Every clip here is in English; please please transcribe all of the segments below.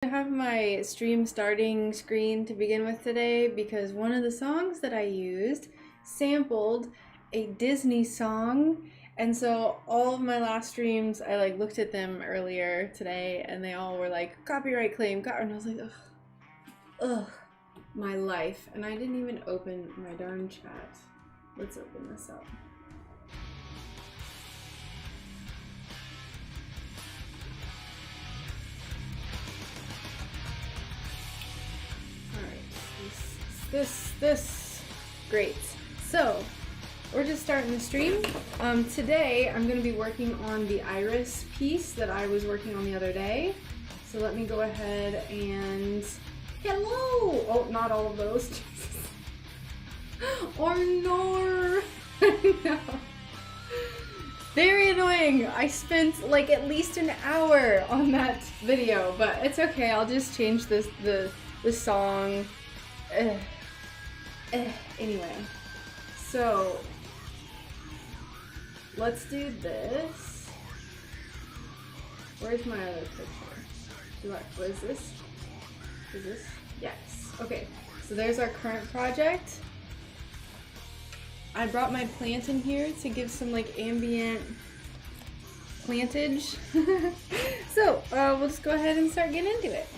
I have my stream starting screen to begin with today because one of the songs that I used sampled a Disney song, and so all of my last streams I looked at them earlier today and they all were like copyright claim, and I was like ugh, my life. And I didn't even open my darn chat. Let's open this up. This great. So we're just starting the stream. Today I'm going to be working on the iris piece that I was working on the other day. So let me go ahead and hello. Oh, not all of those. Or no. No. Very annoying. I spent like at least an hour on that video, but it's okay. I'll just change the song. Anyway, so let's do this. Where's my other picture? What is this? Is this? Yes. Okay, so there's our current project. I brought my plant in here to give some like ambient plantage. So we'll just go ahead and start getting into it.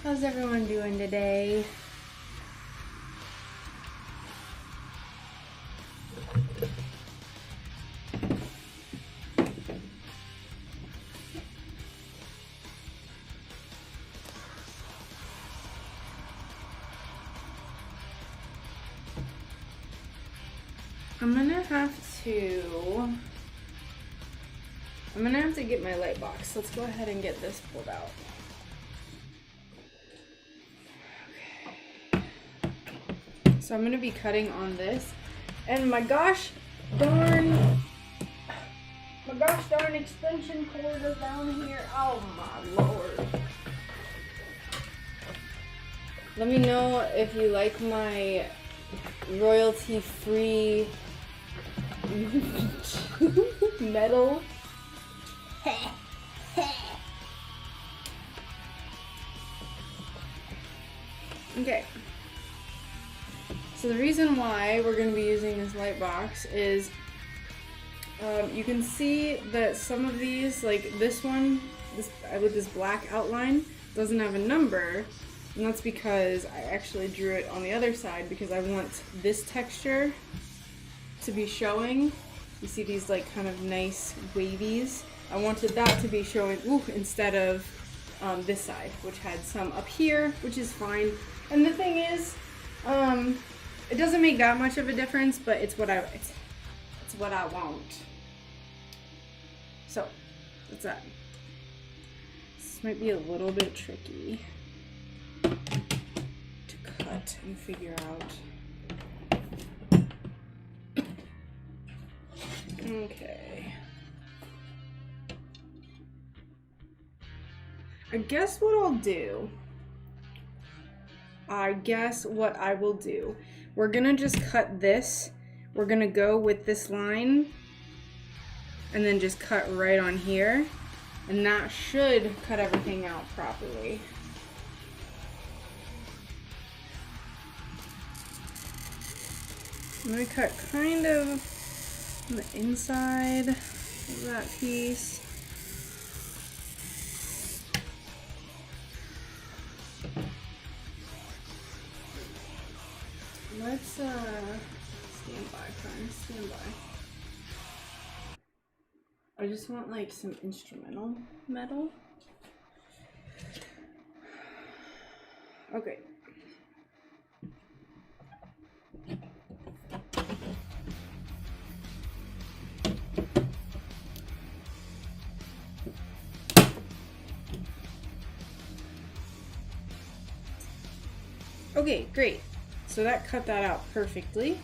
How's everyone doing today? I'm gonna have to get my light box. Let's go ahead and get this pulled out. So I'm gonna be cutting on this, and my gosh darn extension cord is down here. Oh my lord. Let me know if you like my royalty-free metal. Okay. So the reason why we're going to be using this light box is you can see that some of these, like this one, with this black outline, doesn't have a number, and that's because I actually drew it on the other side because I want this texture to be showing. You see these like kind of nice wavies? I wanted that to be showing instead of this side, which had some up here, which is fine. And the thing is, it doesn't make that much of a difference, but it's what I want. So that's that. This might be a little bit tricky to cut and figure out. Okay. I guess what I will do, we're gonna just cut this. We're gonna go with this line and then just cut right on here, and that should cut everything out properly. I'm gonna cut kind of on the inside of that piece. Let's stand by, friends. Stand by. I just want like some instrumental metal. Okay. Okay, great. So that cut that out perfectly.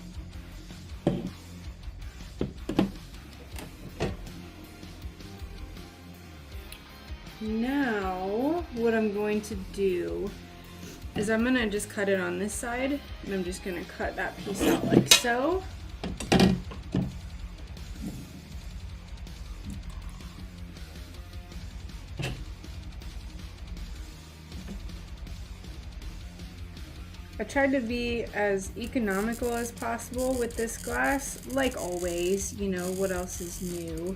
Now, what I'm going to do is I'm gonna just cut it on this side, and I'm just gonna cut that piece out like so. I tried to be as economical as possible with this glass, like always, you know, what else is new?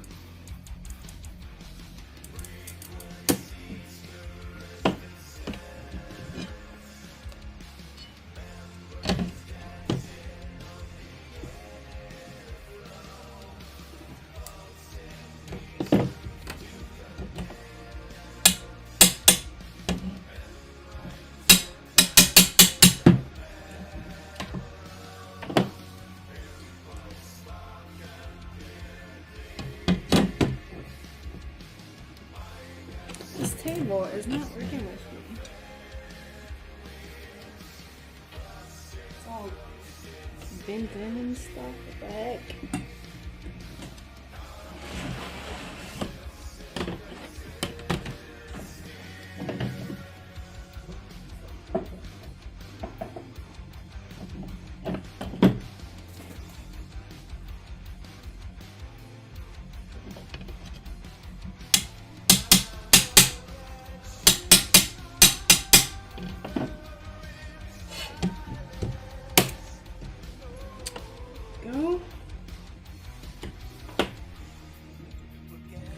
Table is not working with me. It's all bent in and stuff. What the heck?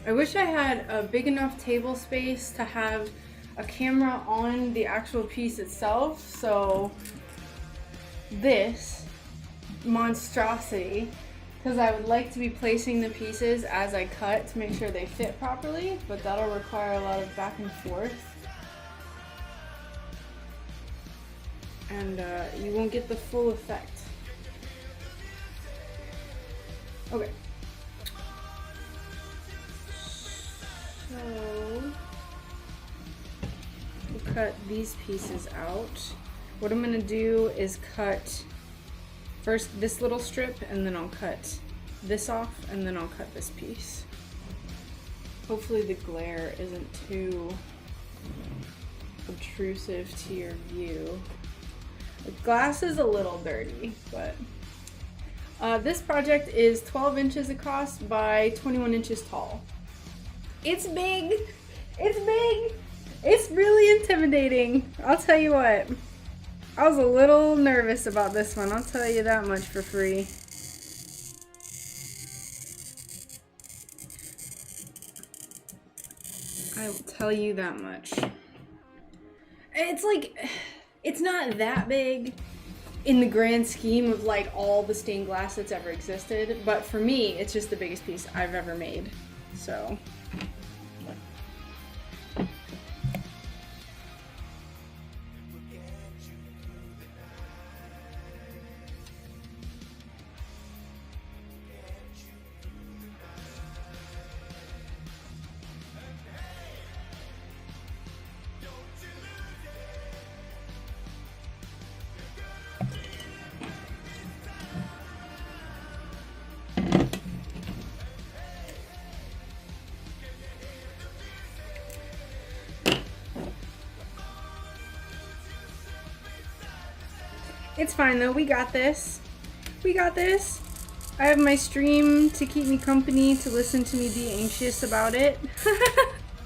I wish I had a big enough table space to have a camera on the actual piece itself, so this monstrosity, because I would like to be placing the pieces as I cut to make sure they fit properly, but that'll require a lot of back and forth. And you won't get the full effect. Okay. So we'll cut these pieces out. What I'm gonna do is cut first this little strip, and then I'll cut this off, and then I'll cut this piece. Hopefully the glare isn't too obtrusive to your view. The glass is a little dirty, but this project is 12 inches across by 21 inches tall. It's big. It's big. It's really intimidating. I'll tell you what. I was a little nervous about this one. I'll tell you that much for free. I will tell you that much. It's like, it's not that big in the grand scheme of like all the stained glass that's ever existed, but for me, it's just the biggest piece I've ever made. So. It's fine though, we got this. We got this. I have my stream to keep me company, to listen to me be anxious about it.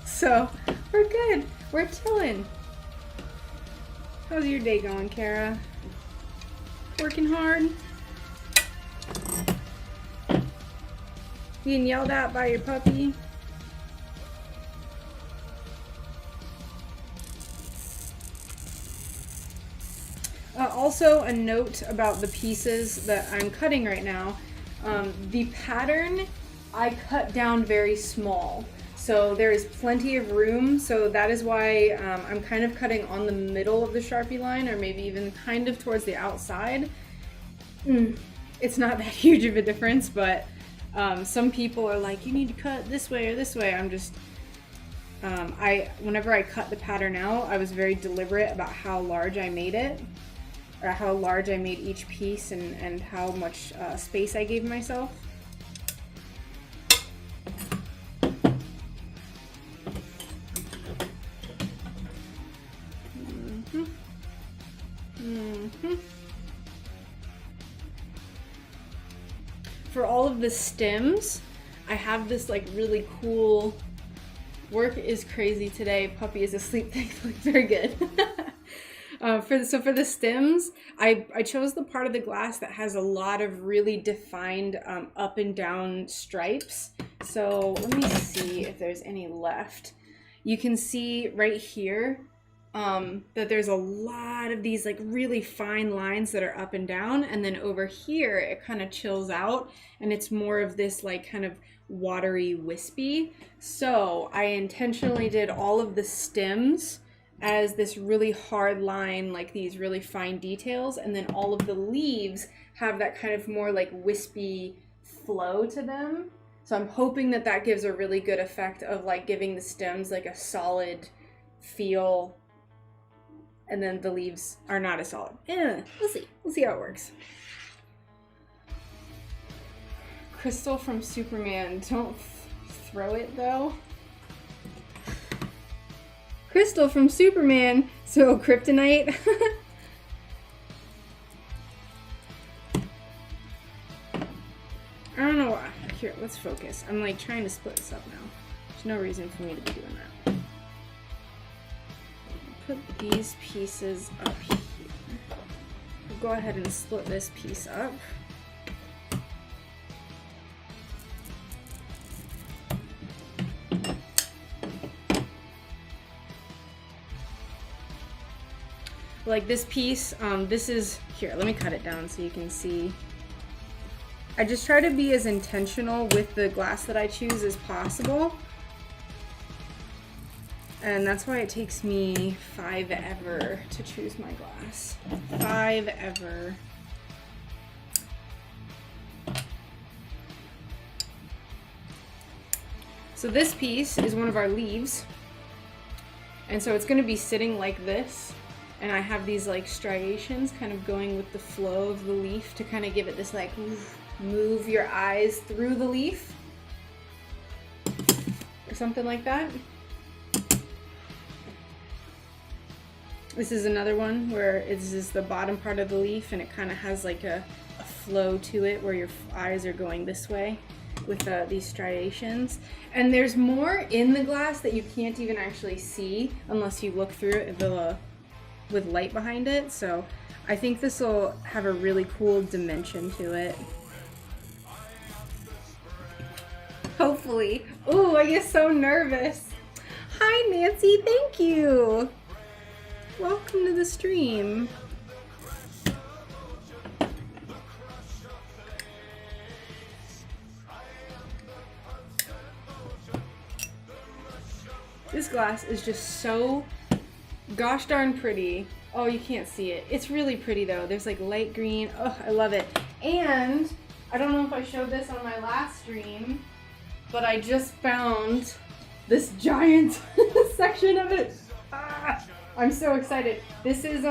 So, we're good. We're chilling. How's your day going, Kara? Working hard? Being yelled at by your puppy? Also, a note about the pieces that I'm cutting right now. The pattern I cut down very small, so there is plenty of room, so that is why I'm kind of cutting on the middle of the Sharpie line, or maybe even kind of towards the outside. It's not that huge of a difference, but some people are like, you need to cut this way or this way. I'm just, whenever I cut the pattern out, I was very deliberate about how large I made it, or how large I made each piece, and how much space I gave myself. For all of the stems, I have this like really cool Work is crazy today. Puppy is asleep, thankfully. Very good. For the stems, I chose the part of the glass that has a lot of really defined up and down stripes. So let me see if there's any left. You can see right here that there's a lot of these like really fine lines that are up and down, and then over here it kind of chills out and it's more of this like kind of watery wispy. So I intentionally did all of the stems as this really hard line, like these really fine details, and then all of the leaves have that kind of more like wispy flow to them. So I'm hoping that that gives a really good effect of like giving the stems like a solid feel, and then the leaves are not as solid. We'll see how it works. Crystal from Superman, don't throw it though. Crystal from Superman, so kryptonite. I don't know why. Here, let's focus. I'm like trying to split this up now. There's no reason for me to be doing that. Put these pieces up here. I'll go ahead and split this piece up. Like this piece, this is, here, let me cut it down so you can see. I just try to be as intentional with the glass that I choose as possible. And that's why it takes me 5 ever to choose my glass. 5 ever. So this piece is one of our leaves. And so it's gonna be sitting like this. And I have these like striations kind of going with the flow of the leaf to kind of give it this like move your eyes through the leaf. Or something like that. This is another one where it's just the bottom part of the leaf and it kind of has like a flow to it where your eyes are going this way with these striations. And there's more in the glass that you can't even actually see unless you look through it with light behind it. So I think this will have a really cool dimension to it. Hopefully. Oh, I get so nervous. Hi Nancy, thank you. Welcome to the stream. This glass is just so gosh darn pretty. Oh, you can't see it. It's really pretty though. There's like light green. Oh, I love it. And I don't know if I showed this on my last stream, but I just found this giant section of it. Ah, I'm so excited. This is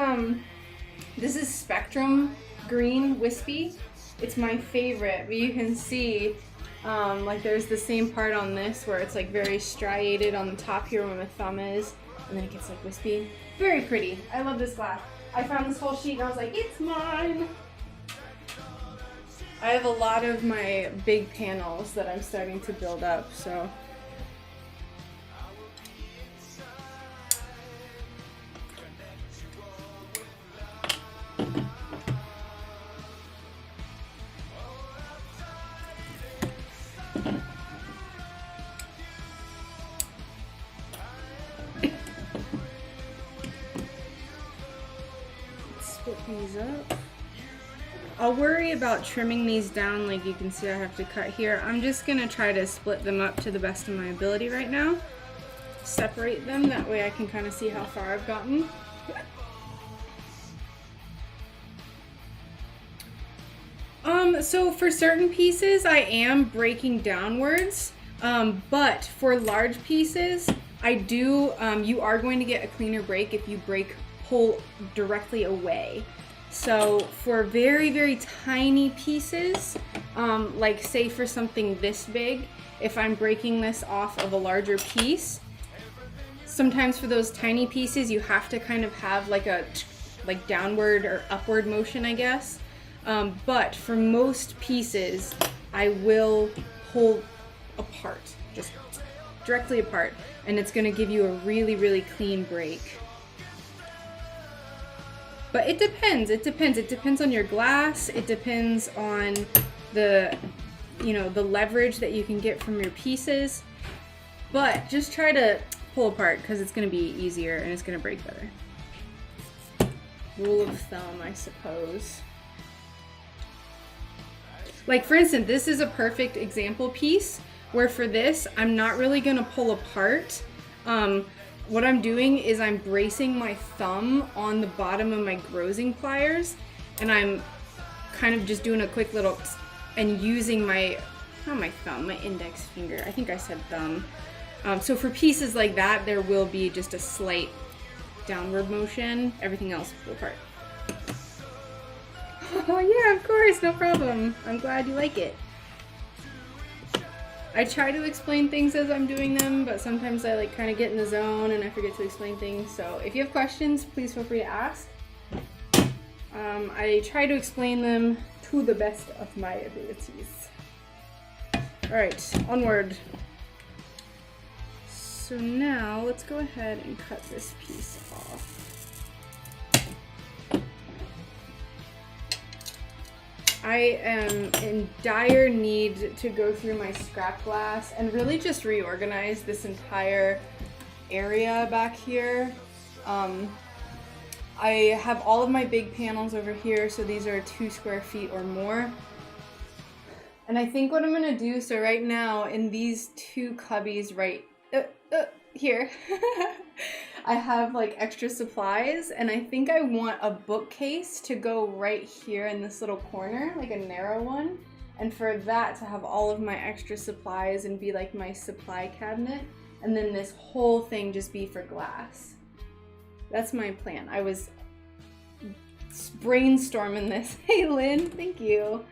Spectrum Green Wispy. It's my favorite, but you can see like there's the same part on this where it's like very striated on the top here where my thumb is, and then it gets like wispy. Very pretty. I love this glass. I found this whole sheet and I was like, it's mine. I have a lot of my big panels that I'm starting to build up, so. Split these up. I'll worry about trimming these down, like you can see I have to cut here. I'm just gonna try to split them up to the best of my ability right now. Separate them, that way I can kind of see how far I've gotten. So for certain pieces I am breaking downwards, but for large pieces I do, you are going to get a cleaner break if you pull directly away. So for very, very tiny pieces, like say for something this big, if I'm breaking this off of a larger piece, sometimes for those tiny pieces you have to kind of have like a downward or upward motion, I guess. But for most pieces, I will pull apart, just directly apart, and it's going to give you a really, really clean break. But it depends. It depends on your glass. It depends on the, you know, the leverage that you can get from your pieces. But just try to pull apart because it's going to be easier and it's going to break better. Rule of thumb, I suppose. Like for instance, this is a perfect example piece where for this, I'm not really going to pull apart. What I'm doing is I'm bracing my thumb on the bottom of my grozing pliers, and I'm kind of just doing a quick little and using my, not my thumb, my index finger. I think I said thumb. So for pieces like that, there will be just a slight downward motion. Everything else will pull apart. Oh yeah, of course, no problem. I'm glad you like it. I try to explain things as I'm doing them, but sometimes I like kind of get in the zone and I forget to explain things. So if you have questions, please feel free to ask. I try to explain them to the best of my abilities. All right, onward. So now let's go ahead and cut this piece off. I am in dire need to go through my scrap glass and really just reorganize this entire area back here. I have all of my big panels over here, so these are 2 square feet or more. And I think what I'm gonna do, so right now in these 2 cubbies right here, I have like extra supplies, and I think I want a bookcase to go right here in this little corner, like a narrow one, and for that to have all of my extra supplies and be like my supply cabinet, and then this whole thing just be for glass. That's my plan. I was brainstorming this. Hey Lynn, thank you.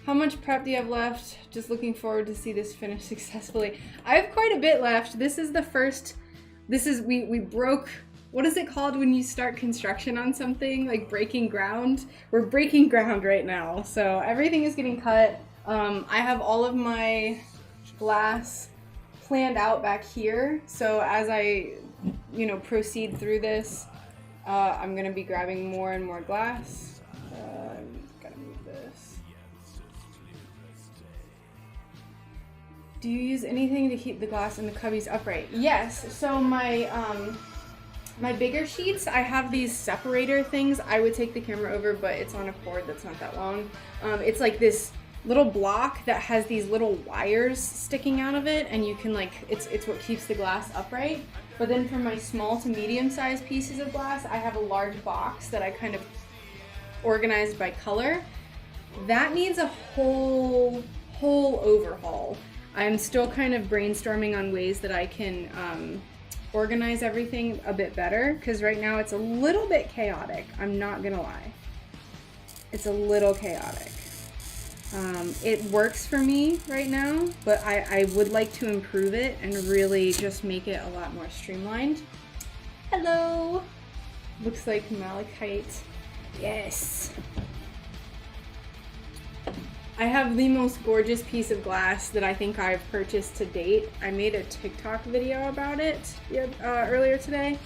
How much prep do you have left? Just looking forward to see this finish successfully. I have quite a bit left. This is the first, we broke, what is it called when you start construction on something? Like breaking ground? We're breaking ground right now. So everything is getting cut. I have all of my glass planned out back here. So as I, you know, proceed through this, I'm gonna be grabbing more and more glass. Do you use anything to keep the glass in the cubbies upright? Yes, so my my bigger sheets, I have these separator things. I would take the camera over, but it's on a cord that's not that long. It's like this little block that has these little wires sticking out of it, and you can like, it's what keeps the glass upright. But then for my small to medium sized pieces of glass, I have a large box that I kind of organized by color. That needs a whole overhaul. I'm still kind of brainstorming on ways that I can organize everything a bit better, because right now it's a little bit chaotic. I'm not gonna lie. It's a little chaotic. It works for me right now, but I would like to improve it and really just make it a lot more streamlined. Hello! Looks like malachite. Yes! I have the most gorgeous piece of glass that I think I've purchased to date. I made a TikTok video about it earlier today.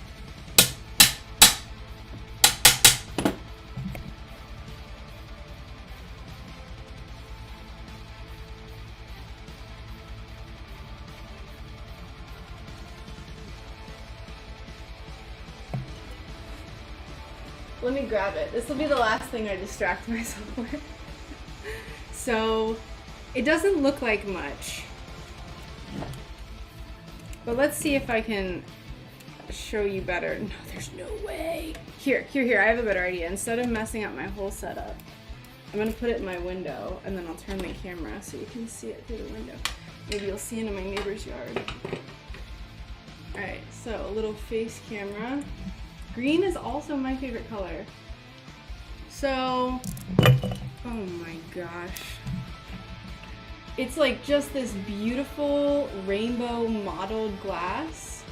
Let me grab it. This will be the last thing I distract myself with. So, it doesn't look like much, but let's see if I can show you better. No, there's no way. Here, I have a better idea. Instead of messing up my whole setup, I'm gonna put it in my window, and then I'll turn my camera so you can see it through the window. Maybe you'll see into my neighbor's yard. Alright, so a little face camera. Green is also my favorite color. So, oh my gosh. It's like just this beautiful rainbow mottled glass.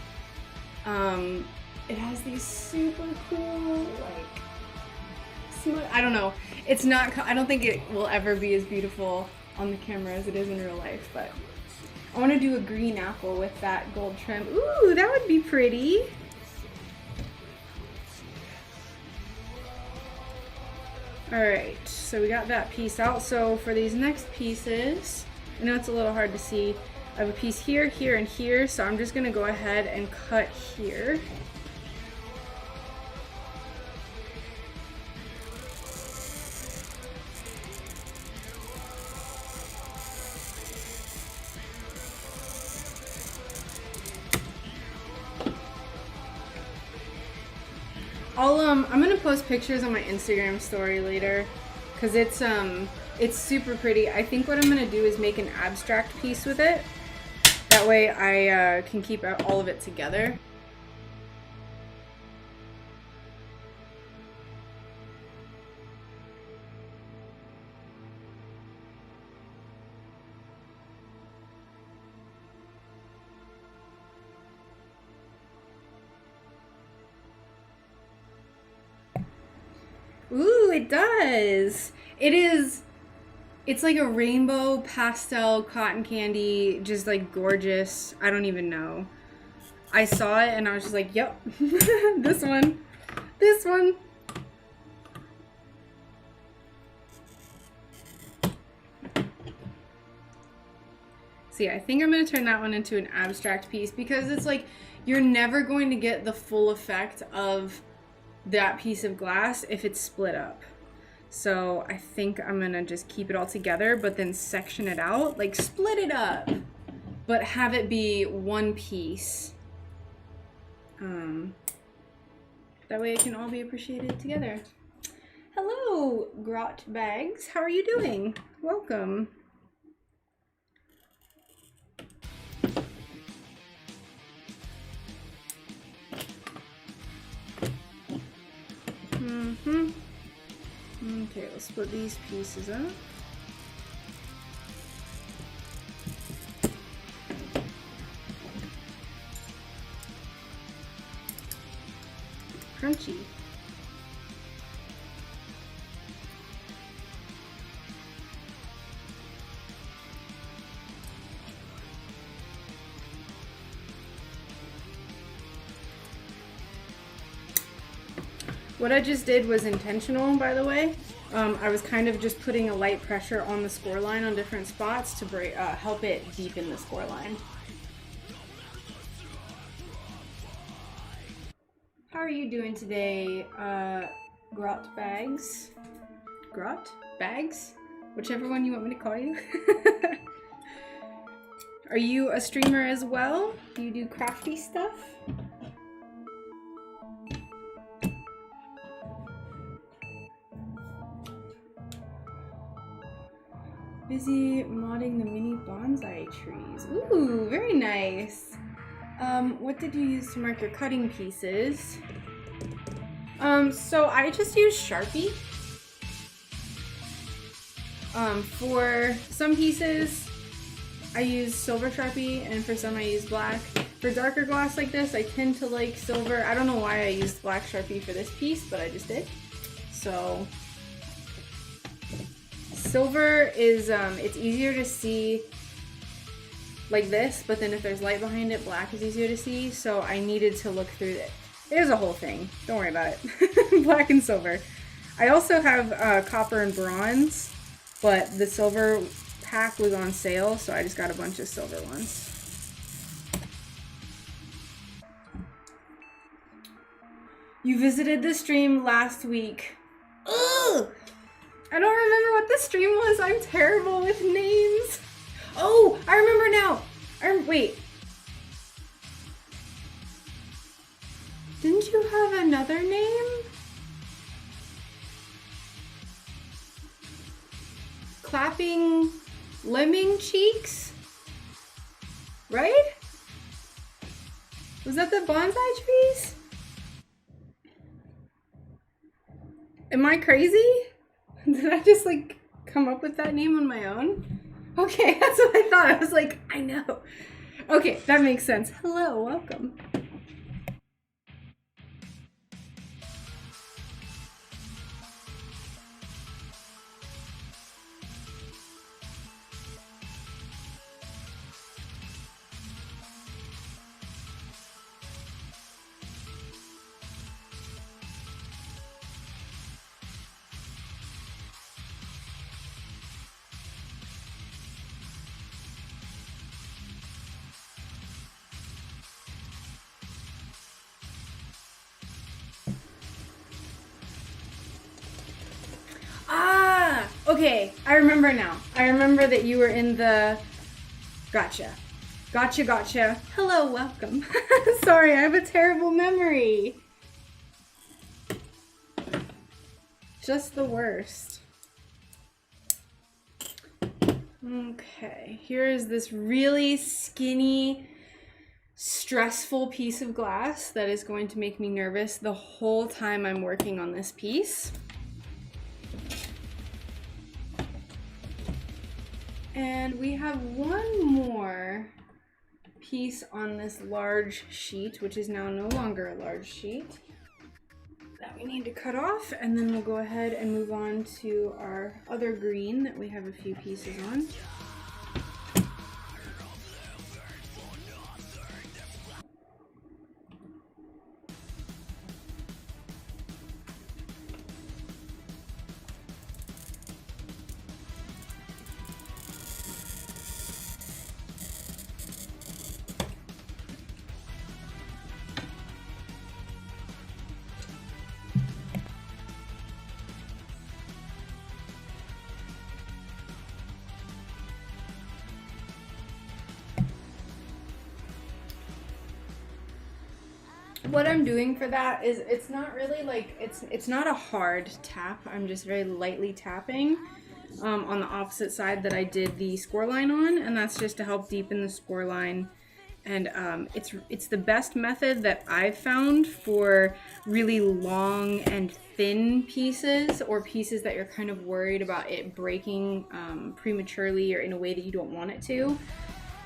It has these super cool, like, I don't know. It's not, I don't think it will ever be as beautiful on the camera as it is in real life, but I want to do a green apple with that gold trim. Ooh, that would be pretty. All right, so we got that piece out. So for these next pieces, I know it's a little hard to see. I have a piece here, here, and here, so I'm just gonna go ahead and cut here. I'm gonna post pictures on my Instagram story later, cause it's super pretty. I think what I'm gonna do is make an abstract piece with it. That way I can keep all of it together. Ooh, it does. It's like a rainbow pastel cotton candy, just like gorgeous. I don't even know. I saw it and I was just like, yep, this one, this one. See, I think I'm gonna turn that one into an abstract piece because it's like, you're never going to get the full effect of that piece of glass if it's split up. So I think I'm gonna just keep it all together, but then section it out, like split it up, but have it be one piece. That way it can all be appreciated together. Hello, Grot Bags. How are you doing? Welcome. Okay, let's split these pieces up. Crunchy. What I just did was intentional, by the way. I was kind of just putting a light pressure on the score line on different spots to help it deepen the score line. How are you doing today, Grot Bags? Grot? Bags? Whichever one you want me to call you. Are you a streamer as well? Do you do crafty stuff? Busy modding the mini bonsai trees. Ooh, very nice. What did you use to mark your cutting pieces? So I just use Sharpie. For some pieces, I use silver Sharpie, and for some I use black. For darker glass like this, I tend to like silver. I don't know why I used black Sharpie for this piece, but I just did. So silver is, it's easier to see like this, but then if there's light behind it, black is easier to see, so I needed to look through it. There's a whole thing, don't worry about it. Black and silver. I also have copper and bronze, but the silver pack was on sale, so I just got a bunch of silver ones. You visited the stream last week. Ugh! I don't remember what the stream was. I'm terrible with names. Oh, I remember now. Wait. Didn't you have another name? Clapping Lemming Cheeks? Right? Was that the bonsai trees? Am I crazy? Did I just like come up with that name on my own? Okay, that's what I thought. I was like, I know. Okay, that makes sense. Hello, welcome. Okay, I remember now. I remember that you were in the... Gotcha. Gotcha. Hello, welcome. Sorry, I have a terrible memory. Just the worst. Okay, here is this really skinny, stressful piece of glass that is going to make me nervous the whole time I'm working on this piece. And we have one more piece on this large sheet, which is now no longer a large sheet, that we need to cut off, and then we'll go ahead and move on to our other green that we have a few pieces on. What I'm doing for that is it's not really like, it's not a hard tap. I'm just very lightly tapping on the opposite side that I did the score line on, and that's just to help deepen the score line. And it's the best method that I've found for really long and thin pieces, or pieces that you're kind of worried about it breaking prematurely or in a way that you don't want it to.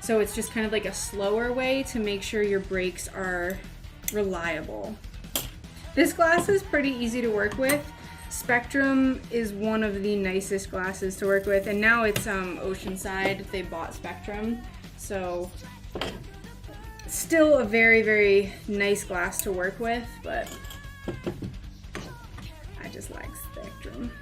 So it's just kind of like a slower way to make sure your breaks are reliable. This glass is pretty easy to work with. Spectrum is one of the nicest glasses to work with, and now it's Oceanside. They bought Spectrum, so still a very, very nice glass to work with, but I just like Spectrum.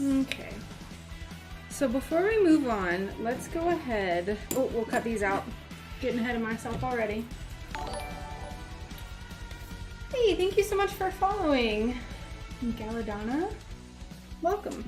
Okay, so before we move on, let's go ahead. Oh, we'll cut these out. Getting ahead of myself already. Hey, thank you so much for following. Galadonna, welcome.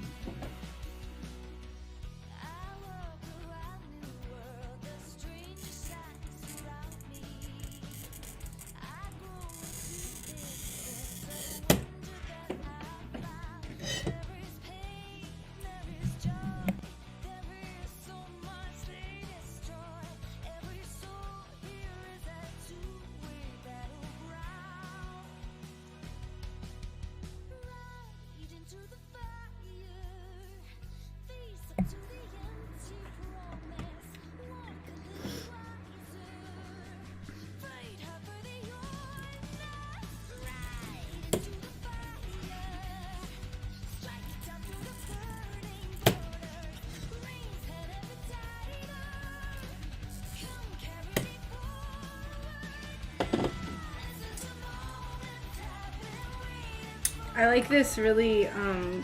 I like this really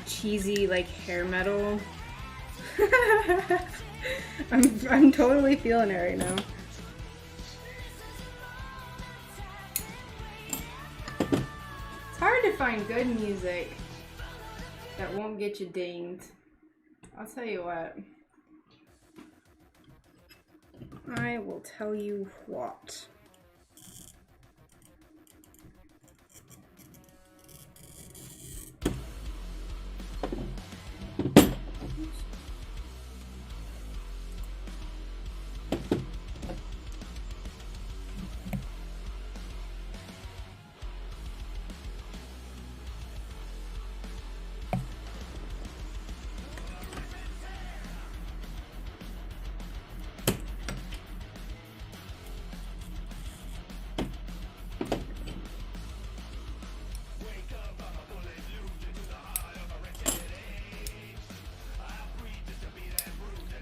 cheesy like hair metal. I'm totally feeling it right now. It's hard to find good music that won't get you dinged. I'll tell you what. I will tell you what.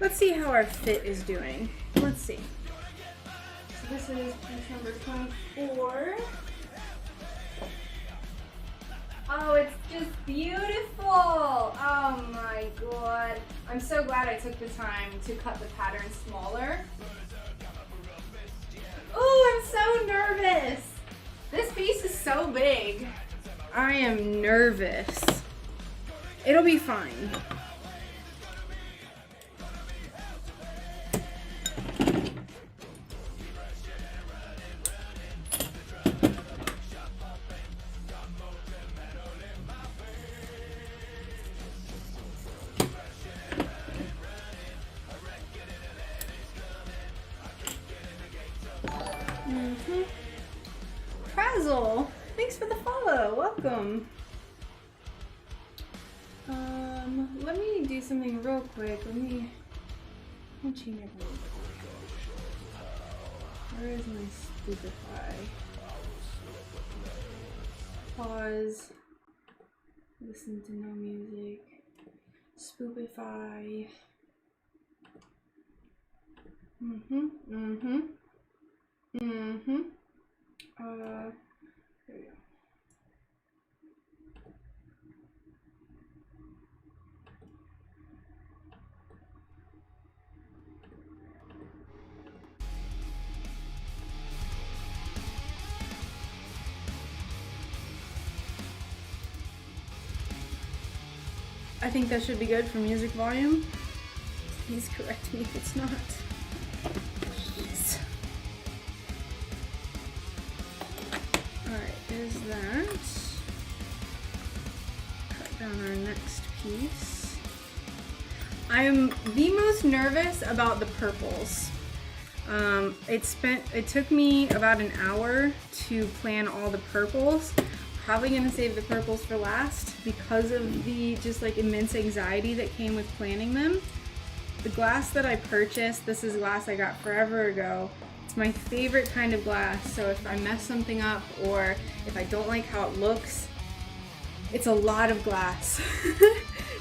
Let's see how our fit is doing. Let's see. This is piece number 24. Oh, it's just beautiful. Oh my god. I'm so glad I took the time to cut the pattern smaller. Oh, I'm so nervous. This piece is so big. I am nervous. It'll be fine. Frazzle, thanks for the follow. Welcome. Let me do something real quick. Let me change it. Where is my Spotify? Pause. Listen to no music. Spotify. There we go. I think that should be good for music volume. Please correct me if it's not. Jeez. Alright, there's that. Cut down our next piece. I am the most nervous about the purples. It took me about an hour to plan all the purples. Probably gonna save the purples for last because of the just like immense anxiety that came with planning them. The glass that I purchased, this is glass I got forever ago. It's my favorite kind of glass, so if I mess something up or if I don't like how it looks, it's a lot of glass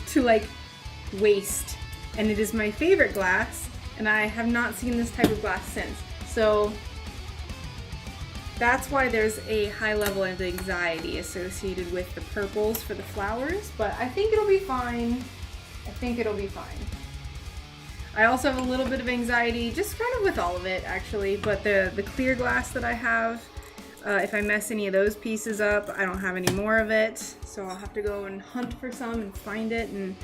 to like waste. And it is my favorite glass, and I have not seen this type of glass since. So that's why there's a high level of anxiety associated with the purples for the flowers, but I think it'll be fine. I think it'll be fine. I also have a little bit of anxiety, just kind of with all of it actually, but the clear glass that I have, if I mess any of those pieces up, I don't have any more of it, so I'll have to go and hunt for some and find it and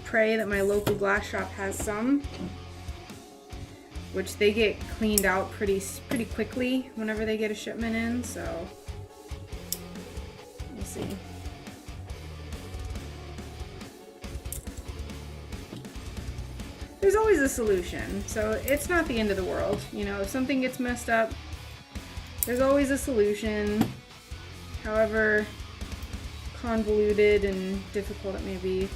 pray that my local glass shop has some, which they get cleaned out pretty quickly whenever they get a shipment in, so we'll see. There's always a solution, so it's not the end of the world. You know, if something gets messed up, there's always a solution, however convoluted and difficult it may be.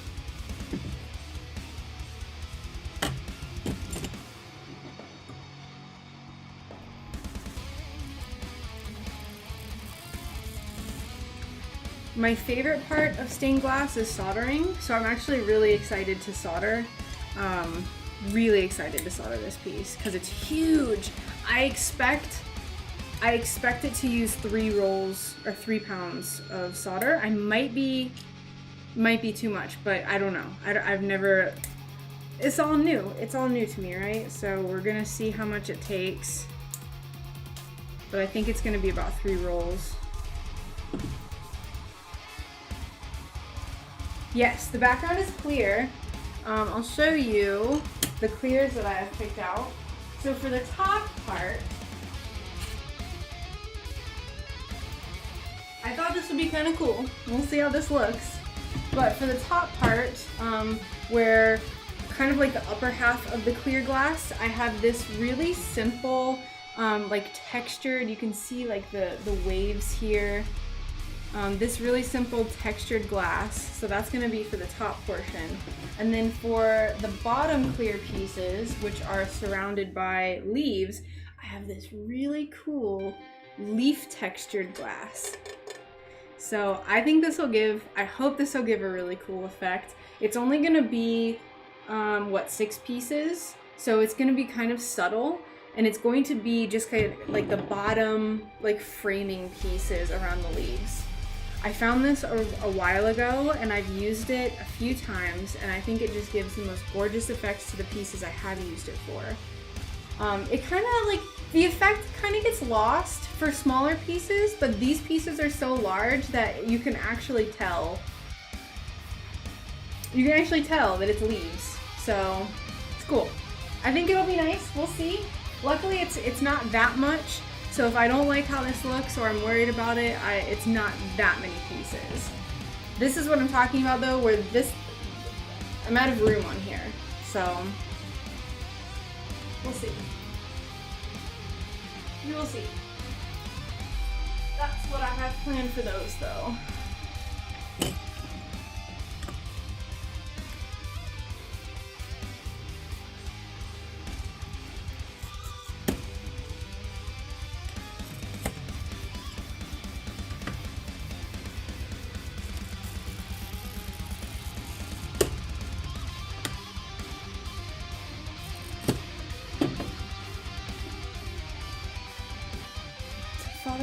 My favorite part of stained glass is soldering, so I'm actually really excited to solder. Really excited to solder this piece because it's huge. I expect it to use 3 rolls or 3 pounds of solder. I might be too much, but I don't know. I've never. It's all new. It's all new to me, right? So we're gonna see how much it takes, but I think it's gonna be about 3 rolls. Yes, the background is clear. I'll show you the clears that I have picked out. So for the top part, I thought this would be kind of cool. We'll see how this looks. But for the top part, where kind of like the upper half of the clear glass, I have this really simple, like textured, you can see like the waves here. This really simple textured glass, so that's going to be for the top portion. And then for the bottom clear pieces, which are surrounded by leaves, I have this really cool leaf textured glass. So I think I hope this will give a really cool effect. It's only going to be, 6 pieces, so it's going to be kind of subtle. And it's going to be just kind of like the bottom, like framing pieces around the leaves. I found this a while ago and I've used it a few times, and I think it just gives the most gorgeous effects to the pieces I have used it for. It kind of like, the effect kind of gets lost for smaller pieces, but these pieces are so large that you can actually tell. You can actually tell that it's leaves, so it's cool. I think it'll be nice, we'll see. Luckily it's not that much, so if I don't like how this looks or I'm worried about it, it's not that many pieces. This is what I'm talking about though, where I'm out of room on here, so we'll see. We will see. That's what I have planned for those though.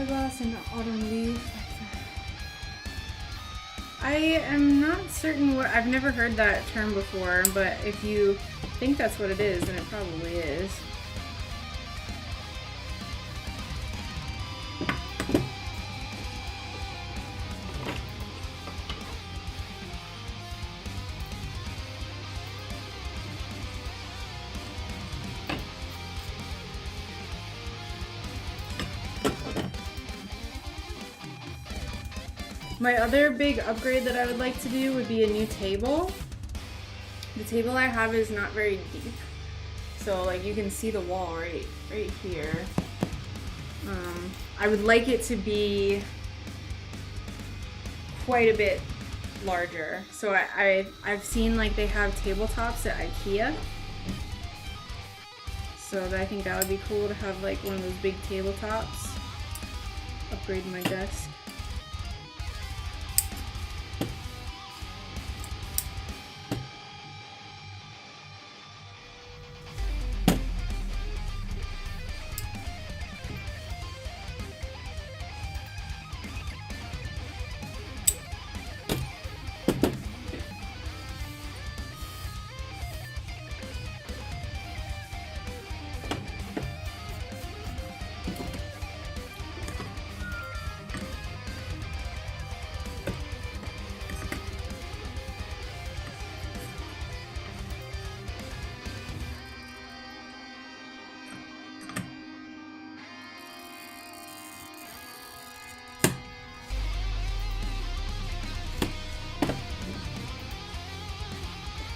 Glass and autumn leaf. I am not certain what, I've never heard that term before, but if you think that's what it is, then it probably is. My other big upgrade that I would like to do would be a new table. The table I have is not very deep, so like you can see the wall right here. I would like it to be quite a bit larger. So I've seen like they have tabletops at IKEA. So I think that would be cool to have like one of those big tabletops. Upgrade my desk.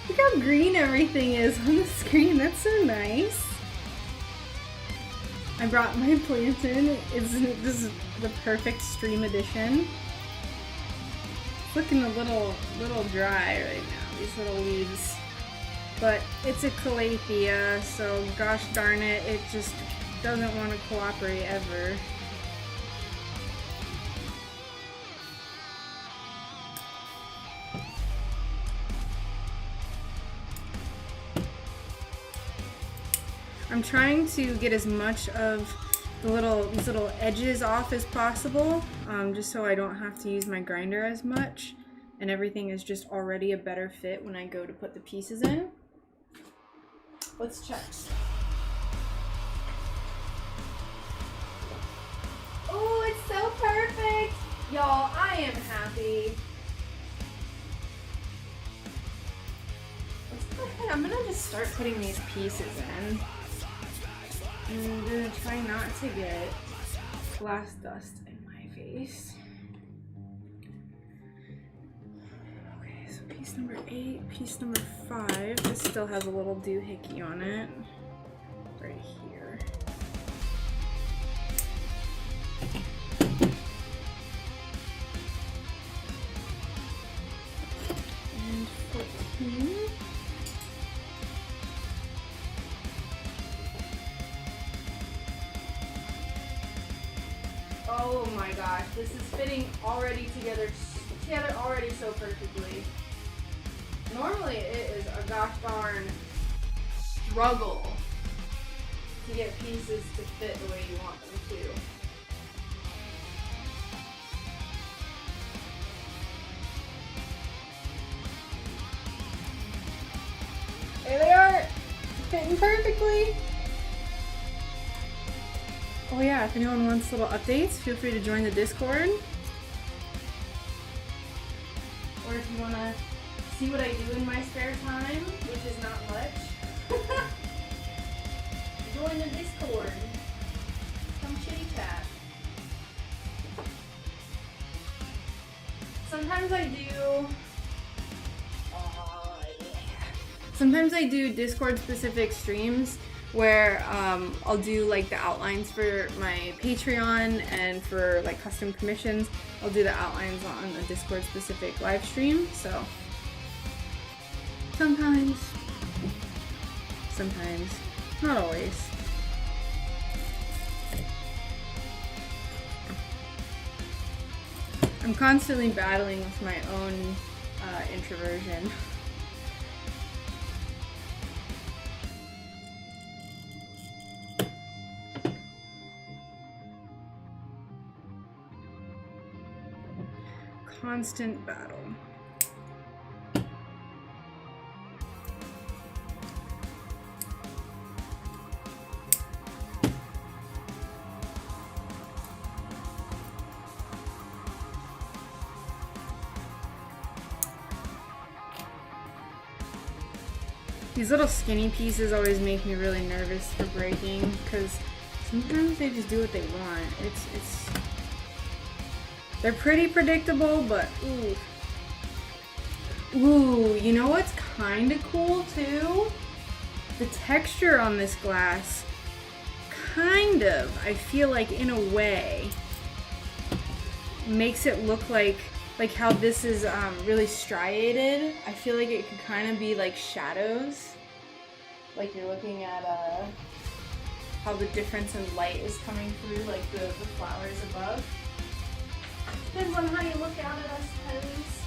Look how green everything is on the screen. That's so nice. I brought my plant in. This is the perfect stream edition. It's looking a little dry right now, these little leaves. But it's a calathea, so gosh darn it, it just doesn't want to cooperate ever. I'm trying to get as much of these little edges off as possible, just so I don't have to use my grinder as much, and everything is just already a better fit when I go to put the pieces in. Let's check. Oh, it's so perfect! Y'all, I am happy. Let's go ahead. I'm gonna just start putting these pieces in. I'm gonna try not to get glass dust in my face. Okay, so piece number 8, piece number 5. This still has a little doohickey on it. Right here. And 14. Oh my gosh, this is fitting already together already so perfectly. Normally it is a gosh darn struggle to get pieces to fit the way you want them to. There they are! Fitting perfectly! Oh yeah, if anyone wants little updates, feel free to join the Discord. Or if you want to see what I do in my spare time, which is not much, join the Discord. Come chitty chat. Sometimes I do. Sometimes I do Discord specific streams where I'll do like the outlines for my Patreon, and for like custom commissions, I'll do the outlines on a Discord specific live stream. So sometimes, not always. I'm constantly battling with my own introversion. Constant battle. These little skinny pieces always make me really nervous for breaking, because sometimes they just do what they want. They're pretty predictable, but ooh. Ooh, you know what's kind of cool too? The texture on this glass, kind of, I feel like in a way, makes it look like how this is really striated. I feel like it could kind of be like shadows. Like you're looking at how the difference in light is coming through, like the flowers above. Depends on how you look at it, I suppose.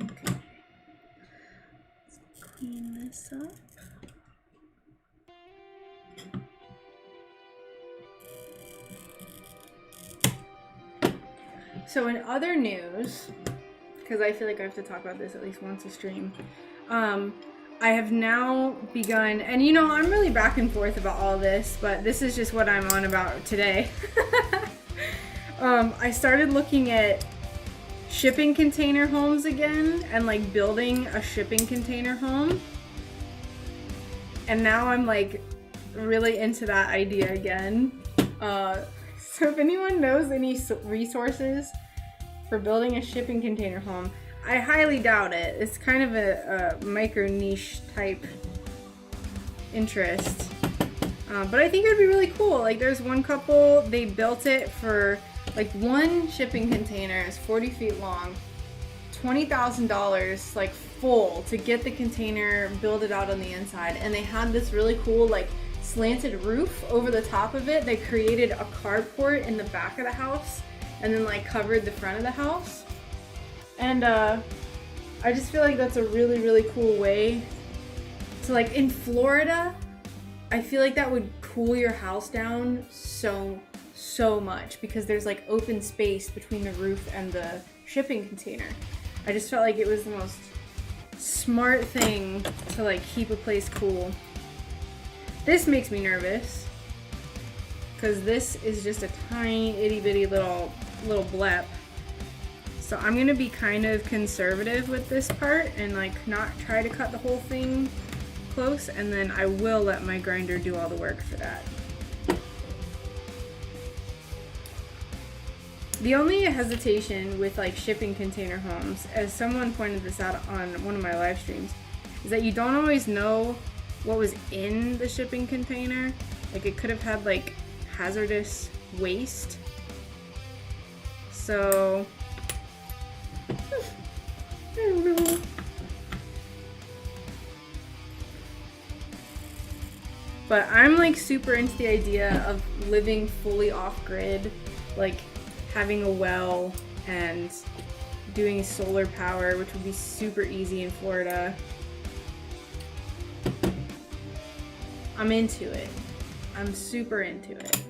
Okay. Let's clean this up. So in other news, because I feel like I have to talk about this at least once a stream, I have now begun, and you know, I'm really back and forth about all this, but this is just what I'm on about today. I started looking at shipping container homes again, and like building a shipping container home. And now I'm like really into that idea again. So if anyone knows any resources for building a shipping container home, I highly doubt it. It's kind of a micro niche type interest. But I think it would be really cool. Like there's one couple, they built it for like one shipping container is 40 feet long, $20,000 like full to get the container, build it out on the inside. And they had this really cool like slanted roof over the top of it. They created a carport in the back of the house and then like covered the front of the house. And I just feel like that's a really, really cool way to, like, in Florida, I feel like that would cool your house down so much because there's like open space between the roof and the shipping container. I just felt like it was the most smart thing to like keep a place cool. This makes me nervous because this is just a tiny itty bitty little blep. So I'm gonna be kind of conservative with this part and like not try to cut the whole thing close, and then I will let my grinder do all the work for that. The only hesitation with like shipping container homes, as someone pointed this out on one of my live streams, is that you don't always know what was in the shipping container. Like it could have had like hazardous waste. So I don't know. But I'm like super into the idea of living fully off-grid, like having a well and doing solar power, which would be super easy in Florida. I'm into it. I'm super into it.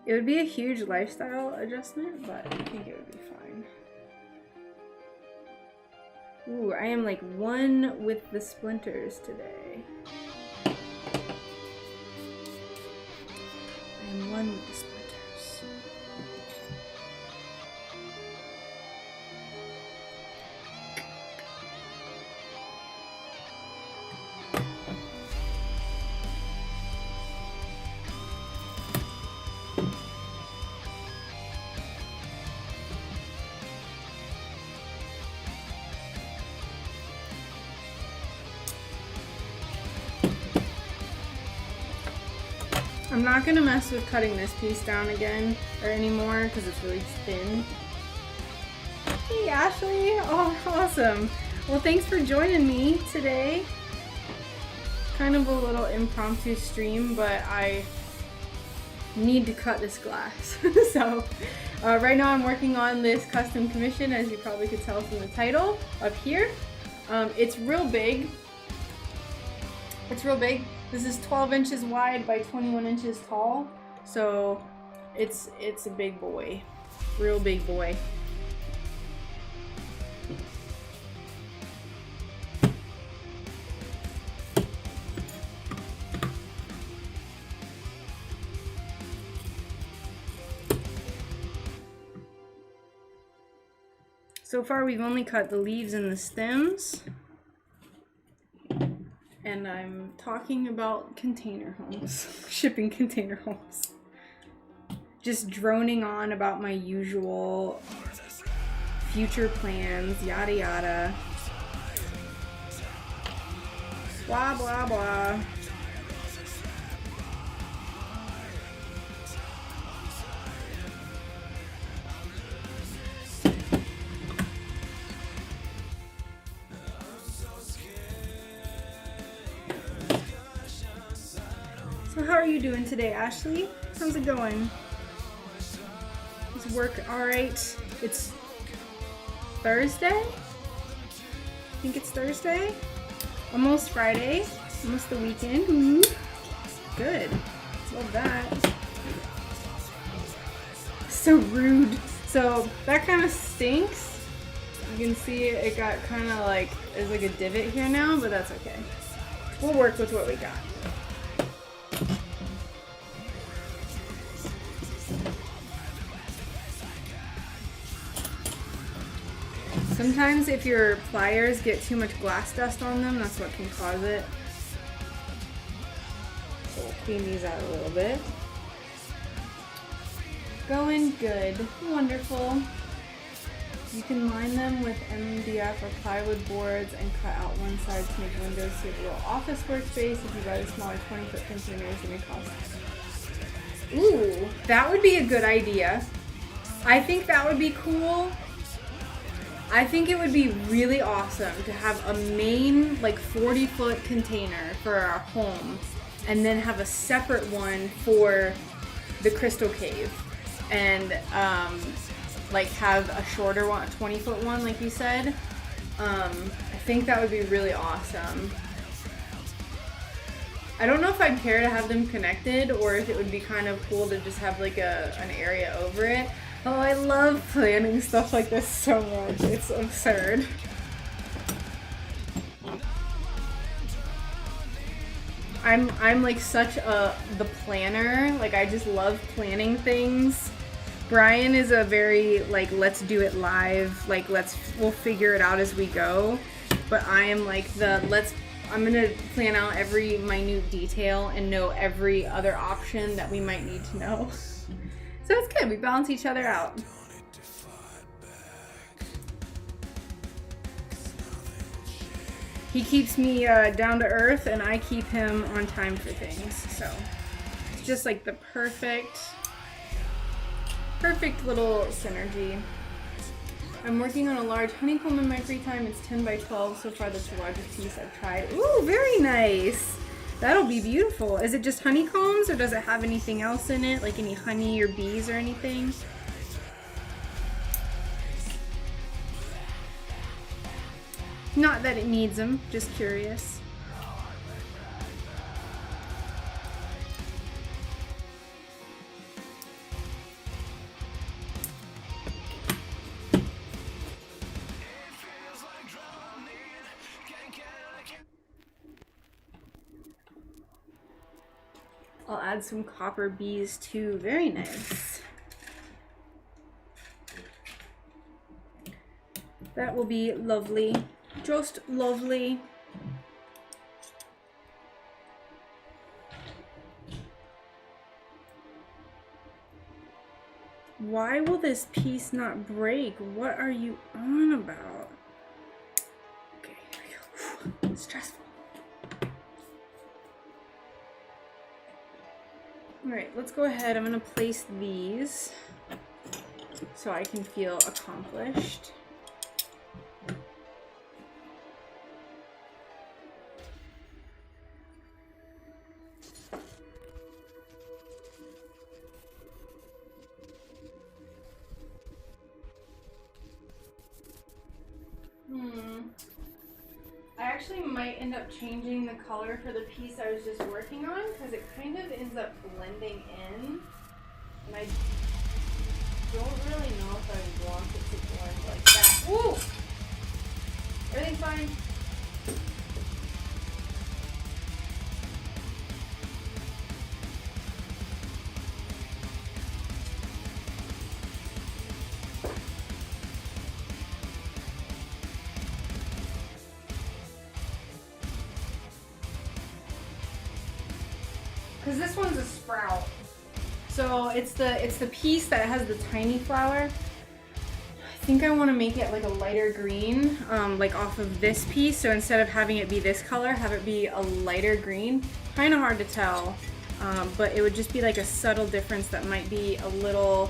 It would be a huge lifestyle adjustment, but I think it would be fine. Ooh, I am like one with the splinters today. I am one with the splinters. I'm not gonna mess with cutting this piece down again or anymore because it's really thin. Hey Ashley, oh awesome. Well, thanks for joining me today. Kind of a little impromptu stream, but I need to cut this glass. So right now I'm working on this custom commission, as you probably could tell from the title up here. It's real big. It's real big. This is 12 inches wide by 21 inches tall, so it's a big boy, real big boy. So far we've only cut the leaves and the stems. And I'm talking about container homes, shipping container homes. Just droning on about my usual future plans, yada yada. Blah blah blah. So how are you doing today, Ashley? How's it going? Is work alright? It's Thursday? I think it's Thursday? Almost Friday. Almost the weekend. Ooh. Good. Love that. So rude. So that kind of stinks. You can see it got kind of like, there's like a divot here now, but that's okay. We'll work with what we got. Sometimes if your pliers get too much glass dust on them, that's what can cause it. So we'll clean these out a little bit. Going good. Wonderful. You can line them with MDF or plywood boards and cut out one side to make windows to a little office workspace. If you buy the smaller 20-foot containers, it may cost. Ooh, that would be a good idea. I think that would be cool. I think it would be really awesome to have a main like 40-foot container for our home and then have a separate one for the crystal cave and like have a shorter one, a 20-foot one like you said. I think that would be really awesome. I don't know if I'd care to have them connected or if it would be kind of cool to just have like an area over it. Oh, I love planning stuff like this so much. It's absurd. I'm like such the planner. Like I just love planning things. Brian is a very like let's do it live. Like we'll figure it out as we go. But I am like I'm gonna plan out every minute detail and know every other option that we might need to know. So it's good, we balance each other out. He keeps me down to earth and I keep him on time for things. So it's just like the perfect little synergy. I'm working on a large honeycomb in my free time. It's 10 by 12 so far. That's the largest piece I've tried. Ooh, very nice. That'll be beautiful. Is it just honeycombs or does it have anything else in it? Like any honey or bees or anything? Not that it needs them, just curious. I'll add some copper bees too. Very nice. That will be lovely. Just lovely. Why will this piece not break? What are you on about? Okay, here we go. It's stressful. Alright, let's go ahead. I'm going to place these so I can feel accomplished. I actually might end up changing the color for the piece I was just working on because it kind of ends up blending in, and I don't really know if I want it to blend like that. Woo! Everything's fine. Because this one's a sprout. So it's the piece that has the tiny flower. I think I want to make it like a lighter green, like off of this piece. So instead of having it be this color, have it be a lighter green. Kind of hard to tell, but it would just be like a subtle difference that might be a little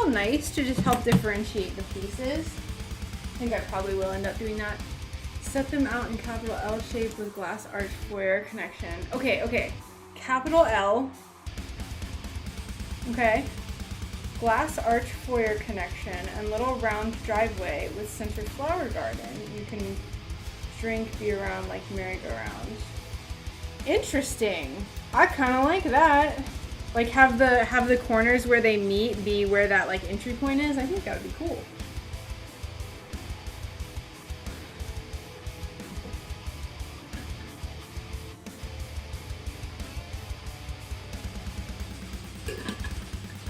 nice to just help differentiate the pieces. I think I probably will end up doing that. Set them out in capital L shape with glass arch foyer connection. Okay. Capital L. Okay. Glass arch foyer connection and little round driveway with center flower garden. You can drink, be around like merry-go-round. Interesting. I kind of like that. Like have the corners where they meet be where that like entry point is. I think that would be cool.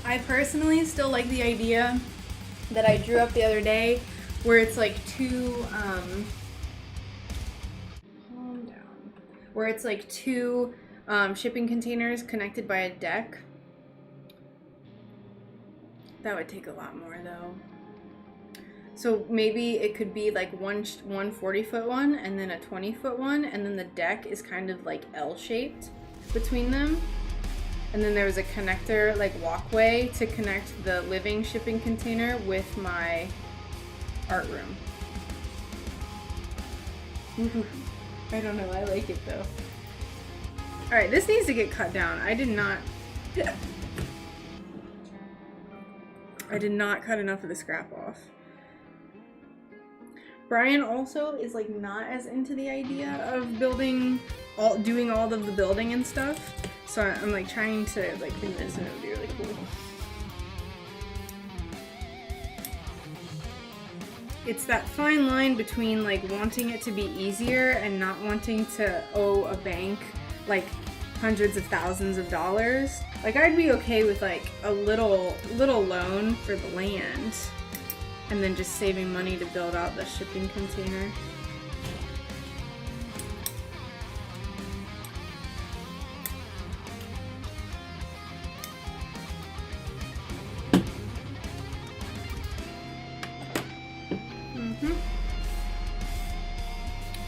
I personally still like the idea that I drew up the other day where it's like two shipping containers connected by a deck. That would take a lot more though. So maybe it could be like one 40-foot one and then a 20-foot one, and then the deck is kind of like L-shaped between them. And then there was a connector, like walkway, to connect the living shipping container with my art room. I don't know, I like it though. Alright, this needs to get cut down. I did not cut enough of the scrap off. Brian also is like not as into the idea of doing all of the building and stuff. So I'm like trying to like convince him it would be really cool. It's that fine line between like wanting it to be easier and not wanting to owe a bank like hundreds of thousands of dollars. Like I'd be okay with like a little loan for the land and then just saving money to build out the shipping container.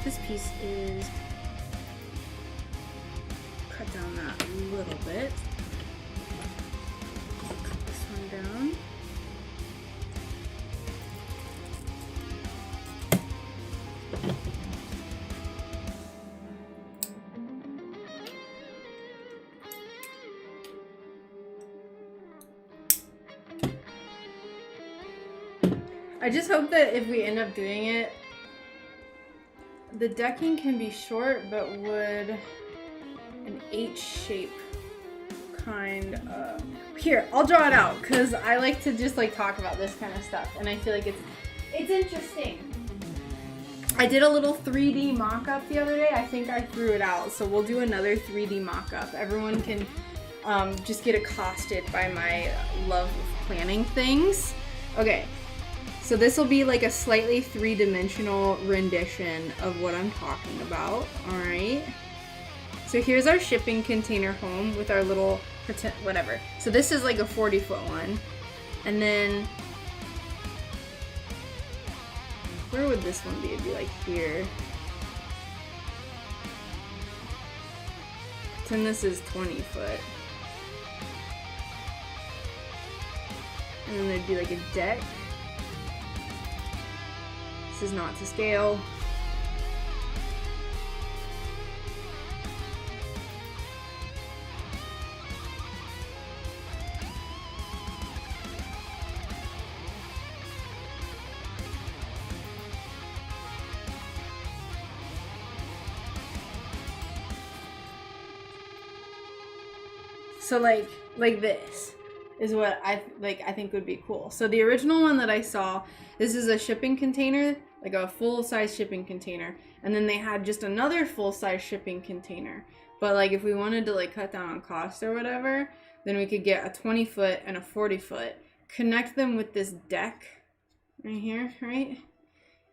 This piece is cut down that a little bit. Cut this one down. I just hope that if we end up doing it, the decking can be short, but would an H shape kind of... Here, I'll draw it out, because I like to just like talk about this kind of stuff, and I feel like it's interesting. I did a little 3D mock-up the other day. I think I threw it out, so we'll do another 3D mock-up. Everyone can just get accosted by my love of planning things. Okay, so this will be like a slightly three-dimensional rendition of what I'm talking about, all right? So here's our shipping container home with our little pretend, whatever. So this is like a 40-foot one, and then where would this one be? It'd be like here. Pretend this is 20 foot. And then there'd be like a deck. This is not to scale. So like this is what I think would be cool. So the original one that I saw, this is a shipping container, like a full-size shipping container, and then they had just another full-size shipping container. But like if we wanted to like cut down on cost or whatever, then we could get a 20-foot and a 40-foot, connect them with this deck right here, right?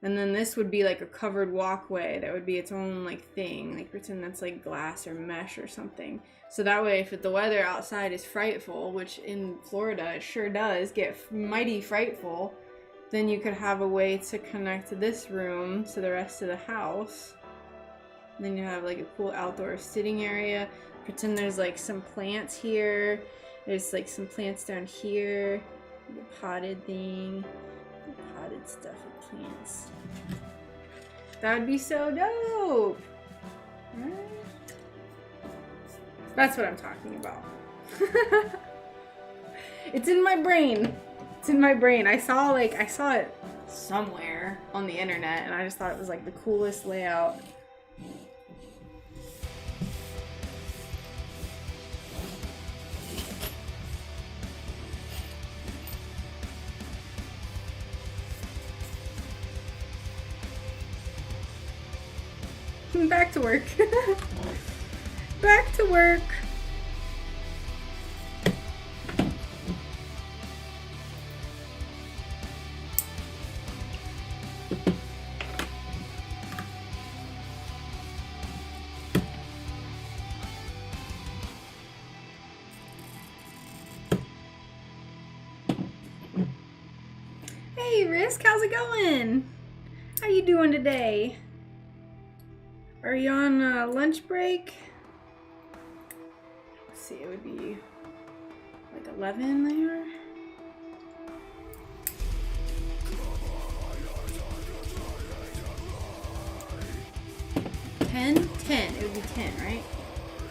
And then this would be like a covered walkway that would be its own like thing, like pretend that's like glass or mesh or something. So that way, if the weather outside is frightful, which in Florida it sure does get mighty frightful, then you could have a way to connect this room to the rest of the house. And then you have like a cool outdoor sitting area. Pretend there's like some plants here. There's like some plants down here. The potted thing. The potted stuff with plants. That would be so dope. Right? That's what I'm talking about. It's in my brain. It's in my brain. I saw it somewhere on the internet, and I just thought it was like the coolest layout. Back to work. Back to work. Hey Risk, how's it going? How you doing today? Are you on lunch break? Let's see, it would be like 11 there. 10? 10. It would be 10, right?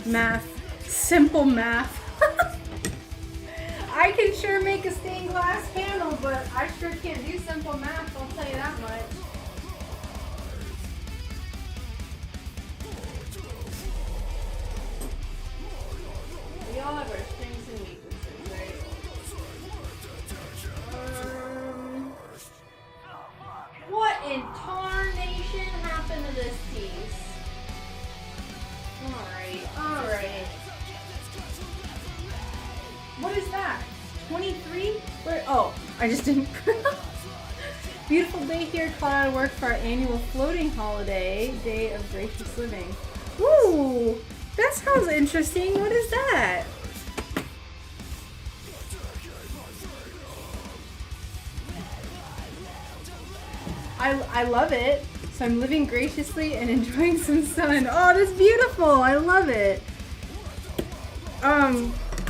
Math. Simple math. I can sure make a stained glass panel, but I sure can't do simple math, I'll tell you that much. We all have our strengths and weaknesses, right? What in tarnation happened to this piece? Alright. What is that? 23? Where? Oh, I just didn't. Beautiful day here. Caught out of work for our annual floating holiday, Day of Gracious Living. Ooh, that sounds interesting. What is that? I love it. So I'm living graciously and enjoying some sun. Oh, that's beautiful. I love it.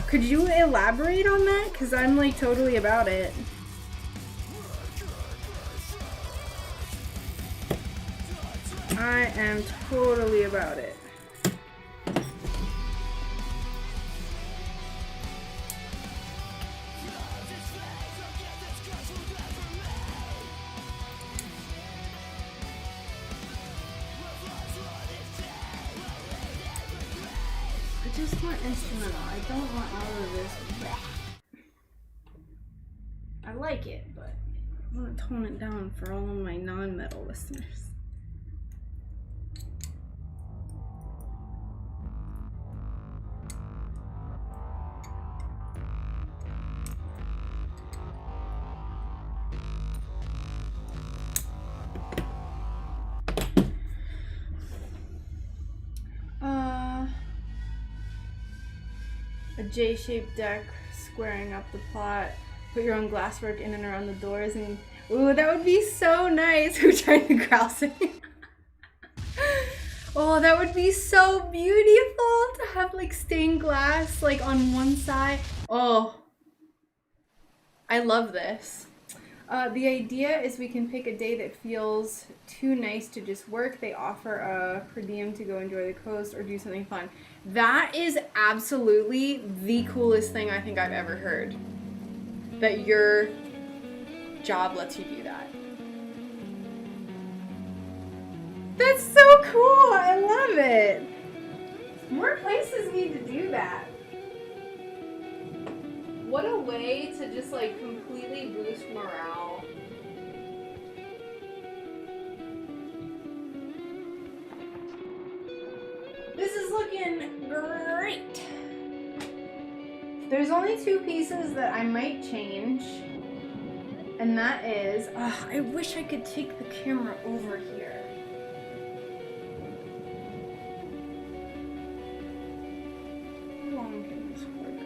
Could you elaborate on that? Because I'm like totally about it. I am totally about it. just want instrumental. I don't want all of this. I like it, but I want to tone it down for all of my non-metal listeners. A J-shaped deck squaring up the plot. Put your own glasswork in and around the doors, and ooh, that would be so nice. We're trying to grouse it. Oh, that would be so beautiful to have like stained glass like on one side. Oh, I love this. The idea is we can pick a day that feels too nice to just work. They offer a per diem to go enjoy the coast or do something fun. That is absolutely the coolest thing I think I've ever heard. That your job lets you do that. That's so cool. I love it. More places need to do that. What a way to just like completely boost morale. This is looking great. There's only 2 pieces that I might change, and that is, I wish I could take the camera over here. How long can this cord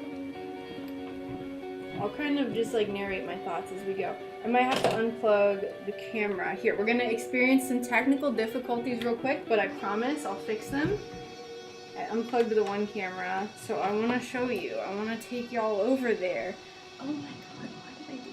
go? I'll kind of just like narrate my thoughts as we go. I might have to unplug the camera. Here, we're gonna experience some technical difficulties real quick, but I promise I'll fix them. I unplugged the one camera, so I want to show you. I want to take y'all over there. Oh my god, why did I do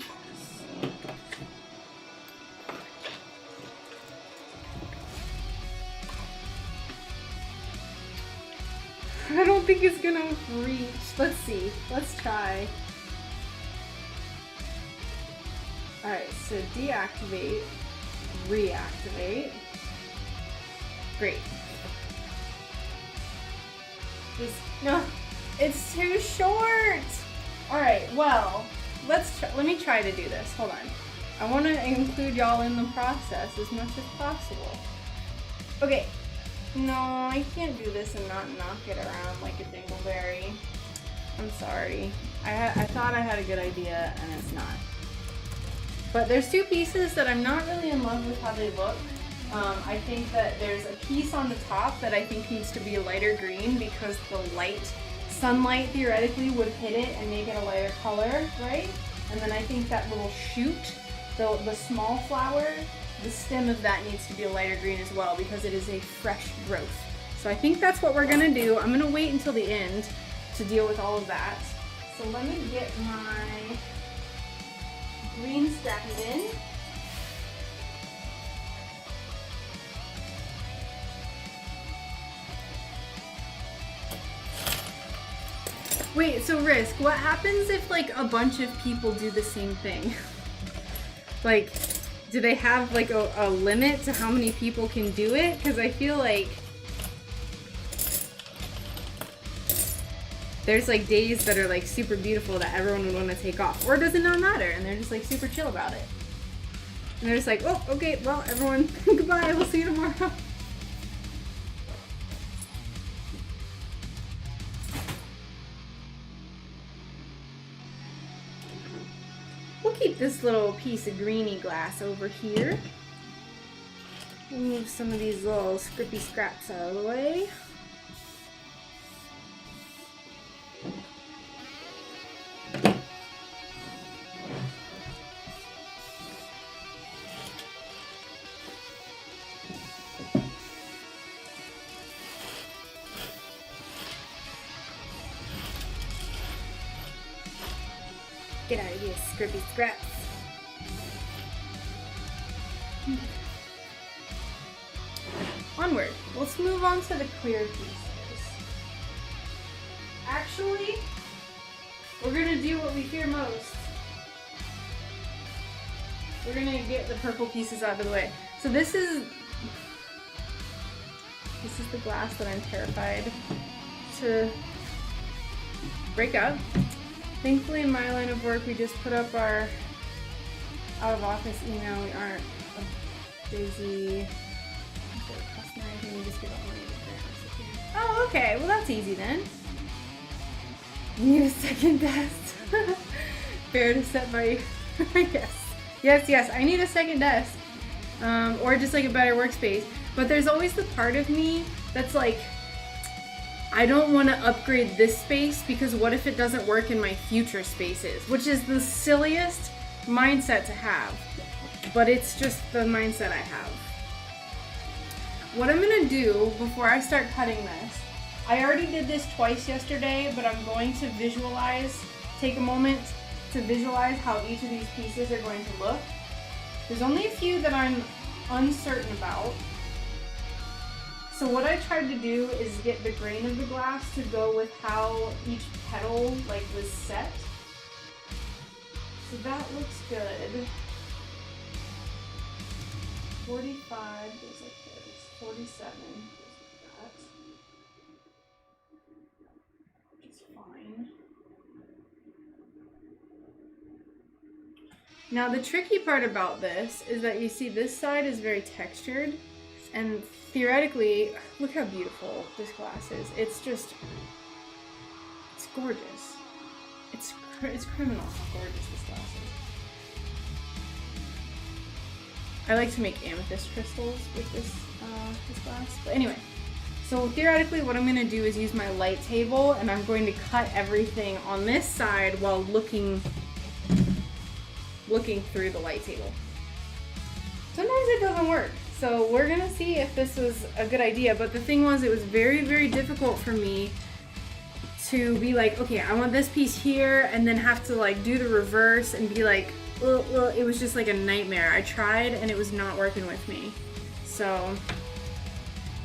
this? I don't think it's gonna reach. Let's see. Let's try. Alright, so deactivate, reactivate. Great. No, it's too short. All right, well, let me try to do this. Hold on. I want to include y'all in the process as much as possible. Okay. No, I can't do this and not knock it around like a dingleberry. I'm sorry. I thought I had a good idea and it's not. But there's 2 pieces that I'm not really in love with how they look. I think that there's a piece on the top that I think needs to be a lighter green because the sunlight theoretically would hit it and make it a lighter color, right? And then I think that little shoot, the small flower, the stem of that needs to be a lighter green as well because it is a fresh growth. So I think that's what we're gonna do. I'm gonna wait until the end to deal with all of that. So let me get my green scrapped in. Wait, so Risk, what happens if like a bunch of people do the same thing? Like, do they have like a limit to how many people can do it? Because I feel like there's like days that are like super beautiful that everyone would want to take off. Or does it not matter? And they're just like super chill about it. And they're just like, oh, okay, well, everyone, goodbye, we'll see you tomorrow. Keep this little piece of greeny glass over here. Move some of these little scrippy scraps out of the way. Get out of here, scrippy scraps. Onward. Let's move on to the clear pieces. Actually, we're gonna do what we fear most. We're gonna get the purple pieces out of the way. So this is the glass that I'm terrified to break up. Thankfully in my line of work, we just put up our out of office email. We aren't a busy customer. We just give up money to grant. Oh, okay. Well, that's easy then. You need a second desk. Fair to set by yes. I need a second desk, or just like a better workspace. But there's always the part of me that's like, I don't want to upgrade this space because what if it doesn't work in my future spaces? Which is the silliest mindset to have, but it's just the mindset I have. What I'm gonna do before I start cutting this, I already did this twice yesterday, but I'm going to take a moment to visualize how each of these pieces are going to look. There's only a few that I'm uncertain about. So what I tried to do is get the grain of the glass to go with how each petal was set. So that looks good. 45 goes like this. 47 goes like that. Which is fine. Now the tricky part about this is that you see this side is very textured, and theoretically, look how beautiful this glass is. It's gorgeous. It's criminal how gorgeous this glass is. I like to make amethyst crystals with this glass. But anyway, so theoretically what I'm gonna do is use my light table, and I'm going to cut everything on this side while looking through the light table. Sometimes it doesn't work. So we're gonna see if this was a good idea, but the thing was, it was very, very difficult for me to be like, okay, I want this piece here, and then have to do the reverse and be like, well, it was just like a nightmare. I tried and it was not working with me. So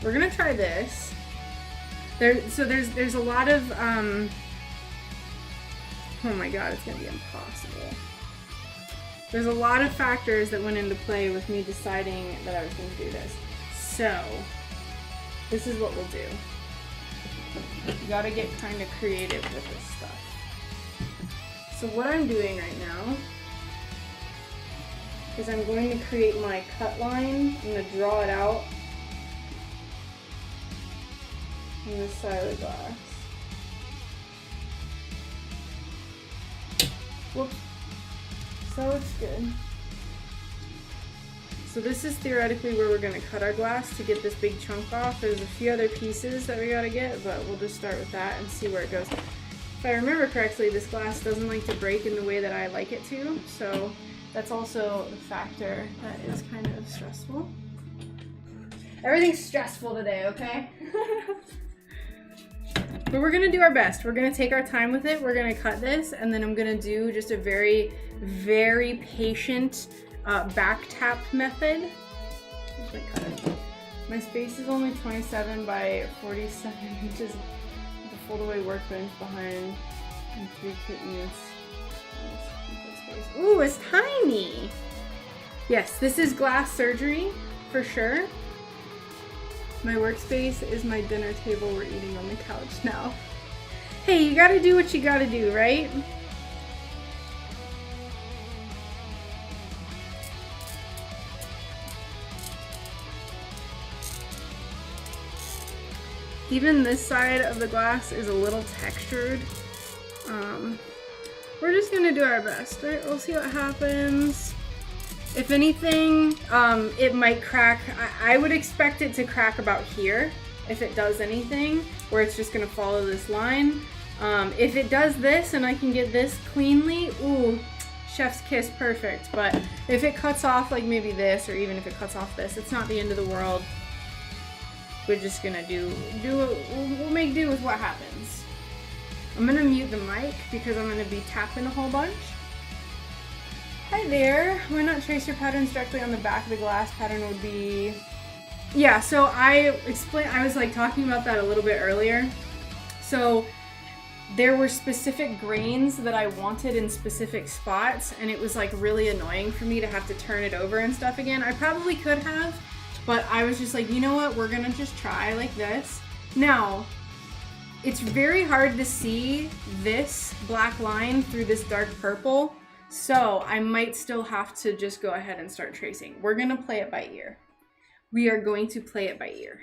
we're gonna try this. There's a lot of, oh my god, it's gonna be impossible. There's a lot of factors that went into play with me deciding that I was going to do this. So, this is what we'll do. You gotta get kind of creative with this stuff. So what I'm doing right now is I'm going to create my cut line. I'm going to draw it out on this side of the glass. Whoops. So looks good. So this is theoretically where we're going to cut our glass to get this big chunk off. There's a few other pieces that we got to get, but we'll just start with that and see where it goes. If I remember correctly, this glass doesn't like to break in the way that I like it to, so that's also the factor that is kind of stressful. Everything's stressful today, okay? But we're gonna do our best. We're gonna take our time with it. We're gonna cut this, and then I'm gonna do just a very, very patient back tap method. Where's my cutter? My space is only 27 by 47 inches. The fold-away workbench behind and 3 kittens. Ooh, it's tiny. Yes, this is glass surgery for sure. My workspace is my dinner table. We're eating on the couch now. Hey, you gotta do what you gotta do, right? Even this side of the glass is a little textured. We're just gonna do our best, right? We'll see what happens. If anything, it might crack. I would expect it to crack about here, if it does anything, where it's just gonna follow this line. If it does this and I can get this cleanly, ooh, chef's kiss, perfect. But if it cuts off like maybe this, or even if it cuts off this, it's not the end of the world. We're just gonna we'll make do with what happens. I'm gonna mute the mic because I'm gonna be tapping a whole bunch. Hi there. Why not trace your patterns directly on the back of the glass? Pattern would be, yeah, so I was like talking about that a little bit earlier. So there were specific grains that I wanted in specific spots, and it was like really annoying for me to have to turn it over and stuff again. I probably could have, but I was just like, you know what, we're gonna just try like this. Now, it's very hard to see this black line through this dark purple, so I might still have to just go ahead and start tracing. We're gonna play it by ear. We are going to play it by ear.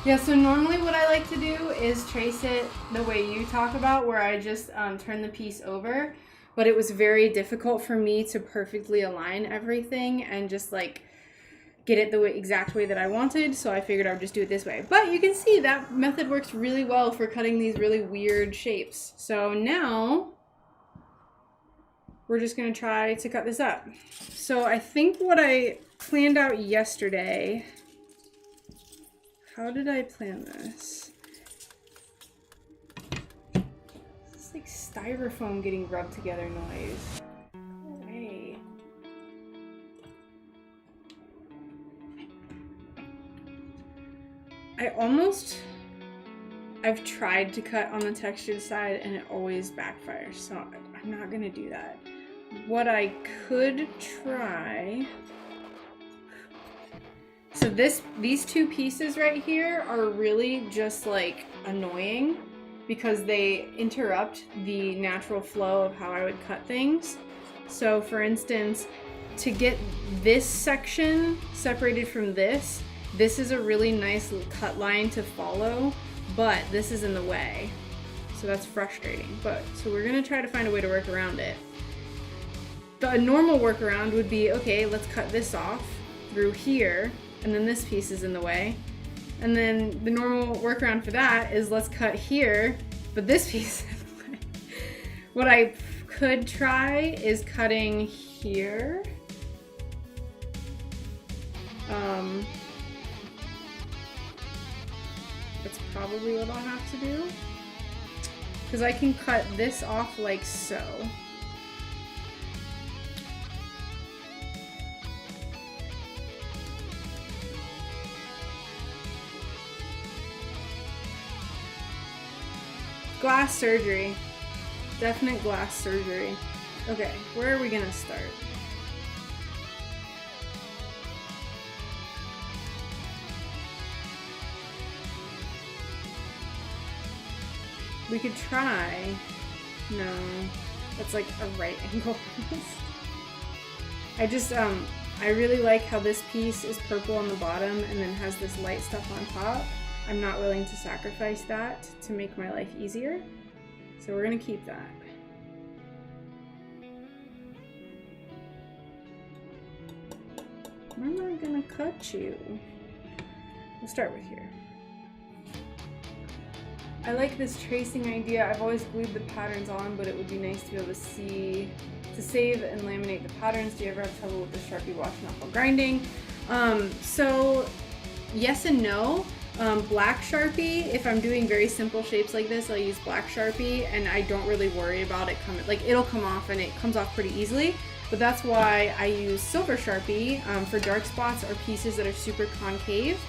Yeah, so normally what I like to do is trace it the way you talk about, where I just turn the piece over, but it was very difficult for me to perfectly align everything and just like get it the exact way that I wanted, so I figured I would just do it this way. But you can see that method works really well for cutting these really weird shapes. So now we're just gonna try to cut this up. So I think what I planned out yesterday, how did I plan this? It's like styrofoam getting rubbed together noise. Go away. I've tried to cut on the textured side and it always backfires, so I'm not gonna do that. What I could try, so these two pieces right here are really just like annoying because they interrupt the natural flow of how I would cut things. So for instance, to get this section separated from this is a really nice cut line to follow, but this is in the way. So that's frustrating. So we're gonna try to find a way to work around it. The normal workaround would be, okay, let's cut this off through here, and then this piece is in the way. And then the normal workaround for that is let's cut here, but this piece is in the way. What I could try is cutting here. That's probably what I'll have to do. Because I can cut this off like so. Glass surgery. Definite glass surgery. Okay, where are we gonna start? We could try. No, that's like a right angle. I really like how this piece is purple on the bottom and then has this light stuff on top. I'm not willing to sacrifice that to make my life easier. So we're gonna keep that. Where am I gonna cut you? We'll start with here. I like this tracing idea. I've always glued the patterns on, but it would be nice to be able to see, to save and laminate the patterns. Do you ever have trouble with the Sharpie washing off while grinding? So yes and no. Black Sharpie, if I'm doing very simple shapes like this, I'll use black Sharpie and I don't really worry about it coming, like it'll come off and it comes off pretty easily. But that's why I use silver Sharpie for dark spots or pieces that are super concave,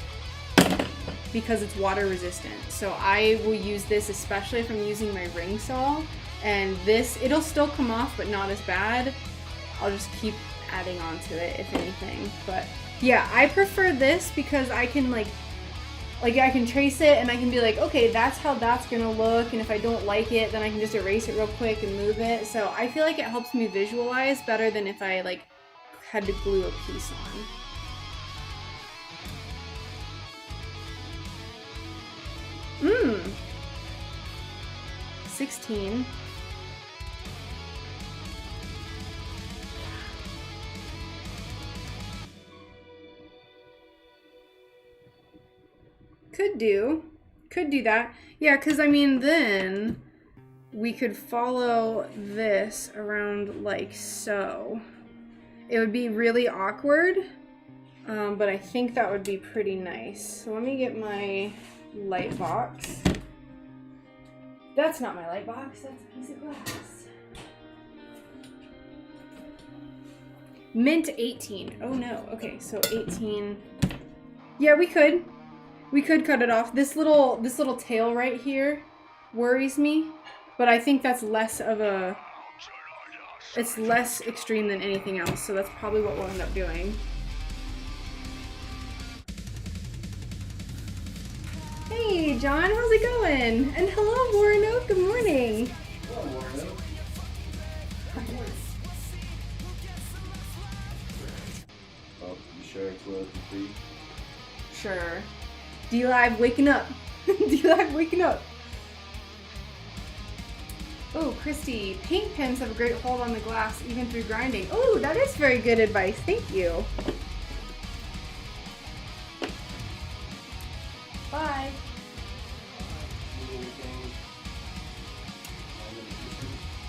because it's water resistant. So I will use this, especially if I'm using my ring saw, and this, it'll still come off but not as bad. I'll just keep adding on to it if anything. But yeah, I prefer this because I can like I can trace it and I can be like, okay, that's how that's gonna look, and if I don't like it, then I can just erase it real quick and move it. So I feel like it helps me visualize better than if I like had to glue a piece on. 16. Could do that. Yeah, because I mean, then we could follow this around like so. It would be really awkward, but I think that would be pretty nice. So let me get my light box. That's not my light box, that's a piece of glass. Mint 18. Oh no. Okay, so 18. Yeah, we could. We could cut it off. This little tail right here worries me, but I think that's less of a... It's less extreme than anything else, so that's probably what we'll end up doing. Hey, John, how's it going? And hello, Warren Oak, good morning. Hello, Warren Oak. Oh, you sure it's well complete? Sure. D-Live waking up. D-Live waking up. Oh, Christy, paint pens have a great hold on the glass even through grinding. Oh, that is very good advice. Thank you. Bye.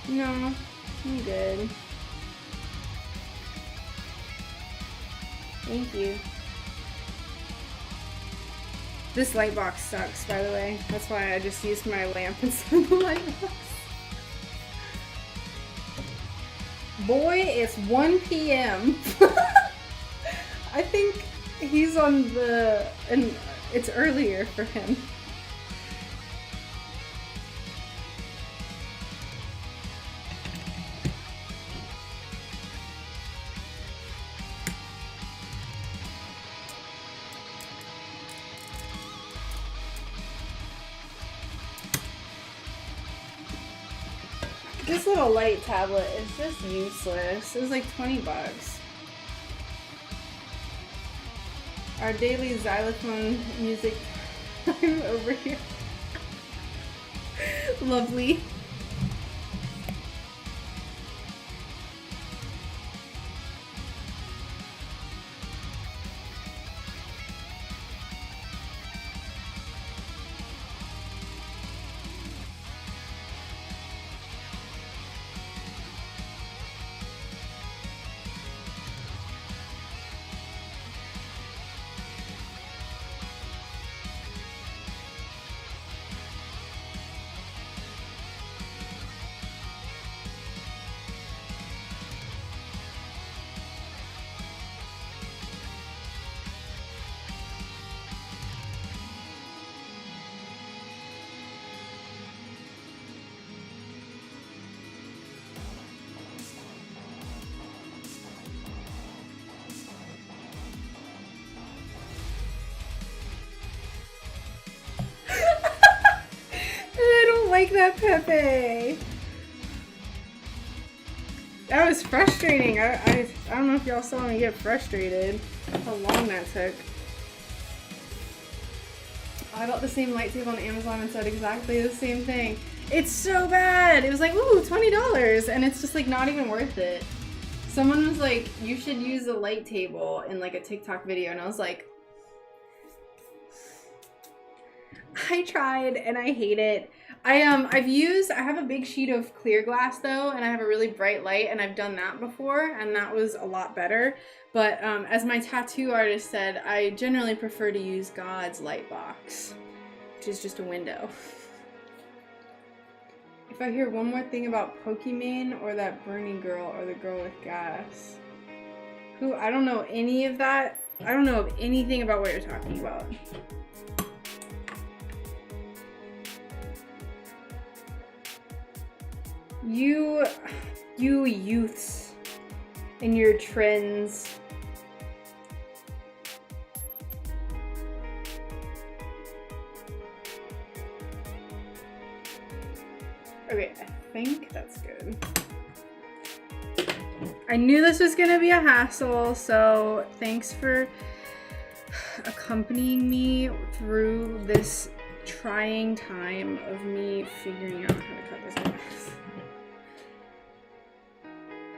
No, I'm good. Thank you. This light box sucks, by the way. That's why I just used my lamp instead of the light box. Boy, it's 1 p.m. I think he's on the... and it's earlier for him. This little light tablet is just useless. It was like 20 bucks. Our daily xylophone music time over here. Lovely. Like that Pepe. That was frustrating. I don't know if y'all saw me get frustrated. How long that took. I bought the same light table on Amazon and said exactly the same thing. It's so bad. It was like, ooh, $20, and it's just like not even worth it. Someone was like, you should use a light table in like a TikTok video, and I was like, I tried and I hate it. I have a big sheet of clear glass though, and I have a really bright light, and I've done that before, and that was a lot better. But as my tattoo artist said, I generally prefer to use God's light box, which is just a window. If I hear one more thing about Pokimane or that Bernie girl or the girl with gas, who, I don't know any of that. I don't know anything about what you're talking about. You youths and your trends. Okay, I think that's good. I knew this was gonna be a hassle, so thanks for accompanying me through this trying time of me figuring out how to cut this glass.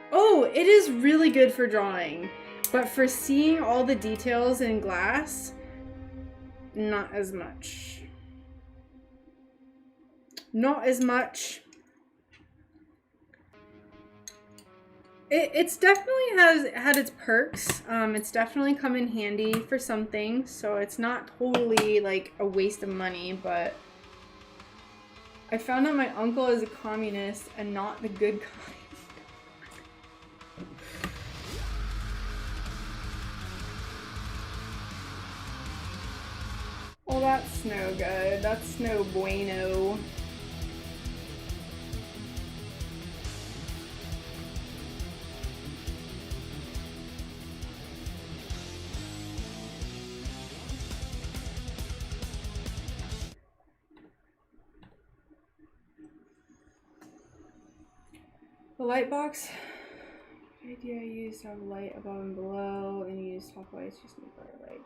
Oh, it is really good for drawing, but for seeing all the details in glass, not as much. Not as much. It's definitely has had its perks. It's definitely come in handy for some things, so it's not totally like a waste of money, but I found out my uncle is a communist and not the good kind. Well, that's no good. That's no bueno. The light box. The idea I used to have light above and below, and you use top lights just make brighter light.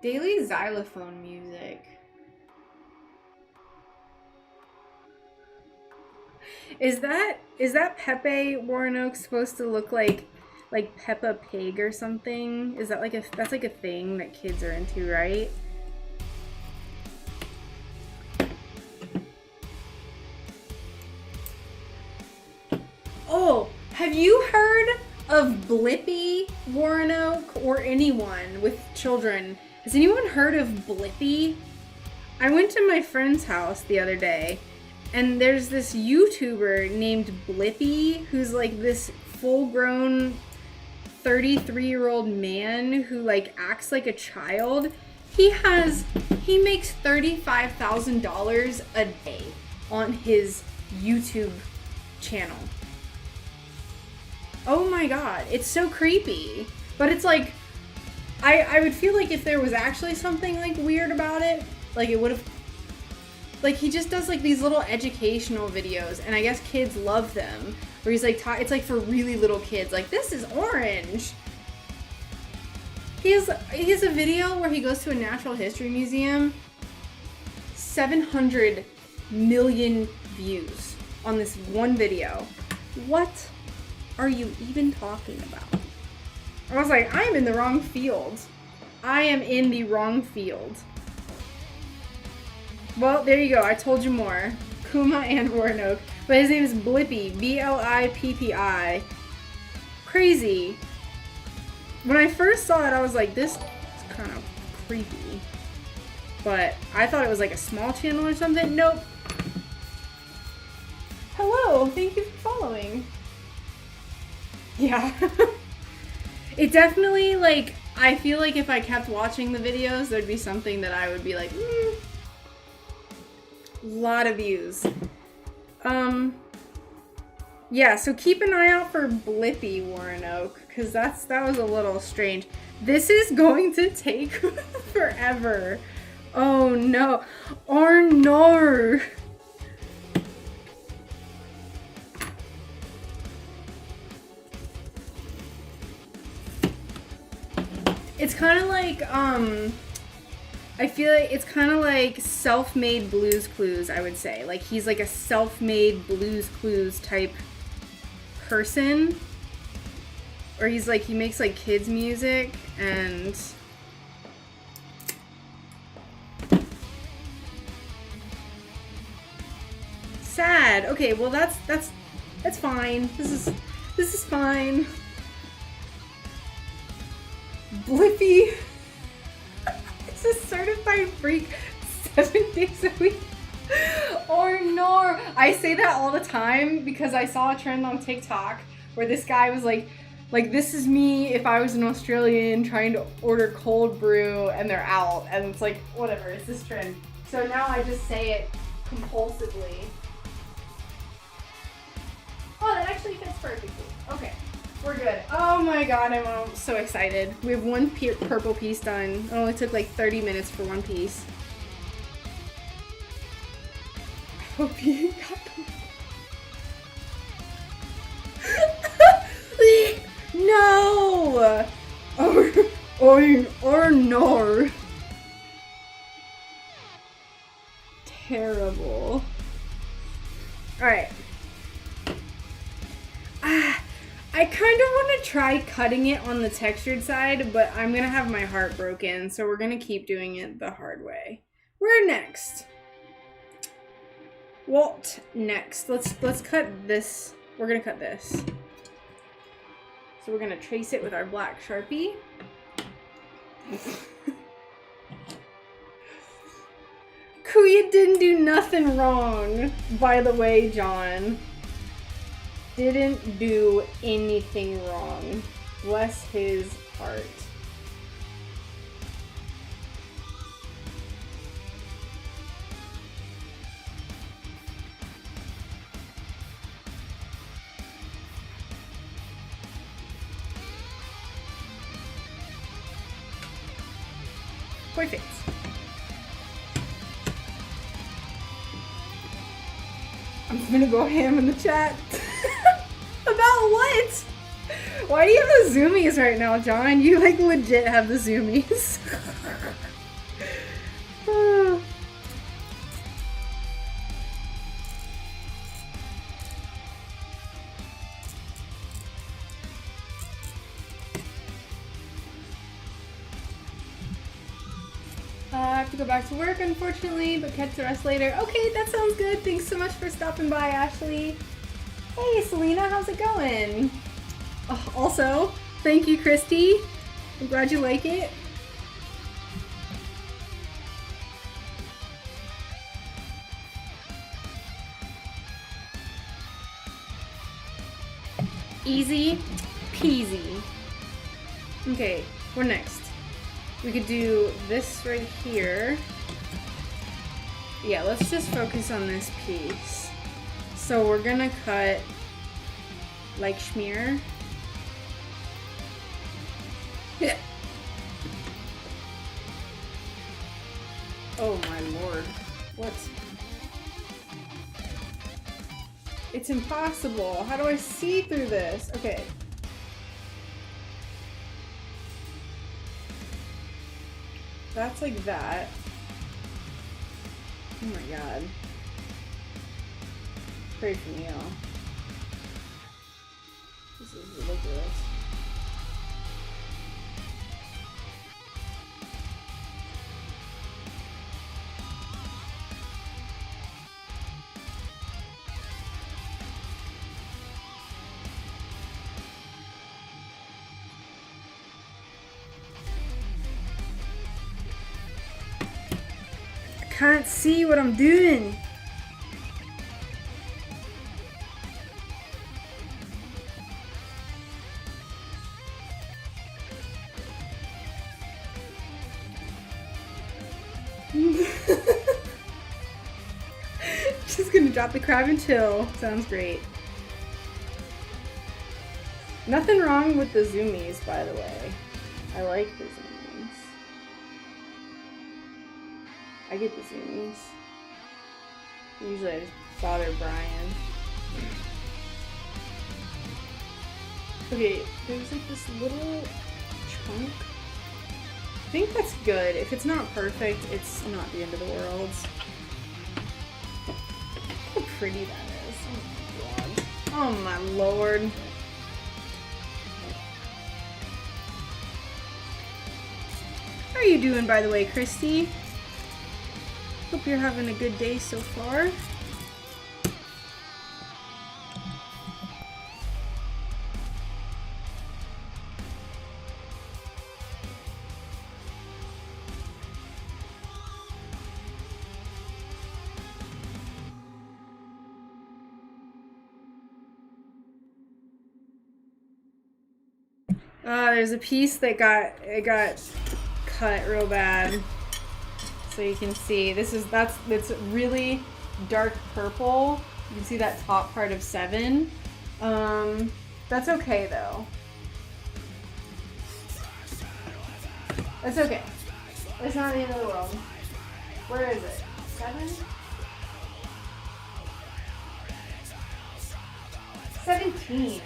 Daily xylophone music. Is that Pepe Warnock supposed to look like Peppa Pig or something? Is that that's like a thing that kids are into, right? Oh, have you heard of Blippi Warnock or anyone with children? Has anyone heard of Blippi? I went to my friend's house the other day, and there's this YouTuber named Blippi who's like this full-grown 33-year-old man who like acts like a child. He makes $35,000 a day on his YouTube channel. Oh my god, it's so creepy. But it's like, I would feel like if there was actually something like weird about it, like it would have, like he just does like these little educational videos, and I guess kids love them, where he's like, it's like for really little kids, like this is orange. He has a video where he goes to a natural history museum, 700 million views on this one video. What are you even talking about? I was like, I'm in the wrong field. I am in the wrong field. Well, there you go. I told you more. Kuma and Warnock. But his name is Blippi. B-L-I-P-P-I. Crazy. When I first saw it, I was like, this is kind of creepy. But I thought it was like a small channel or something. Nope. Hello. Thank you for following. Yeah. It definitely, like, I feel like if I kept watching the videos, there'd be something that I would be like, lot of views. Yeah, so keep an eye out for Blippi Warnock, because that was a little strange. This is going to take forever. Oh no. Oh no. It's kind of like, I feel like it's kind of like self-made Blue's Clues, I would say. Like, he's like a self-made Blue's Clues type person. Or he's like, he makes like kids music, and sad. Okay, well that's fine. This is fine. Blippi is a certified freak 7 days a week. Or no. I say that all the time because I saw a trend on TikTok where this guy was like this is me if I was an Australian trying to order cold brew and they're out, and it's like, whatever, it's this trend. So now I just say it compulsively. Oh, that actually fits perfectly. Okay. We're good. Oh my god, I'm so excited. We have one purple piece done. It only took like 30 minutes for one piece. I hope you got them. No! Or no. Terrible. Alright. I kind of want to try cutting it on the textured side, but I'm going to have my heart broken, so we're going to keep doing it the hard way. Where next? What next? Let's cut this. We're gonna cut this. So we're gonna trace it with our black Sharpie. Kuya didn't do nothing wrong, by the way, John. Didn't do anything wrong. Bless his heart. Perfect. I'm gonna go ham in the chat. About what? Why do you have the zoomies right now, John? You like legit have the zoomies. I have to go back to work, unfortunately, but catch the rest later. Okay, that sounds good. Thanks so much for stopping by, Ashley. Hey, Selena, how's it going? Oh, also, thank you, Christy. I'm glad you like it. Easy peasy. Okay, what next? We could do this right here. Yeah, let's just focus on this piece. So we're gonna cut like schmear. Yeah. Oh my lord. What? It's impossible. How do I see through this? Okay. That's like that. Oh my god. Pray for me, y'all. This is ridiculous. I can't see what I'm doing. Just gonna drop the crab and chill. Sounds great. Nothing wrong with the zoomies, by the way. I like the zoomies. I get the zoomies. Usually I just bother Brian. Okay, there's like this little chunk. I think that's good. If it's not perfect, it's not the end of the world. Look how pretty that is. Oh my god. Oh my lord. How are you doing, by the way, Christy? Hope you're having a good day so far. There's a piece that got cut real bad. So you can see it's really dark purple. You can see that top part of 7. That's okay though. That's okay. It's not the end of the world. Where is it? 7? 17.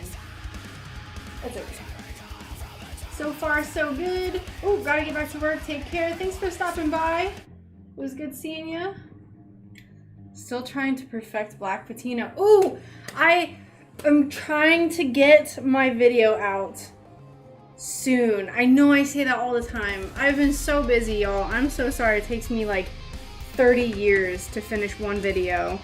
That's okay. So far, so good. Oh, gotta get back to work. Take care. Thanks for stopping by. It was good seeing you. Still trying to perfect black patina. Ooh, I am trying to get my video out soon. I know I say that all the time. I've been so busy, y'all. I'm so sorry. It takes me like 30 years to finish one video.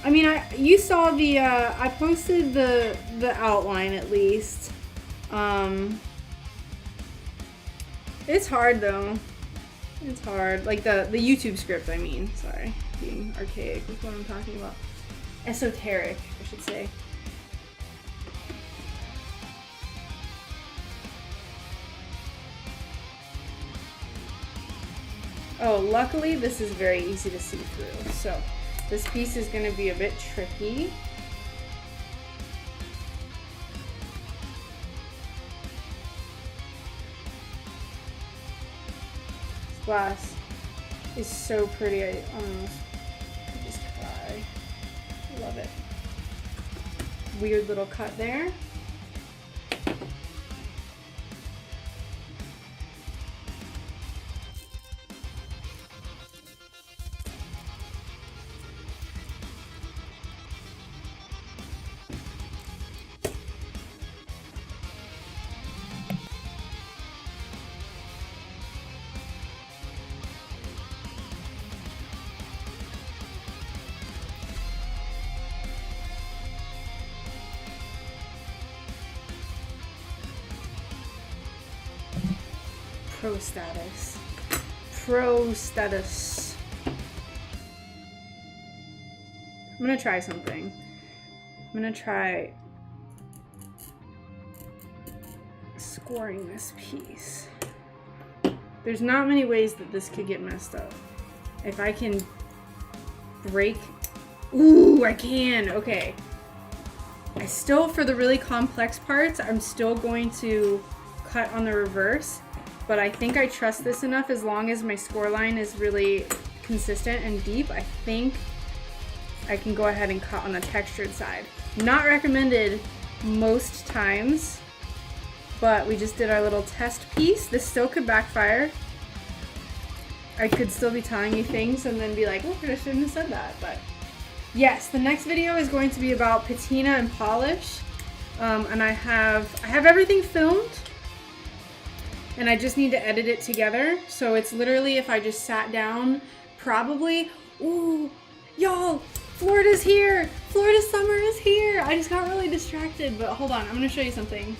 I mean, you saw the, I posted the outline at least. It's hard though. It's hard. Like the YouTube script, I mean. Sorry. Being archaic with what I'm talking about. Esoteric, I should say. Oh, luckily this is very easy to see through. So this piece is going to be a bit tricky. This glass is so pretty. I almost could just cry. Love it. Weird little cut there. Pro status. Pro status. I'm gonna try something. I'm gonna try scoring this piece. There's not many ways that this could get messed up. If I can break... Ooh, I can! Okay. I still, for the really complex parts, I'm still going to cut on the reverse. But I think I trust this enough as long as my score line is really consistent and deep. I think I can go ahead and cut on the textured side. Not recommended most times, but we just did our little test piece. This still could backfire. I could still be telling you things and then be like, oh, I shouldn't have said that. But yes, the next video is going to be about patina and polish. And I have everything filmed. And I just need to edit it together. So it's literally, if I just sat down, probably, ooh, y'all, Florida's here. Florida summer is here. I just got really distracted, but hold on, I'm gonna show you something.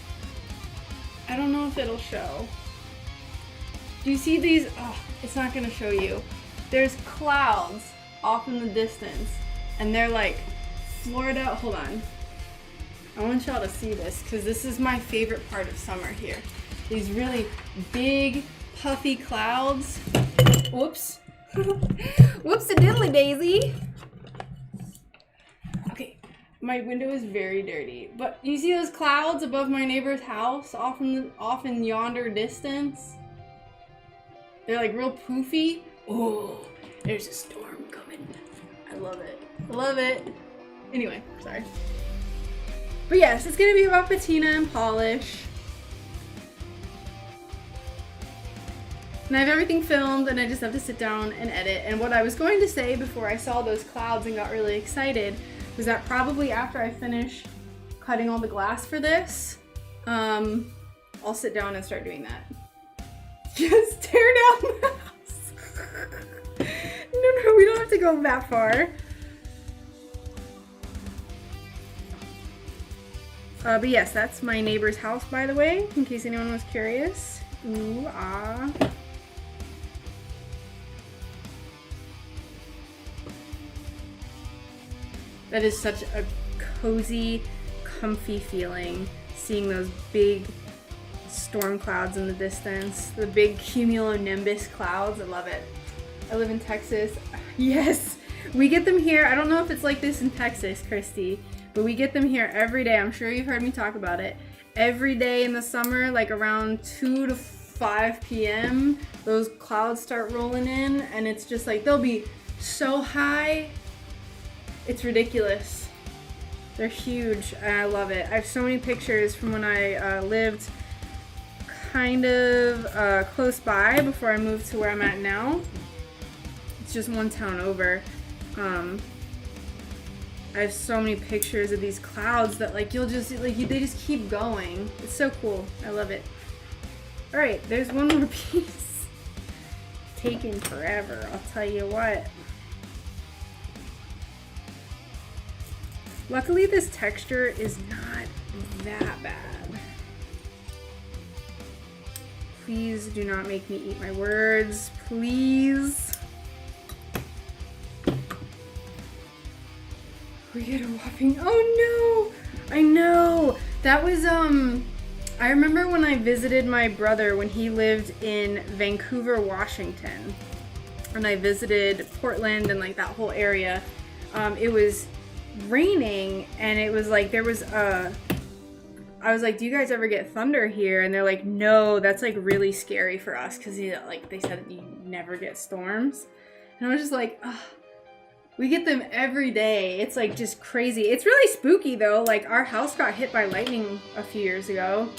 I don't know if it'll show. Do you see these? Oh, it's not gonna show you. There's clouds off in the distance, and they're like, Florida, hold on. I want y'all to see this, because this is my favorite part of summer here. These really big, puffy clouds. Whoops. Whoops-a-diddly daisy. Okay, my window is very dirty. But you see those clouds above my neighbor's house off in yonder distance? They're like real poofy. Oh, there's a storm coming. I love it. I love it. Anyway, sorry. But yes, it's gonna be about patina and polish. And I have everything filmed and I just have to sit down and edit. And what I was going to say before I saw those clouds and got really excited was that probably after I finish cutting all the glass for this, I'll sit down and start doing that. Just tear down the house. No, we don't have to go that far. But yes, that's my neighbor's house, by the way, in case anyone was curious. Ooh, ah. That is such a cozy, comfy feeling, seeing those big storm clouds in the distance, the big cumulonimbus clouds. I love it. I live in Texas. Yes, we get them here. I don't know if it's like this in Texas, Christy, but we get them here every day. I'm sure you've heard me talk about it. Every day in the summer, like around 2 to 5 p.m., those clouds start rolling in, and it's just like, they'll be so high. It's ridiculous. They're huge, and I love it. I have so many pictures from when I lived kind of close by before I moved to where I'm at now. It's just one town over. I have so many pictures of these clouds that like you'll just like they just keep going. It's so cool. I love it. All right, there's one more piece. Taking forever, I'll tell you what. Luckily, this texture is not that bad. Please do not make me eat my words, please. We get a whopping, oh no! I know! That was, I remember when I visited my brother when he lived in Vancouver, Washington. And I visited Portland and like that whole area. It was raining and it was like, there was I was like, do you guys ever get thunder here? And they're like, no, that's like really scary for us because like they said you never get storms. And I was just like, ugh, we get them every day. It's like just crazy. It's really spooky though. Like our house got hit by lightning a few years ago,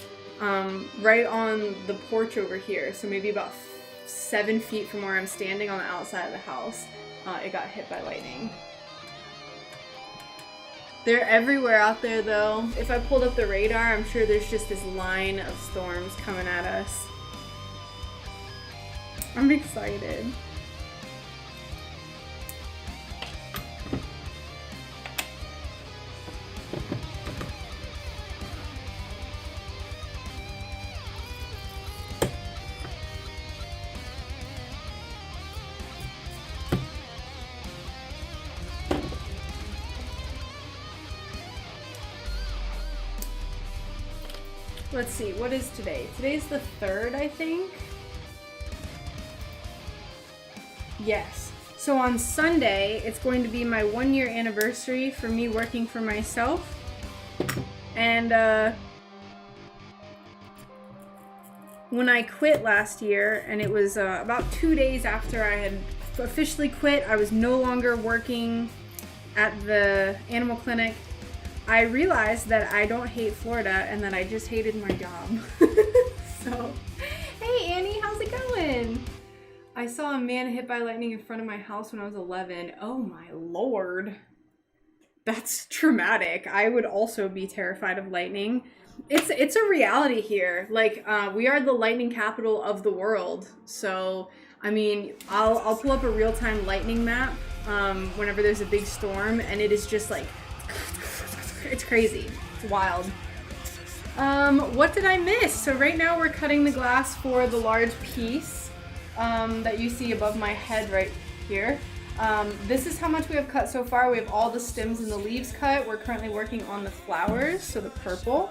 right on the porch over here. So maybe about 7 feet from where I'm standing on the outside of the house, it got hit by lightning. They're everywhere out there though. If I pulled up the radar, I'm sure there's just this line of storms coming at us. I'm excited. Let's see, what is today? Today's the 3rd, I think. Yes. So on Sunday, it's going to be my 1-year anniversary for me working for myself. And when I quit last year, and it was about 2 days after I had officially quit, I was no longer working at the animal clinic. I realized that I don't hate Florida and that I just hated my job. So, hey Annie, how's it going? I saw a man hit by lightning in front of my house when I was 11. Oh my lord. That's traumatic. I would also be terrified of lightning. It's a reality here. Like, we are the lightning capital of the world. So, I mean, I'll pull up a real-time lightning map whenever there's a big storm, and it is just like, it's crazy. It's wild. What did I miss? So right now we're cutting the glass for the large piece that you see above my head right here. This is how much we have cut so far. We have all the stems and the leaves cut. We're currently working on the flowers, so the purple.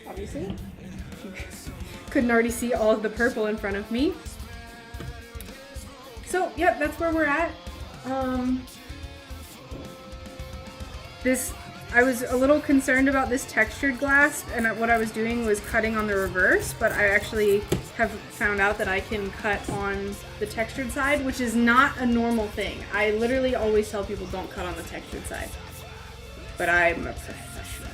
Obviously. Couldn't already see all of the purple in front of me. So, yep, that's where we're at. I was a little concerned about this textured glass, and what I was doing was cutting on the reverse, but I actually have found out that I can cut on the textured side, which is not a normal thing. I literally always tell people don't cut on the textured side, but I'm a professional.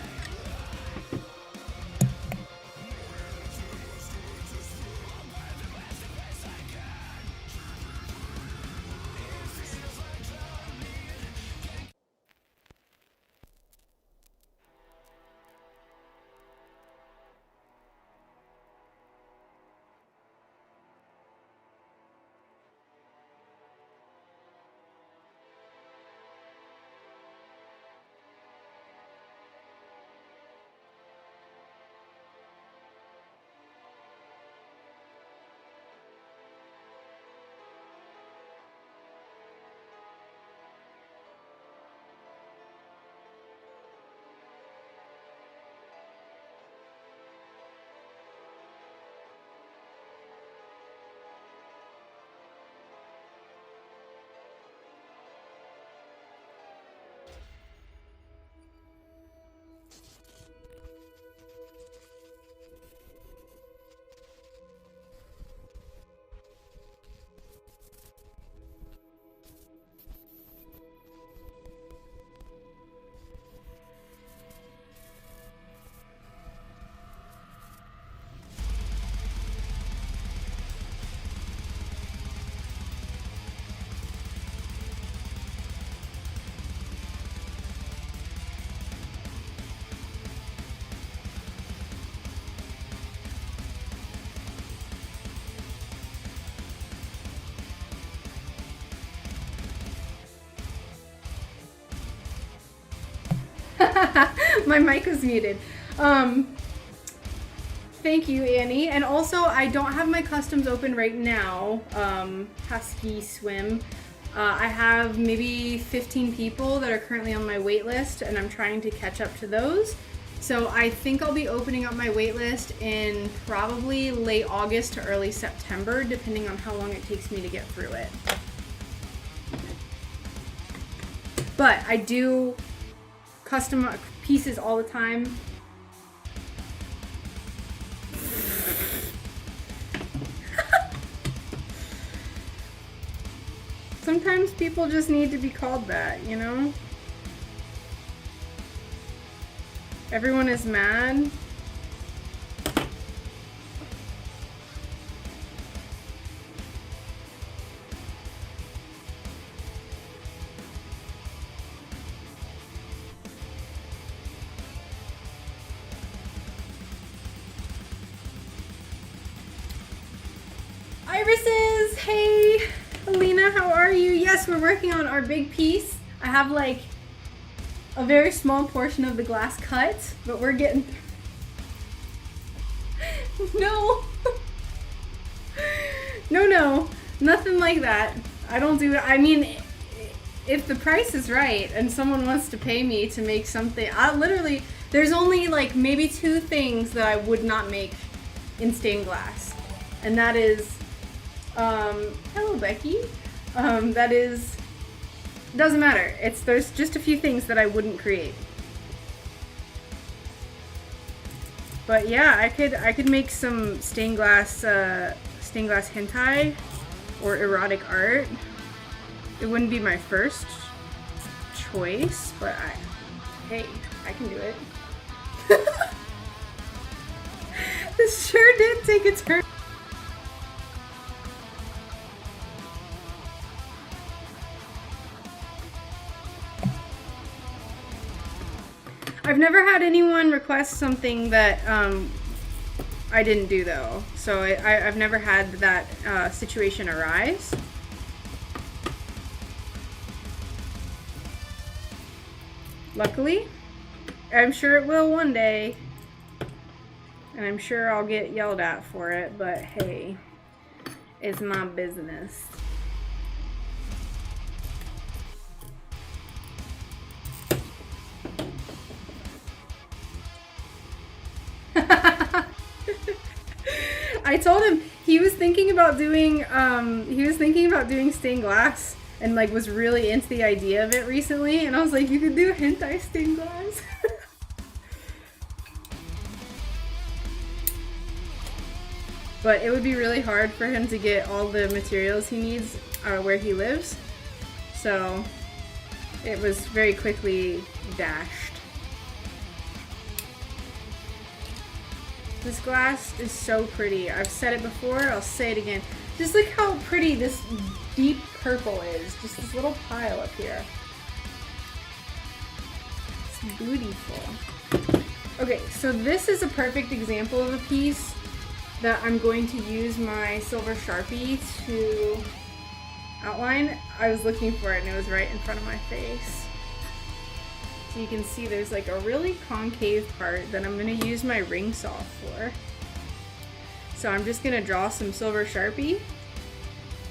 My mic was muted. Thank you, Annie. And also, I don't have my customs open right now. Husky Swim. I have maybe 15 people that are currently on my wait list, and I'm trying to catch up to those. So I think I'll be opening up my wait list in probably late August to early September, depending on how long it takes me to get through it. But I do custom pieces all the time. Sometimes people just need to be called that, you know? Everyone is mad. Irises, hey, Alina, how are you? Yes, we're working on our big piece. I have like a very small portion of the glass cut, but we're getting no. No, nothing like that. I don't do it. I mean, if the price is right and someone wants to pay me to make something, there's only like maybe 2 things that I would not make in stained glass. And that is, hello Becky. Doesn't matter. There's just a few things that I wouldn't create. But yeah, I could make some stained glass hentai or erotic art. It wouldn't be my first choice, but hey, I can do it. This sure did take a turn. I've never had anyone request something that I didn't do though, so I've never had that situation arise. Luckily, I'm sure it will one day, and I'm sure I'll get yelled at for it, but hey, it's my business. I told him he was thinking about doing stained glass and like was really into the idea of it recently, and I was like, you could do hentai stained glass. But it would be really hard for him to get all the materials he needs where he lives, so it was very quickly dashed. This glass is so pretty. I've said it before, I'll say it again. Just look how pretty this deep purple is. Just this little pile up here. It's beautiful. Okay, so this is a perfect example of a piece that I'm going to use my silver Sharpie to outline. I was looking for it and it was right in front of my face. So you can see there's like a really concave part that I'm going to use my ring saw for. So I'm just going to draw some silver Sharpie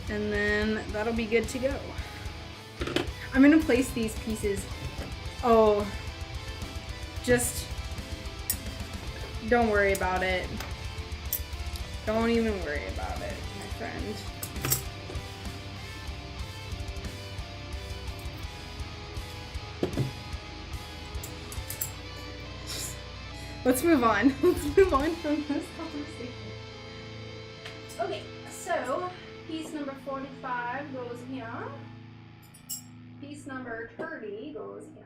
and then that'll be good to go. I'm going to place these pieces. Oh, just don't worry about it. Don't even worry about it, my friend. Let's move on. Let's move on from this conversation. Okay, so piece number 45 goes here. Piece number 30 goes here.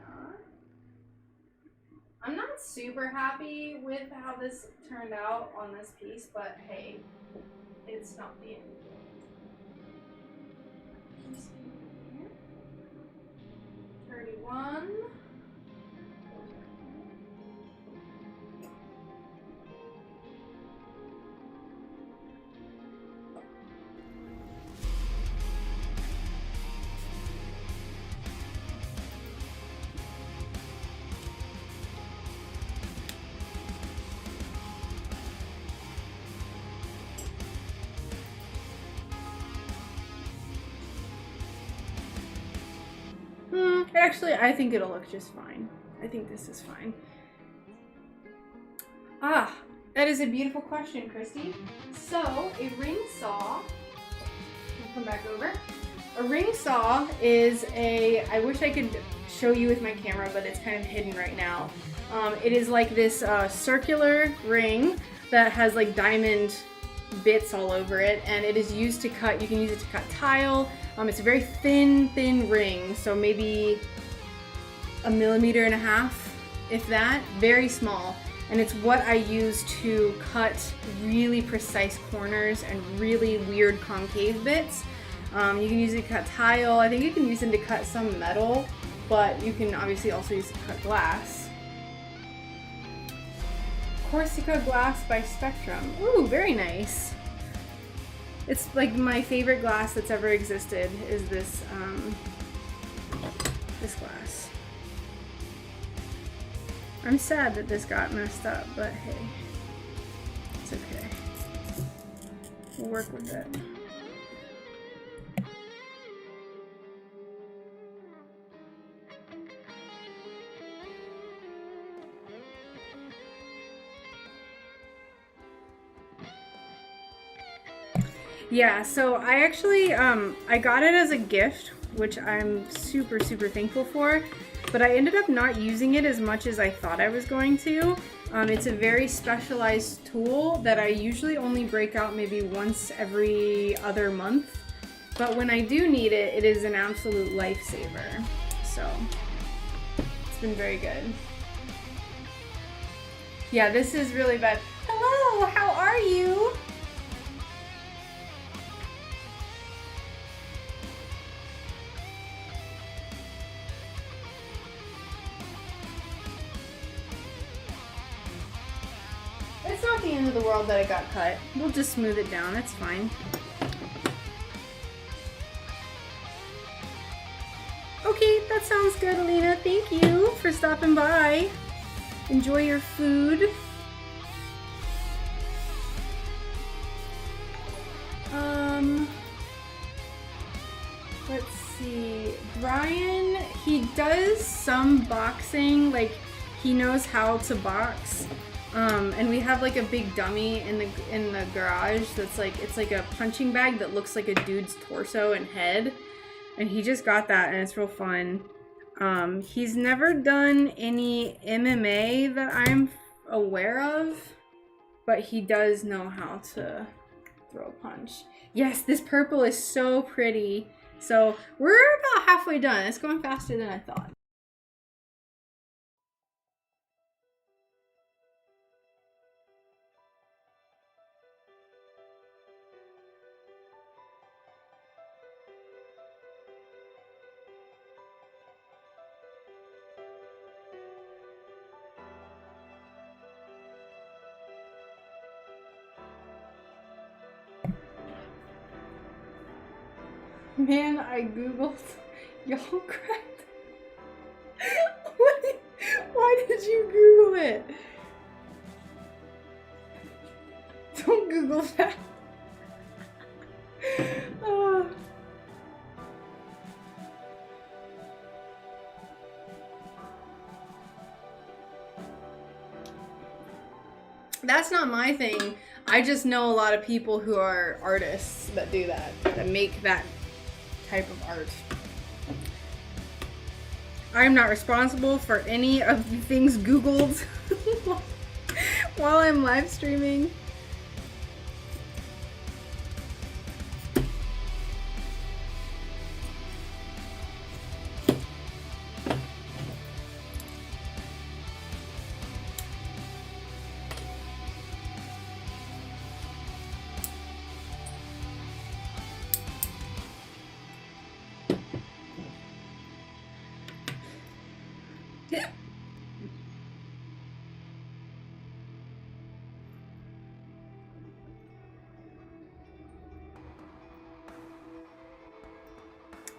I'm not super happy with how this turned out on this piece, but hey, it's not the end. Piece here. 31. Actually, I think it'll look just fine. I think this is fine. Ah, that is a beautiful question, Christy. So, a ring saw, I'll come back over. A ring saw is I wish I could show you with my camera, but it's kind of hidden right now. It is like this circular ring that has like diamond bits all over it, and it is used to cut, you can use it to cut tile. It's a very thin ring, so maybe 1.5 millimeters, if that, very small. And it's what I use to cut really precise corners and really weird concave bits. You can use it to cut tile. I think you can use it to cut some metal, but you can obviously also use it to cut glass. Corsica glass by Spectrum. Ooh, very nice. It's like my favorite glass that's ever existed is this, this glass. I'm sad that this got messed up, but hey, it's okay. We'll work with it. Yeah, so I actually, I got it as a gift, which I'm super thankful for, but I ended up not using it as much as I thought I was going to. It's a very specialized tool that I usually only break out maybe once every other month, but when I do need it, it is an absolute lifesaver. So, it's been very good. Yeah, this is really bad. Hello, how are you? It's not the end of the world that it got cut. We'll just smooth it down, it's fine. Okay, that sounds good, Alina. Thank you for stopping by. Enjoy your food. Let's see. Brian, he does some boxing, like he knows how to box. And we have like a big dummy in the garage that's like, it's like a punching bag that looks like a dude's torso and head. And he just got that and it's real fun. He's never done any MMA that I'm aware of, but he does know how to throw a punch. Yes, this purple is so pretty. So we're about halfway done. It's going faster than I thought. Man, I googled y'all cracked. Why did you Google it? Don't Google that. Oh. That's not my thing. I just know a lot of people who are artists that do that, that make that type of art. I'm not responsible for any of the things Googled while I'm live streaming.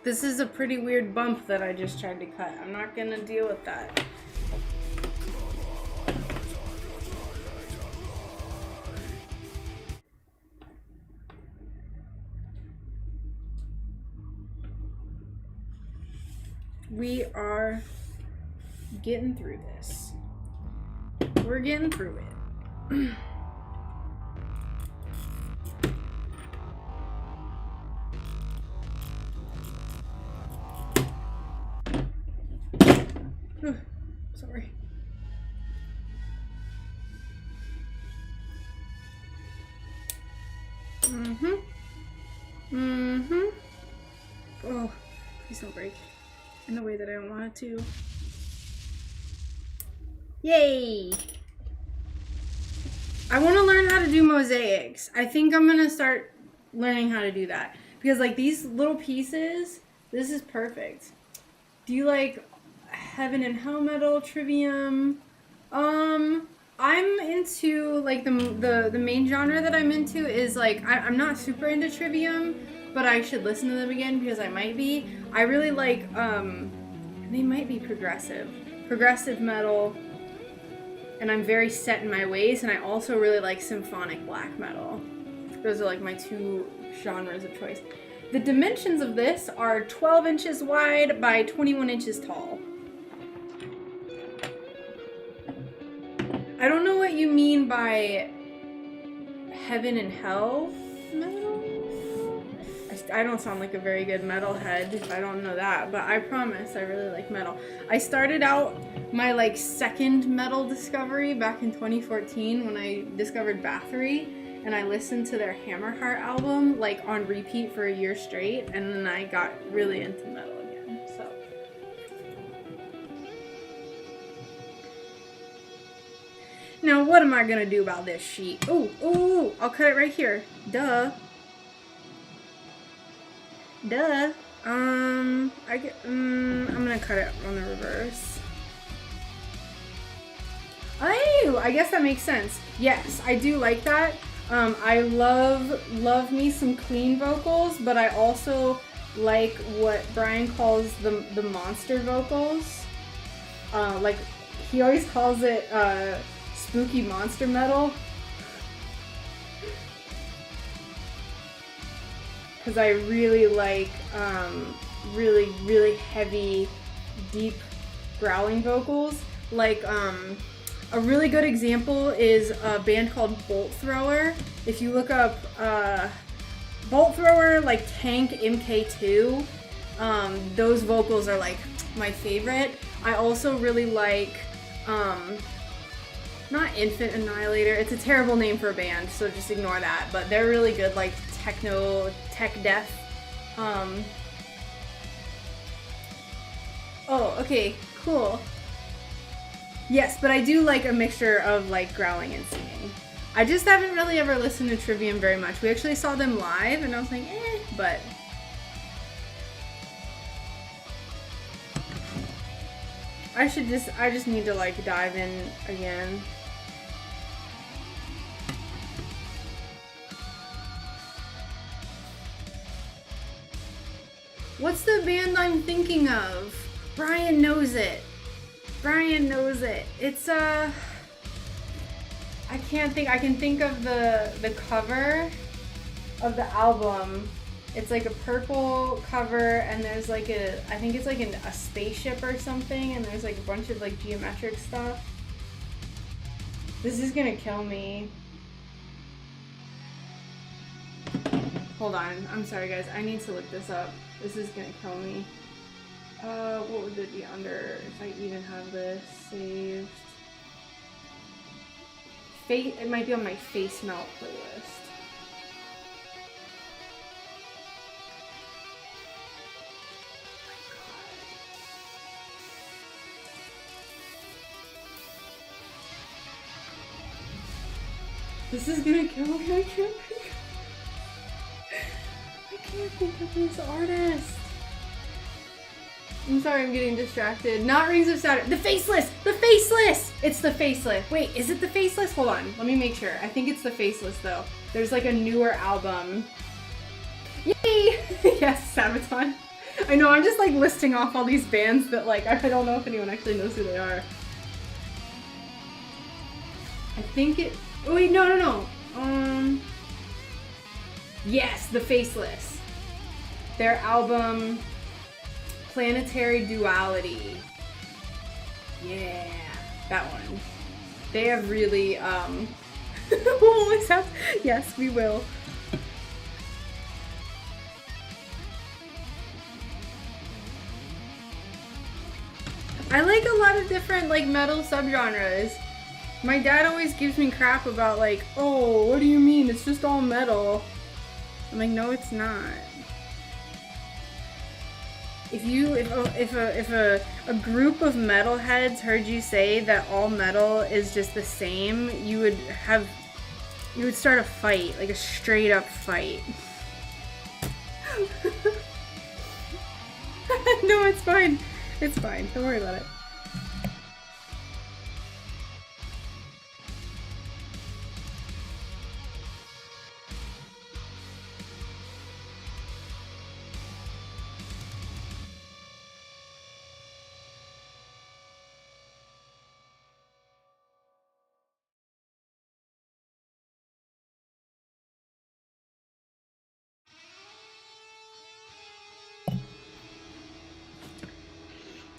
This is a pretty weird bump that I just tried to cut. I'm not gonna deal with that. We are getting through this. We're getting through it. Sorry. Oh, please don't break in the way that I don't want it to. Yay! I want to learn how to do mosaics. I think I'm gonna start learning how to do that because like these little pieces, this is perfect. Do you like heaven and hell metal, trivium? I'm into like the main genre that I'm into is like I'm not super into trivium, but I should listen to them again because I might be. I really like they might be progressive metal, and I'm very set in my ways, and I also really like symphonic black metal. Those are like my two genres of choice. The dimensions of this are 12 inches wide by 21 inches tall. I don't know what you mean by heaven and hell metal. I don't sound like a very good metalhead if I don't know that, but I promise I really like metal. I started out my like second metal discovery back in 2014 when I discovered Bathory, and I listened to their Hammerheart album like on repeat for a year straight, and then I got really into metal again. So now what am I gonna do about this sheet? Ooh, I'll cut it right here. Duh. I'm gonna cut it on the reverse. Oh, I guess that makes sense. Yes, I do like that. I love me some clean vocals, but I also like what Brian calls the monster vocals. Like he always calls it spooky monster metal. Because I really like really heavy, deep growling vocals. Like a really good example is a band called Bolt Thrower. If you look up Bolt Thrower, like Tank MK2, those vocals are like my favorite. I also really like not Infant Annihilator. It's a terrible name for a band, so just ignore that. But they're really good, like techno, tech death. Oh, okay, cool. Yes, but I do like a mixture of like growling and singing. I just haven't really ever listened to Trivium very much. We actually saw them live, and I was like, but. I just need to like dive in again. What's the band I'm thinking of? Brian knows it. It's I can't think. I can think of the cover of the album. It's like a purple cover, and there's like I think it's like a spaceship or something, and there's like a bunch of like geometric stuff. This is gonna kill me. Hold on. I'm sorry, guys. I need to look this up. This is gonna kill me. What would it be under if I even have this saved? It might be on my Face Melt playlist. This is gonna kill me. I can't think of this artist. I'm sorry, I'm getting distracted. Not Rings of Saturn. The Faceless! The Faceless! It's the Faceless. Wait, is it the Faceless? Hold on. Let me make sure. I think it's the Faceless, though. There's like a newer album. Yay! Yes, Sabaton. I know, I'm just like listing off all these bands that like, I don't know if anyone actually knows who they are. I think it... Oh, wait, no. Yes, the Faceless. Their album... Planetary Duality. Yeah, that one. They have really, we'll accept. Yes, we will. I like a lot of different, like, metal subgenres. My dad always gives me crap about, like, oh, what do you mean? It's just all metal. I'm like, no, it's not. If a group of metalheads heard you say that all metal is just the same, you would start a fight, like a straight up fight. No, it's fine. It's fine. Don't worry about it.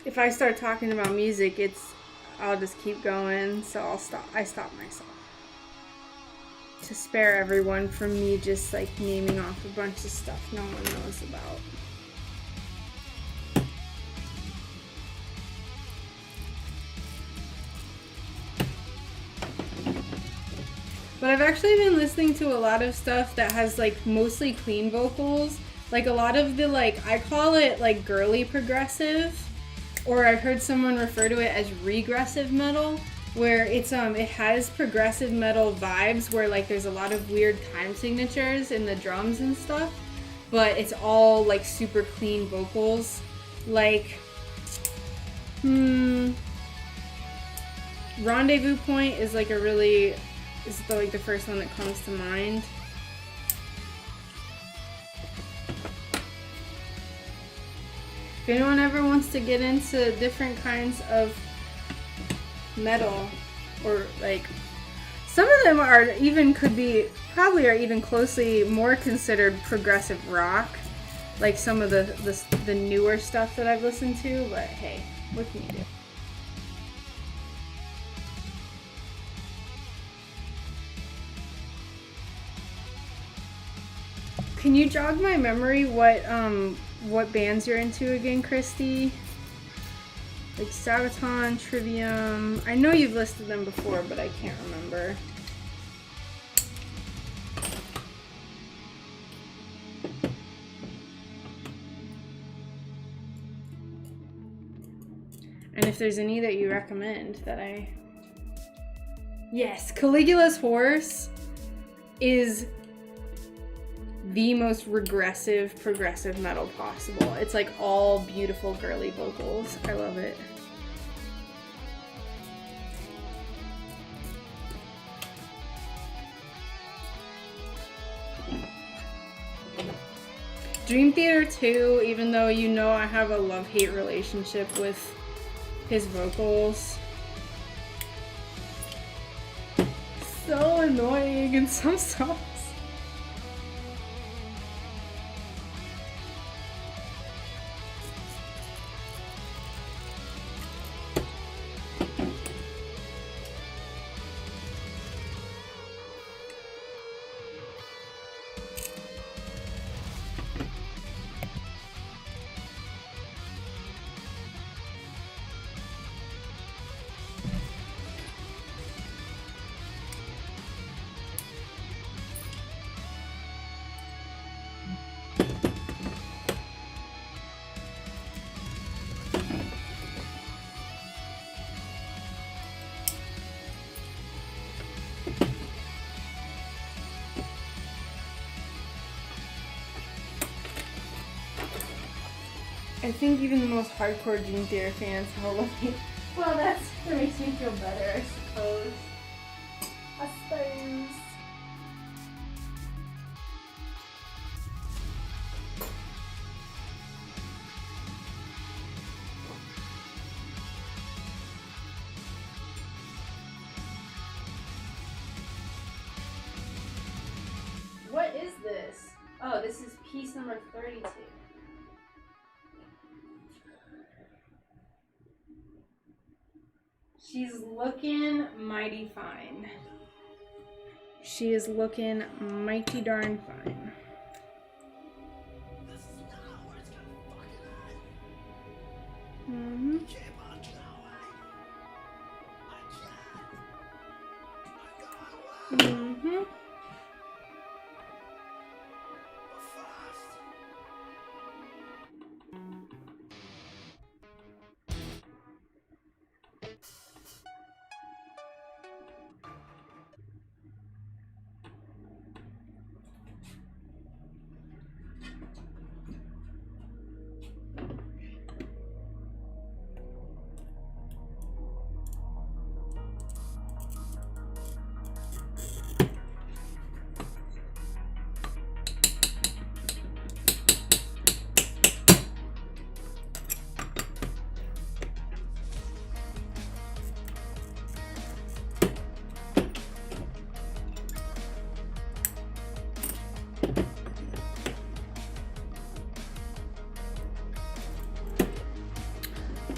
If I start talking about music, I'll just keep going, so I stop myself. To spare everyone from me just like naming off a bunch of stuff no one knows about. But I've actually been listening to a lot of stuff that has like mostly clean vocals. Like a lot of the like, I call it like girly progressive. Or I've heard someone refer to it as regressive metal, where it has progressive metal vibes where like there's a lot of weird time signatures in the drums and stuff, but it's all like super clean vocals. Like Rendezvous Point is like is the first one that comes to mind. If anyone ever wants to get into different kinds of metal, or like some of them are even probably are even closely more considered progressive rock, like some of the newer stuff that I've listened to, but hey, what can you do? Can you jog my memory what bands you're into again, Christy? Like Sabaton, Trivium. I know you've listed them before, but I can't remember. And if there's any that you recommend that I... Yes, Caligula's Horse is the most regressive, progressive metal possible. It's like all beautiful girly vocals. I love it. Dream Theater 2, even though you know I have a love-hate relationship with his vocals. So annoying in some songs. I think even the most hardcore Dream Theater fans will love me. Well, that makes me feel better, I suppose. What is this? Oh, this is piece number 32. She's looking mighty fine. She is looking mighty darn fine. Mm-hmm. Mm-hmm.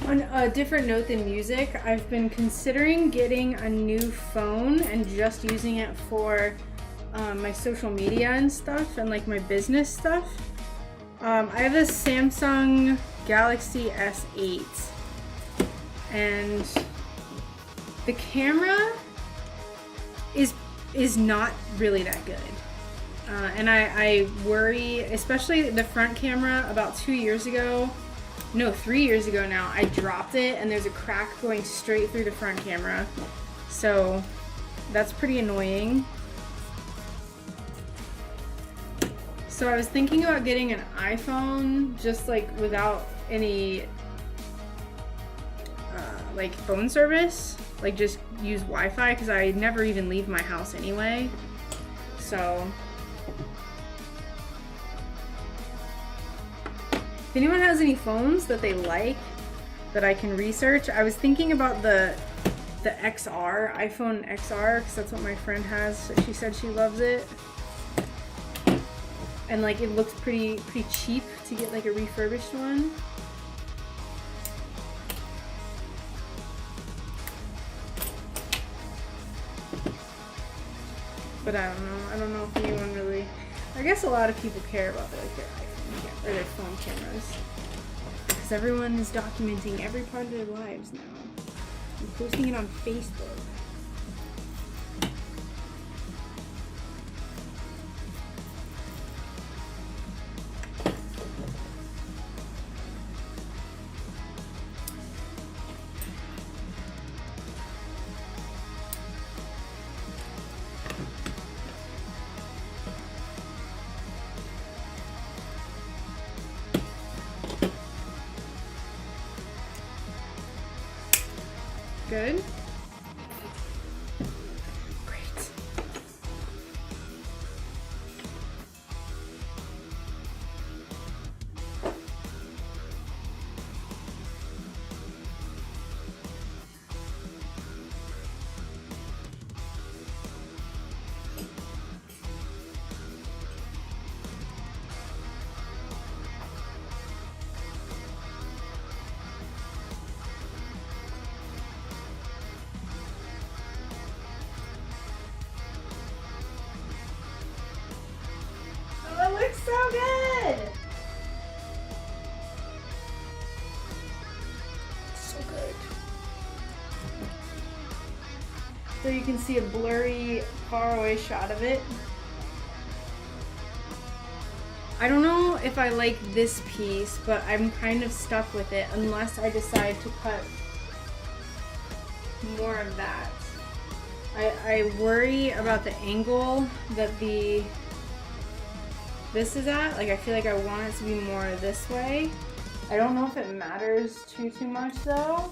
On a different note than music, I've been considering getting a new phone and just using it for my social media and stuff and like my business stuff. I have a Samsung Galaxy S8 and the camera is not really that good. And I worry, especially the front camera. About 3 years ago now, I dropped it and there's a crack going straight through the front camera. So that's pretty annoying. So I was thinking about getting an iPhone just like without any like phone service, like just use Wi-Fi because I never even leave my house anyway. So if anyone has any phones that they like that I can research, I was thinking about the XR, iPhone XR, because that's what my friend has. She said she loves it. And like it looks pretty cheap to get like a refurbished one. But I don't know if anyone really, I guess a lot of people care about like their iPhone or their phone cameras. Because everyone is documenting every part of their lives now and posting it on Facebook. Good. Great. Looks so good. So good. So you can see a blurry, faraway shot of it. I don't know if I like this piece, but I'm kind of stuck with it unless I decide to cut more of that. I worry about the angle that this is at. Like I feel like I want it to be more this way. I don't know if it matters too much though.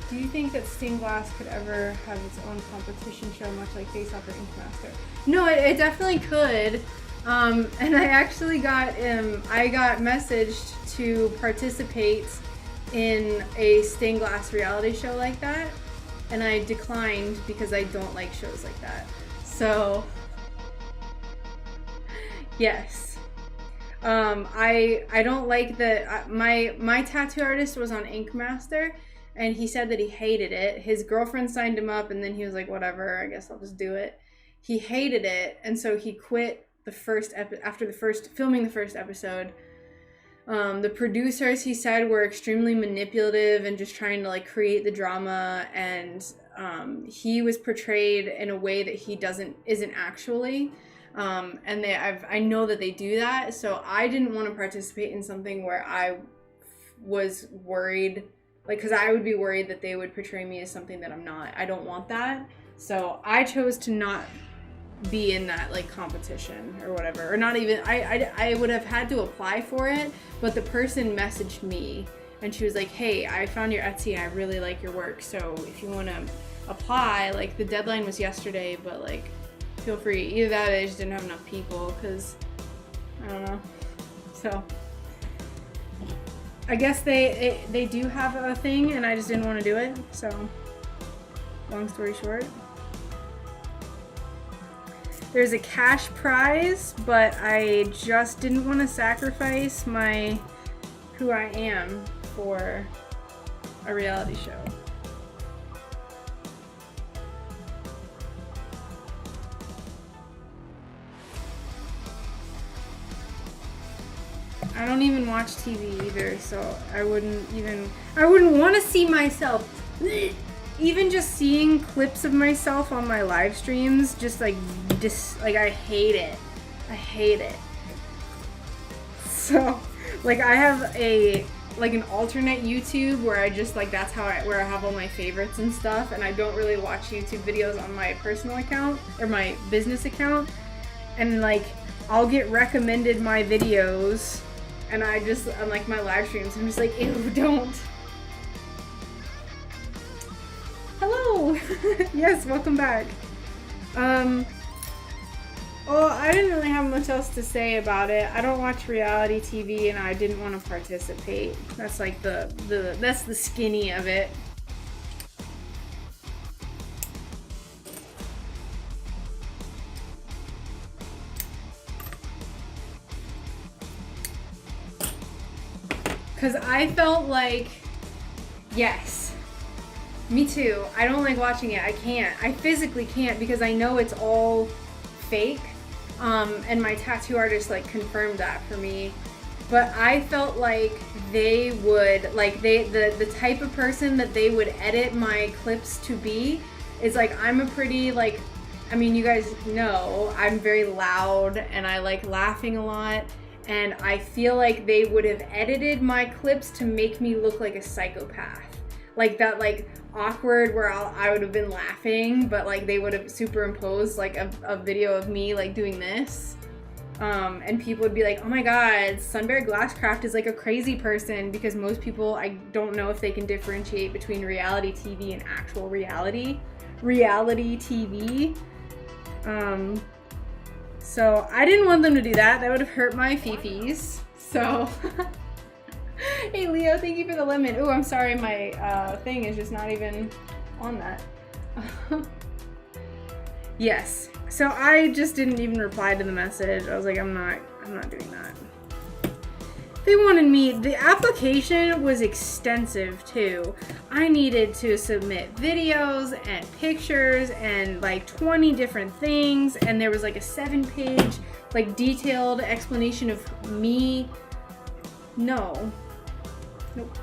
Do you think that stained glass could ever have its own competition show, much like Face Off or Ink Master? No, it definitely could. And I actually got messaged to participate in a stained glass reality show like that. And I declined because I don't like shows like that. So, yes. I don't like the my tattoo artist was on Ink Master, and he said that he hated it. His girlfriend signed him up, and then he was like, whatever, I guess I'll just do it. He hated it, and so he quit after filming the first episode. The producers, he said, were extremely manipulative and just trying to like create the drama, and he was portrayed in a way that he isn't actually. And I know that they do that, so I didn't want to participate in something where I was worried, like, because I would be worried that they would portray me as something that I'm not. I don't want that, so I chose to not be in that like competition or whatever, or not even. I would have had to apply for it, but the person messaged me and she was like, hey, I found your Etsy and I really like your work, so if you want to apply, like the deadline was yesterday, but like feel free. Either that or they just didn't have enough people, because I don't know. So I guess they do have a thing and I just didn't want to do it, so long story short. There's a cash prize, but I just didn't want to sacrifice who I am for a reality show. I don't even watch TV either, so I wouldn't want to see myself. Even just seeing clips of myself on my live streams, like I hate it. I hate it. So, like, I have an alternate YouTube where I just like where I have all my favorites and stuff, and I don't really watch YouTube videos on my personal account or my business account, and like I'll get recommended my videos, and on like my live streams, I'm just like, ew, don't. Hello! Yes, welcome back. Well, I didn't really have much else to say about it. I don't watch reality TV and I didn't want to participate. That's like that's the skinny of it. Cause I felt like, yes, me too. I don't like watching it. I can't. I physically can't because I know it's all fake. And my tattoo artist like confirmed that for me. But I felt like they would, like the type of person that they would edit my clips to be is like, I'm a pretty like, I mean, you guys know I'm very loud and I like laughing a lot. And I feel like they would have edited my clips to make me look like a psychopath. Like that, like awkward where I would have been laughing, but like they would have superimposed like a video of me like doing this. And people would be like, oh my God, SunBearGlassCraft is like a crazy person, because most people, I don't know if they can differentiate between reality TV and actual reality TV. So I didn't want them to do that. That would have hurt my fifis. So, hey Leo, thank you for the lemon. Oh, I'm sorry, my thing is just not even on that. Yes. So I just didn't even reply to the message. I was like, I'm not doing that. They wanted me, the application was extensive too. I needed to submit videos and pictures and like 20 different things, and there was like a 7-page like detailed explanation of me. No. Nope.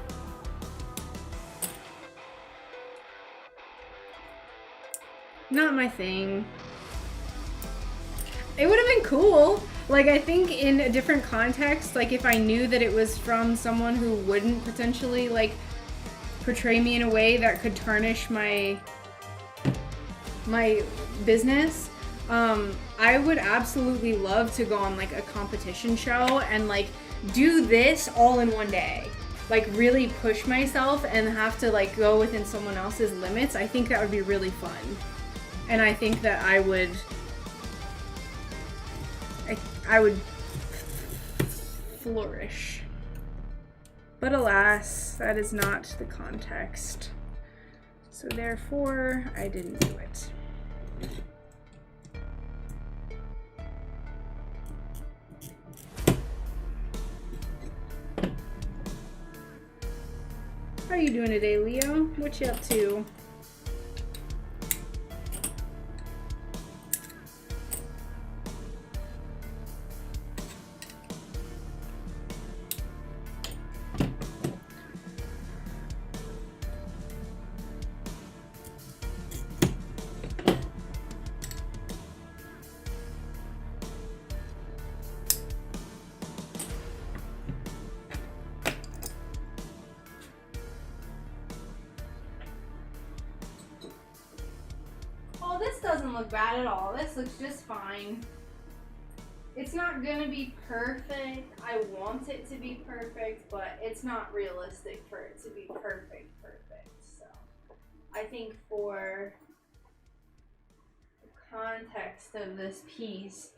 Not my thing. It would have been cool. Like, I think in a different context, like if I knew that it was from someone who wouldn't potentially like portray me in a way that could tarnish my business, I would absolutely love to go on like a competition show and like do this all in one day. Like really push myself and have to like go within someone else's limits. I think that would be really fun. And I think that I would flourish. But alas, that is not the context. So therefore, I didn't do it. you doing today, Leo? What you up to? Oh, this doesn't look bad at all. This looks just fine. It's not gonna be perfect. I want it to be perfect, but it's not realistic for it to be perfect. So I think for the context of this piece,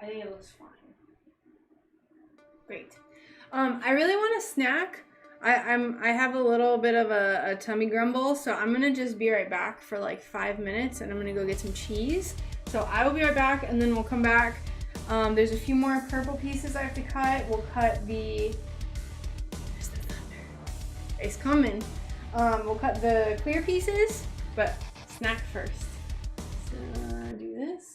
I think it looks fine. Great. I really want a snack. I have a little bit of a tummy grumble, so I'm gonna just be right back for like 5 minutes, and I'm gonna go get some cheese. So I will be right back, and then we'll come back. There's a few more purple pieces I have to cut. We'll cut the. There's the thunder. It's coming. We'll cut the clear pieces, but snack first. So do this.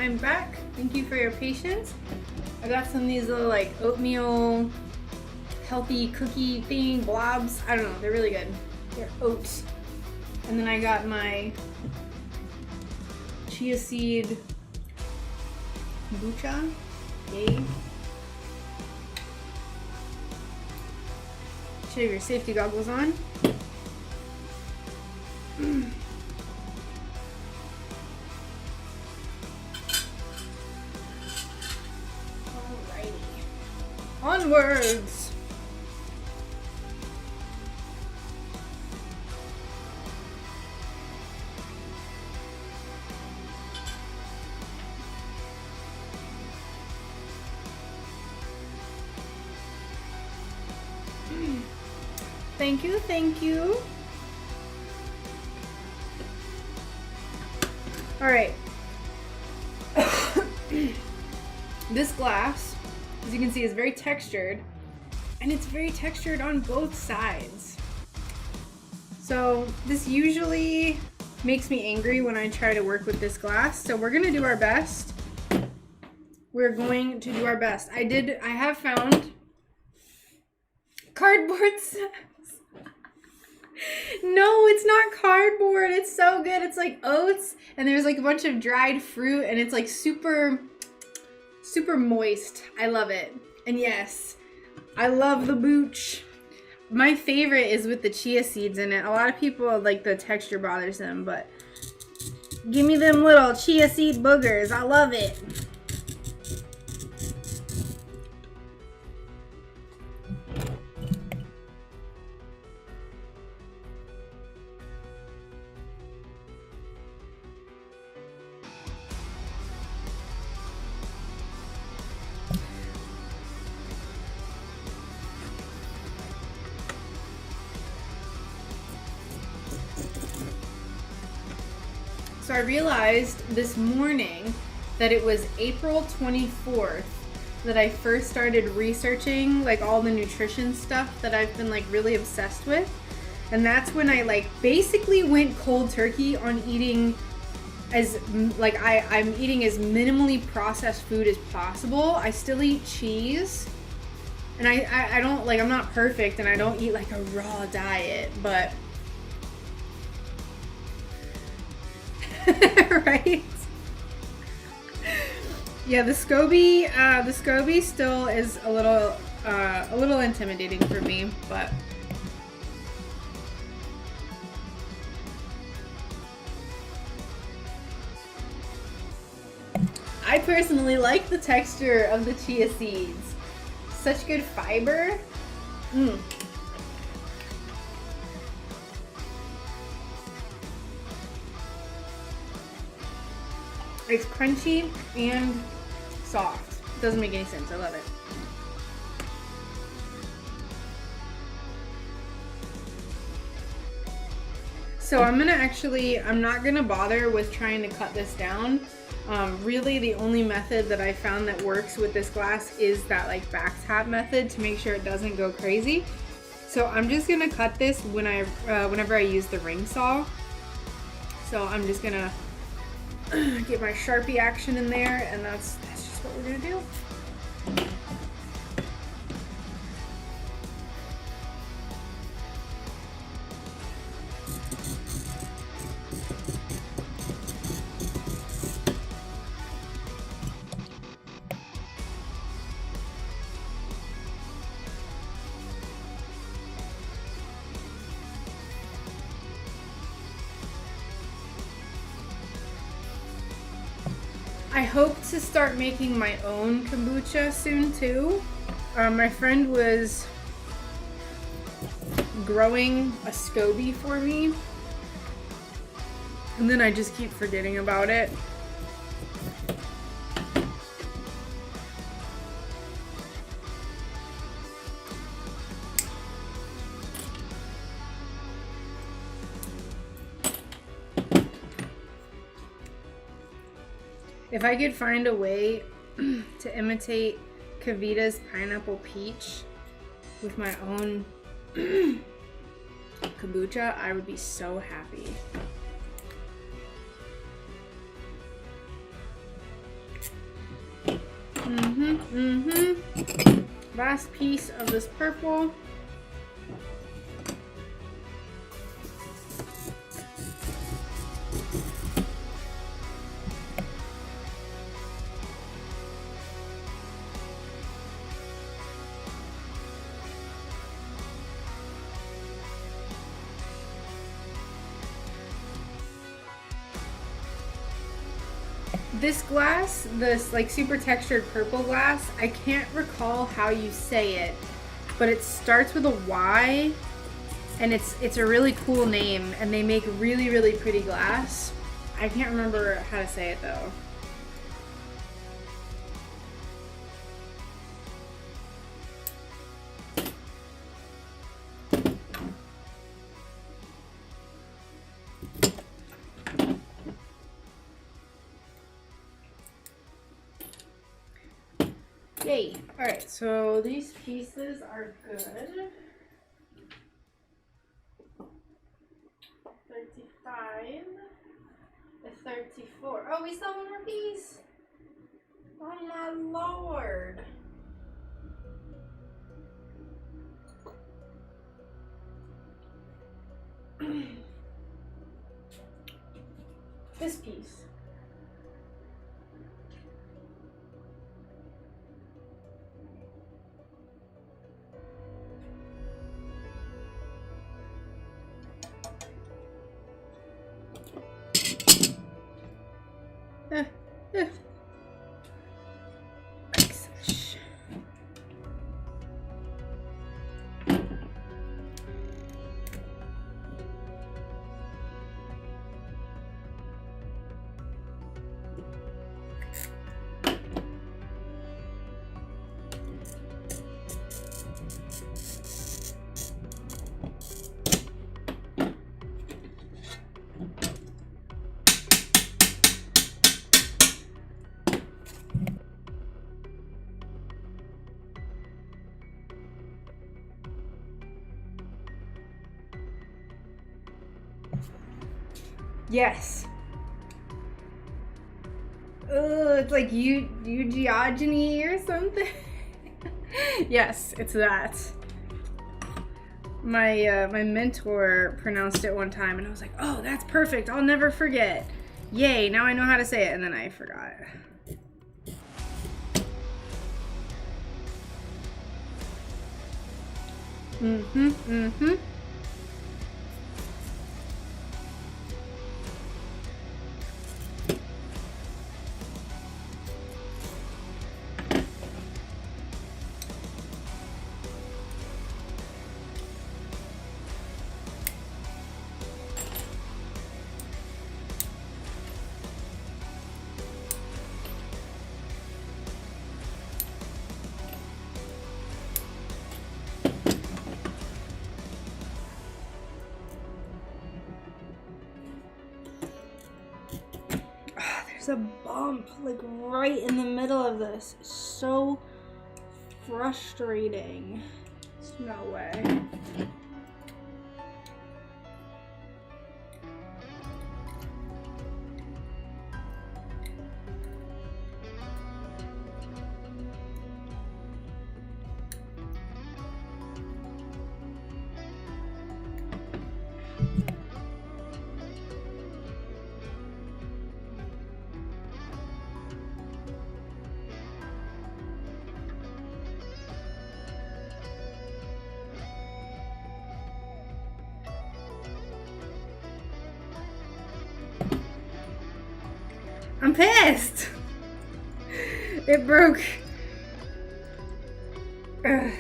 I'm back. Thank you for your patience. I got some of these little like oatmeal healthy cookie thing blobs. I don't know, they're really good. They're oats. And then I got my chia seed kombucha. Yay. Should have your safety goggles on. Alrighty. Onwards. Thank you, thank you. All right. This glass, as you can see, is very textured, and it's very textured on both sides. So this usually makes me angry when I try to work with this glass. So we're gonna do our best. We're going to do our best. I have found cardboard sacks. No, it's not cardboard. It's so good. It's like oats, and there's like a bunch of dried fruit, and it's like super moist. I love it. And yes, I love the booch. My favorite is with the chia seeds in it. A lot of people like the texture bothers them, but give me them little chia seed boogers. I love it. So I realized this morning that it was April 24th that I first started researching like all the nutrition stuff that I've been like really obsessed with. And that's when I like basically went cold turkey on eating as like I'm eating as minimally processed food as possible. I still eat cheese, and I don't like, I'm not perfect and I don't eat like a raw diet, but right? Yeah, the SCOBY still is a little intimidating for me, but I personally like the texture of the chia seeds. Such good fiber. It's crunchy and soft. It doesn't make any sense. I love it. So I'm not gonna bother with trying to cut this down. Really the only method that I found that works with this glass is that like back tap method to make sure it doesn't go crazy. So I'm just gonna cut this whenever I use the ring saw. So I'm just gonna get my Sharpie action in there, and that's just what we're gonna do. I hope to start making my own kombucha soon too. My friend was growing a SCOBY for me, and then I just keep forgetting about it. If I could find a way to imitate Kavita's pineapple peach with my own kombucha, I would be so happy. Last piece of this purple. This glass, this like super textured purple glass, I can't recall how you say it, but it starts with a Y, and it's a really cool name, and they make really, really pretty glass. I can't remember how to say it though. Yay. Alright, so these pieces are good. 35. 34. Oh, we still have one more piece. Oh my lord. This piece. Yes. Ugh, it's like eugeogeny or something. Yes, it's that. My mentor pronounced it one time, and I was like, "Oh, that's perfect! I'll never forget! Yay! Now I know how to say it." And then I forgot. A bump like right in the middle of this. It's so frustrating. There's no way. I'm pissed. It broke. Ugh.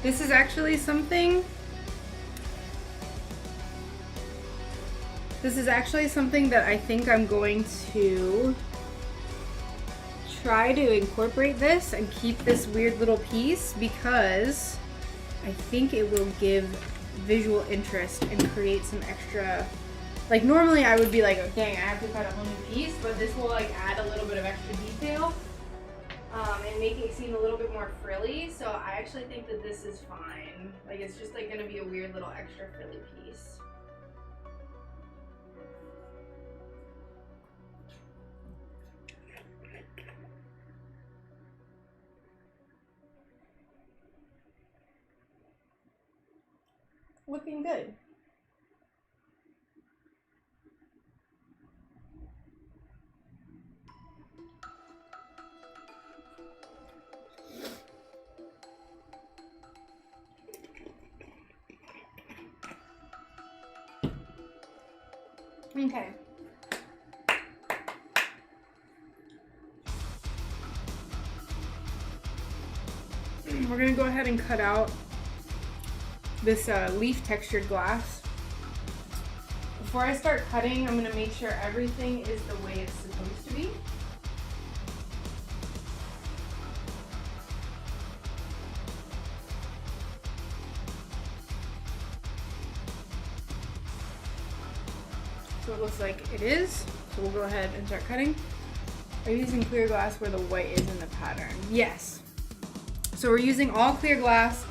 This is actually something. This is actually something that I think I'm going to try to incorporate this and keep this weird little piece, because I think it will give visual interest and create some extra, like normally I would be like, oh, dang, I have to cut a whole new piece, but this will like add a little bit of extra detail and make it seem a little bit more frilly. So I actually think that this is fine. Like it's just like gonna be a weird little extra frilly piece. Looking good. Okay. We're gonna go ahead and cut out this leaf textured glass. Before I start cutting, I'm gonna make sure everything is the way it's supposed to be. So it looks like it is. So we'll go ahead and start cutting. Are you using clear glass where the white is in the pattern? Yes. So we're using all clear glass.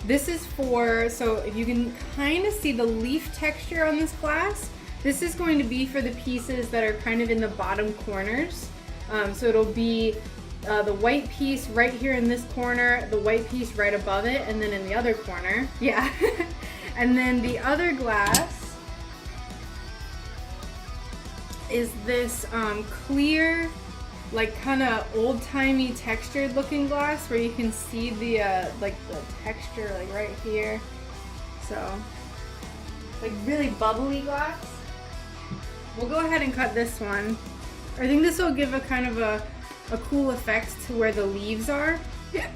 This is for, so if you can kind of see the leaf texture on this glass, this is going to be for the pieces that are kind of in the bottom corners. So it'll be the white piece right here in this corner, the white piece right above it, and then in the other corner, yeah. And then the other glass is this clear, like kind of old-timey textured looking glass where you can see the like the texture like right here. So like really bubbly glass. We'll go ahead and cut this one. I think this will give a kind of a cool effect to where the leaves are. Yeah.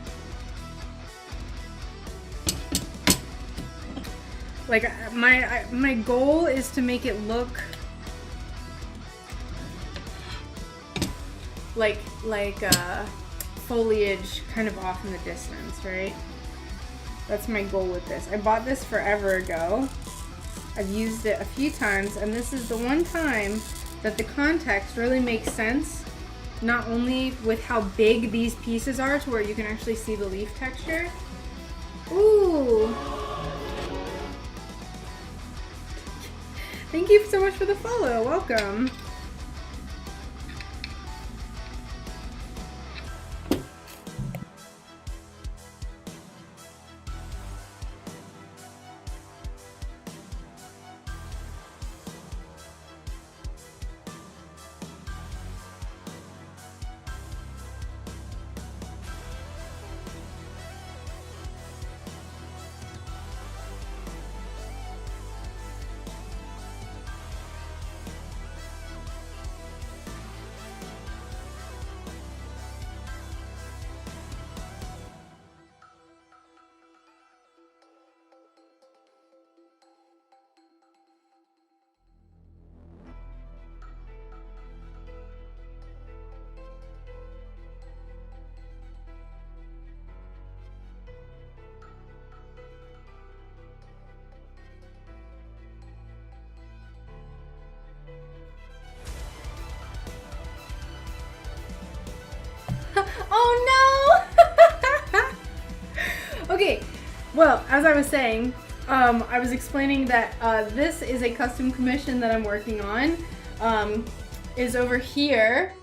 Like my goal is to make it look like foliage kind of off in the distance, right? That's my goal with this. I bought this forever ago. I've used it a few times, and this is the one time that the context really makes sense, not only with how big these pieces are to where you can actually see the leaf texture. Ooh! Thank you so much for the follow. Welcome. Oh no! Okay, well, as I was saying, I was explaining that this is a custom commission that I'm working on. Is over here.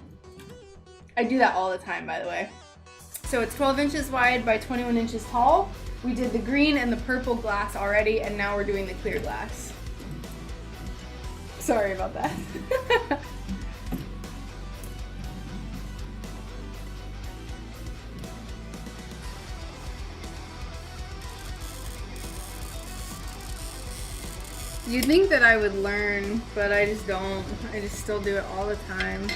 I do that all the time, by the way. So it's 12 inches wide by 21 inches tall. We did the green and the purple glass already, and now we're doing the clear glass. Sorry about that. You'd think that I would learn, but I just don't. I just still do it all the time.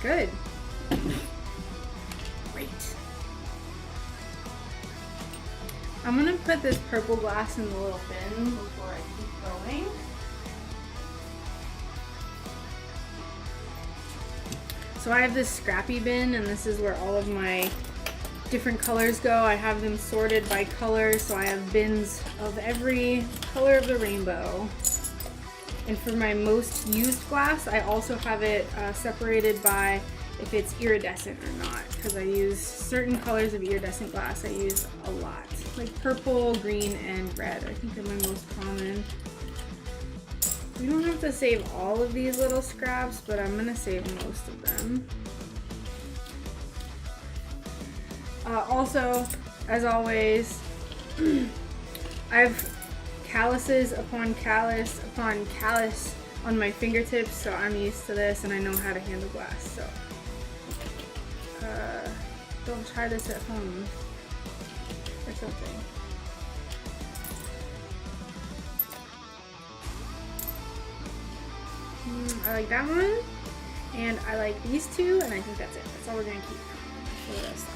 Good. Great. I'm gonna put this purple glass in the little bin before I keep going. So I have this scrappy bin, and this is where all of my different colors go. I have them sorted by color, so I have bins of every color of the rainbow. And for my most used glass, I also have it separated by if it's iridescent or not, because I use certain colors of iridescent glass I use a lot. Like purple, green, and red I think are my most common. We don't have to save all of these little scraps, but I'm gonna save most of them. Also, as always, I have calluses upon callus upon callus on my fingertips, so I'm used to this and I know how to handle glass. So don't try this at home or something. I like that one, and I like these two, and I think that's it. That's all we're gonna keep for the rest.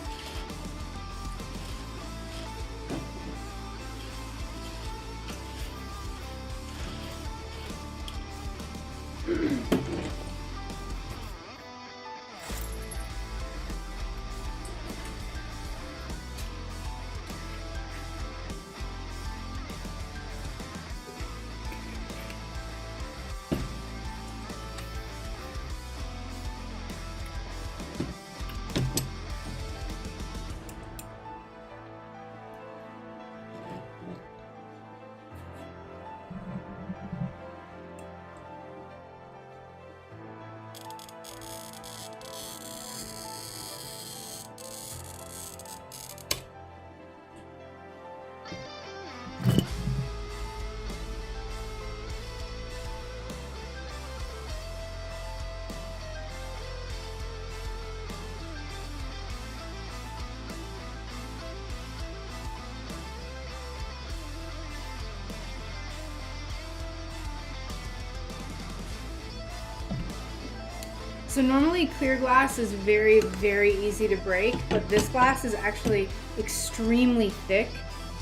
So normally clear glass is very, very easy to break, but this glass is actually extremely thick,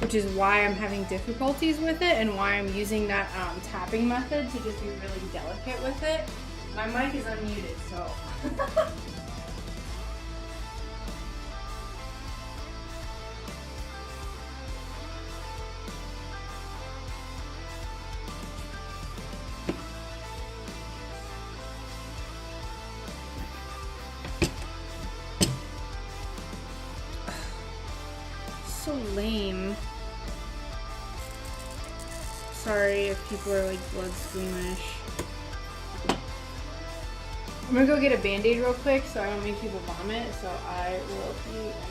which is why I'm having difficulties with it and why I'm using that tapping method to just be really delicate with it. My mic is unmuted, so. So lame. Sorry if people are like blood squeamish. I'm gonna go get a band-aid real quick so I don't make people vomit, so I will be right back.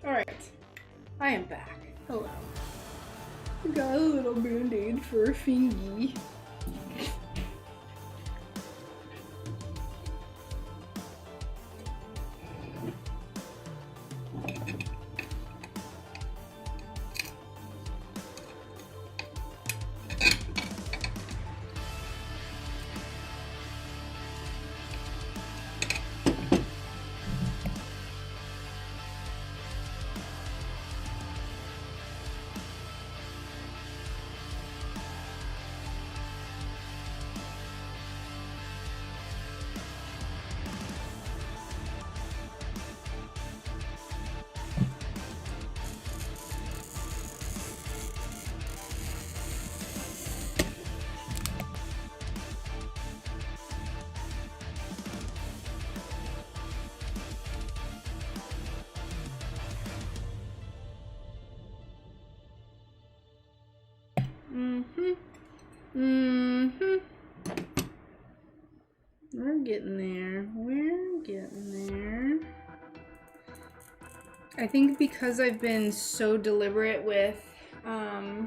Alright, I am back. Hello. I got a little band-aid for a fingy. Mm-hmm. We're getting there. We're getting there. I think because I've been so deliberate with, yeah,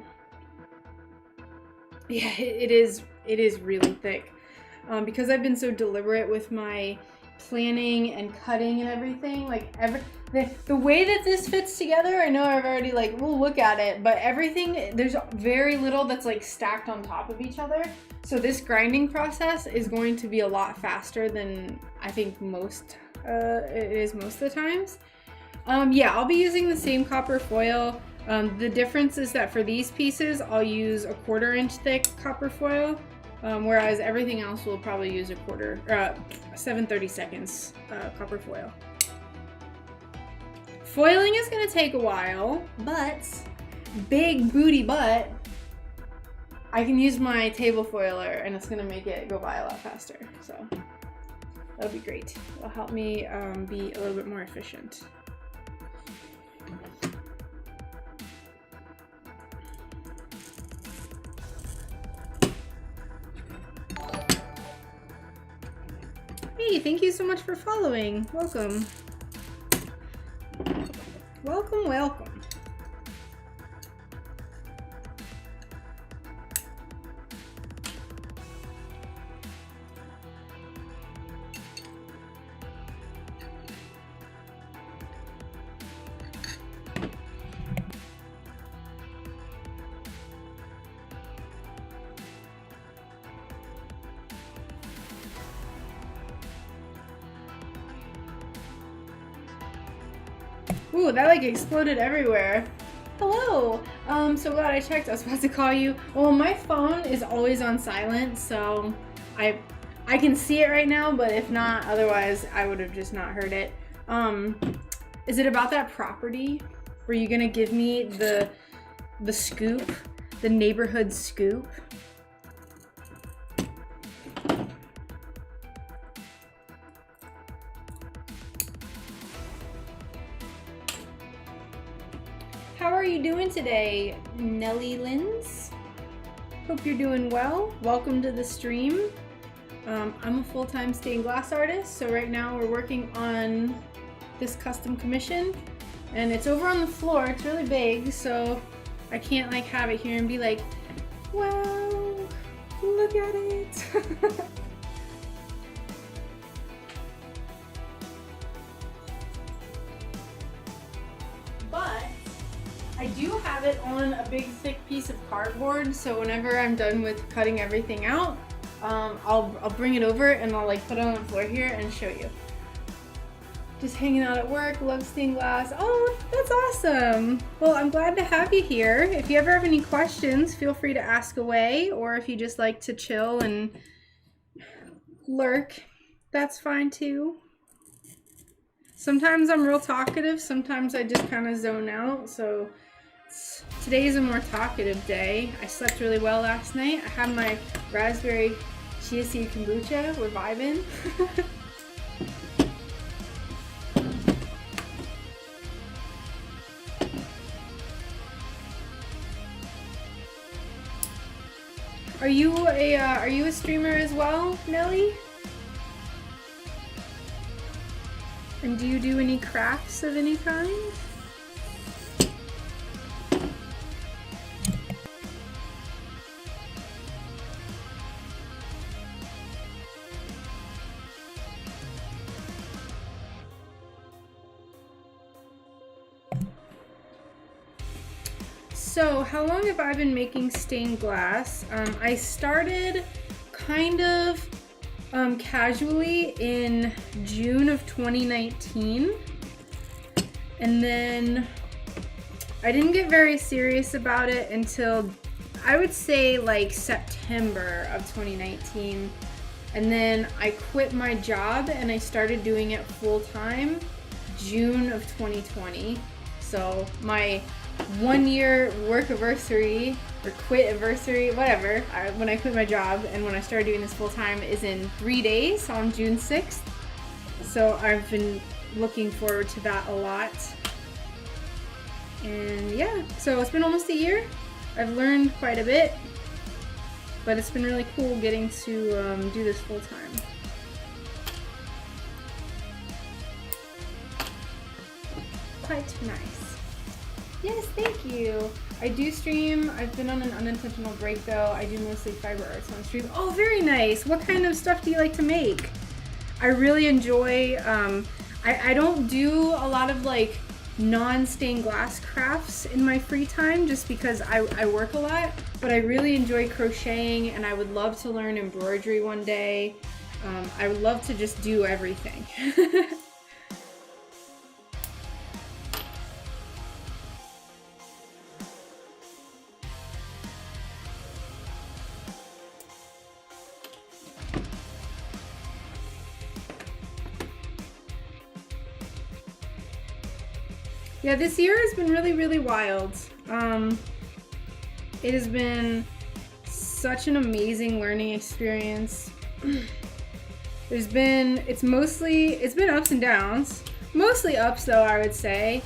it is really thick. Because I've been so deliberate with my planning and cutting and everything, like the way that this fits together, I know I've already like, we'll look at it, but everything, there's very little that's like stacked on top of each other. So this grinding process is going to be a lot faster than I think it is most of the times. Yeah, I'll be using the same copper foil. The difference is that for these pieces, I'll use a 1/4 inch thick copper foil, whereas everything else will probably use a 7/32 copper foil. Foiling is gonna take a while, but big booty butt, I can use my table foiler and it's gonna make it go by a lot faster. So that'll be great. It'll help me be a little bit more efficient. Hey, thank you so much for following. Welcome. Welcome, welcome. Ooh, that like exploded everywhere. Hello. So glad I checked. I was about to call you. Well, my phone is always on silent, so I can see it right now, but if not, otherwise I would have just not heard it. Is it about that property? Were you gonna give me the scoop, the neighborhood scoop? How are you doing today, Nellie Linz? Hope you're doing well. Welcome to the stream. I'm a full-time stained glass artist, so right now we're working on this custom commission, and it's over on the floor. It's really big, so I can't like have it here and be like, wow, look at it. But I do have it on a big thick piece of cardboard, so whenever I'm done with cutting everything out, I'll bring it over and I'll like put it on the floor here and show you. Just hanging out at work, love stained glass. Oh, that's awesome. Well, I'm glad to have you here. If you ever have any questions, feel free to ask away, or if you just like to chill and lurk, that's fine too. Sometimes I'm real talkative, sometimes I just kind of zone out, so today's a more talkative day. I slept really well last night. I had my raspberry chia seed kombucha. We're vibing. Are you a streamer as well, Nelly? And do you do any crafts of any kind? So, how long have I been making stained glass? I started kind of casually in June of 2019, and then I didn't get very serious about it until I would say like September of 2019, and then I quit my job and I started doing it full time June of 2020. So my 1 year work anniversary or quit anniversary, whatever, when I quit my job and when I started doing this full time is in 3 days on June 6th. So I've been looking forward to that a lot. And yeah, so it's been almost a year. I've learned quite a bit. but it's been really cool getting to do this full time. Quite nice. Yes, thank you. I do stream. I've been on an unintentional break though. I do mostly fiber arts on stream. Oh, very nice. What kind of stuff do you like to make? I really enjoy, I don't do a lot of like non-stained glass crafts in my free time just because I work a lot, but I really enjoy crocheting and I would love to learn embroidery one day. I would love to just do everything. Yeah, this year has been really, really wild. It has been such an amazing learning experience. It's been ups and downs. Mostly ups though, I would say.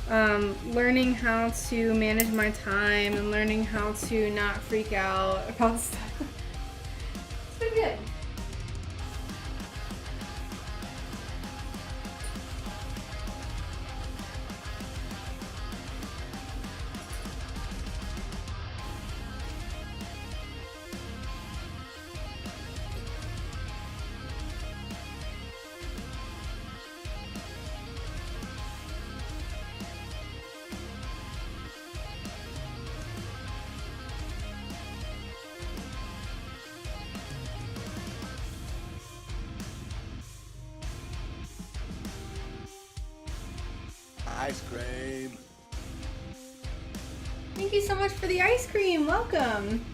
Learning how to manage my time and learning how to not freak out about stuff. It's been good. Ice cream. Thank you so much for the ice cream. Welcome.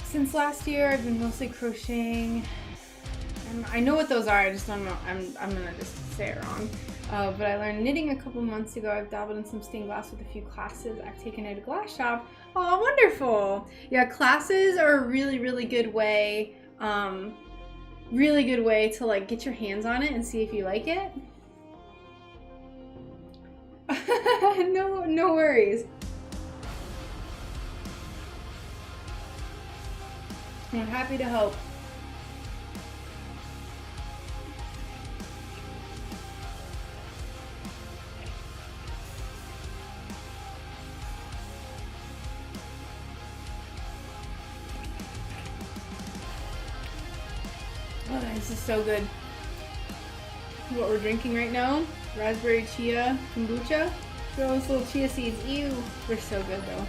Since last year, I've been mostly crocheting. I know what those are. I just don't know. I'm gonna just say it wrong. But I learned knitting a couple months ago. I've dabbled in some stained glass with a few classes. I've taken it at a glass shop. Oh, wonderful. Yeah, classes are a really, really good way. Really good way to like get your hands on it and see if you like it. No worries. I'm happy to help. Oh, this is so good. What we're drinking right now, raspberry chia kombucha. Those little chia seeds, ew. They're so good though.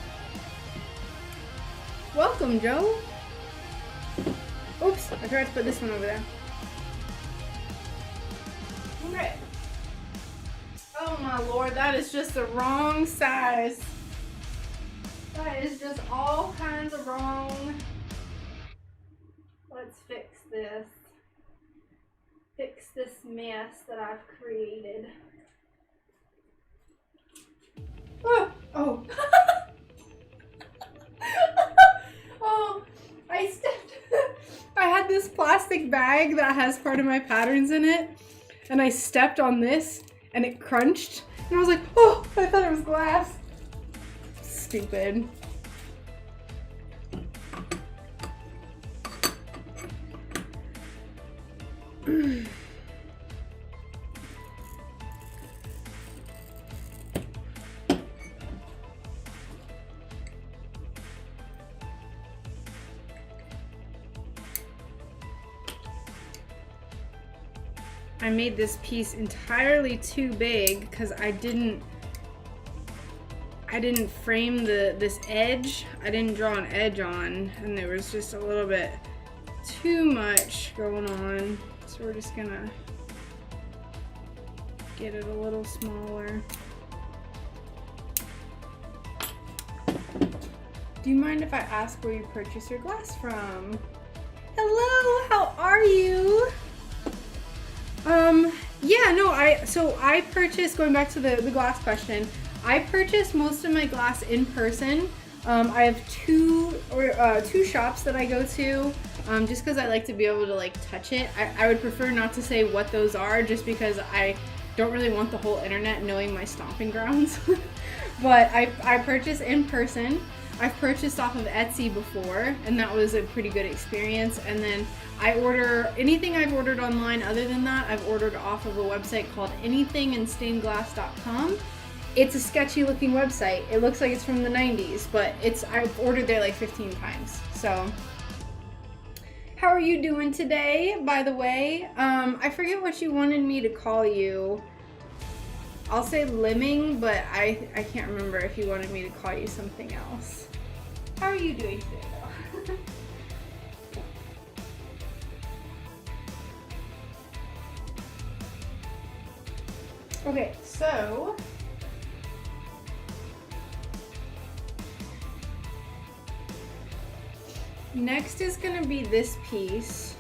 Welcome, Joe. Oops, I forgot to put this one over there. Okay. Oh my lord, that is just the wrong size. That is just all kinds of wrong. Let's fix this. Fix this mess that I've created. Oh! Oh! Oh! I stepped. I had this plastic bag that has part of my patterns in it, and I stepped on this, and it crunched, and I was like, oh! I thought it was glass. Stupid. I made this piece entirely too big because I didn't frame this edge. I didn't draw an edge on, and there was just a little bit too much going on. So we're just gonna get it a little smaller. Do you mind if I ask where you purchase your glass from? Hello, how are you? Yeah, no, I purchased, going back to the glass question, I purchased most of my glass in person. I have two shops that I go to, just because I like to be able to like touch it. I would prefer not to say what those are, just because I don't really want the whole internet knowing my stomping grounds. But I purchase in person. I've purchased off of Etsy before, and that was a pretty good experience. And then I order anything I've ordered online other than that, I've ordered off of a website called anythinginstainedglass.com. It's a sketchy looking website. It looks like it's from the 90s, but I've ordered there like 15 times. So, how are you doing today, by the way? I forget what you wanted me to call you. I'll say Lemming, but I can't remember if you wanted me to call you something else. How are you doing today, though? Okay, so next is gonna be this piece.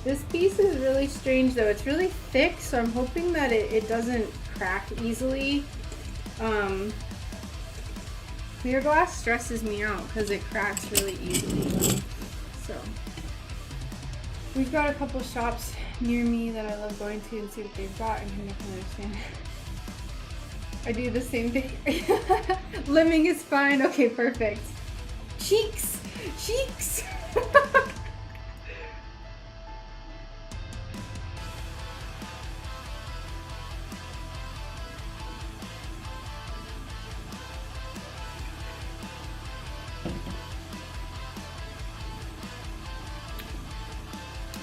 This piece is really strange though. It's really thick, so I'm hoping that it doesn't crack easily. Clear glass stresses me out because it cracks really easily. So we've got a couple shops near me that I love going to and see what they've got, and I'm not gonna understand. I do the same thing. Lemming is fine. Okay, perfect. Cheeks! Cheeks!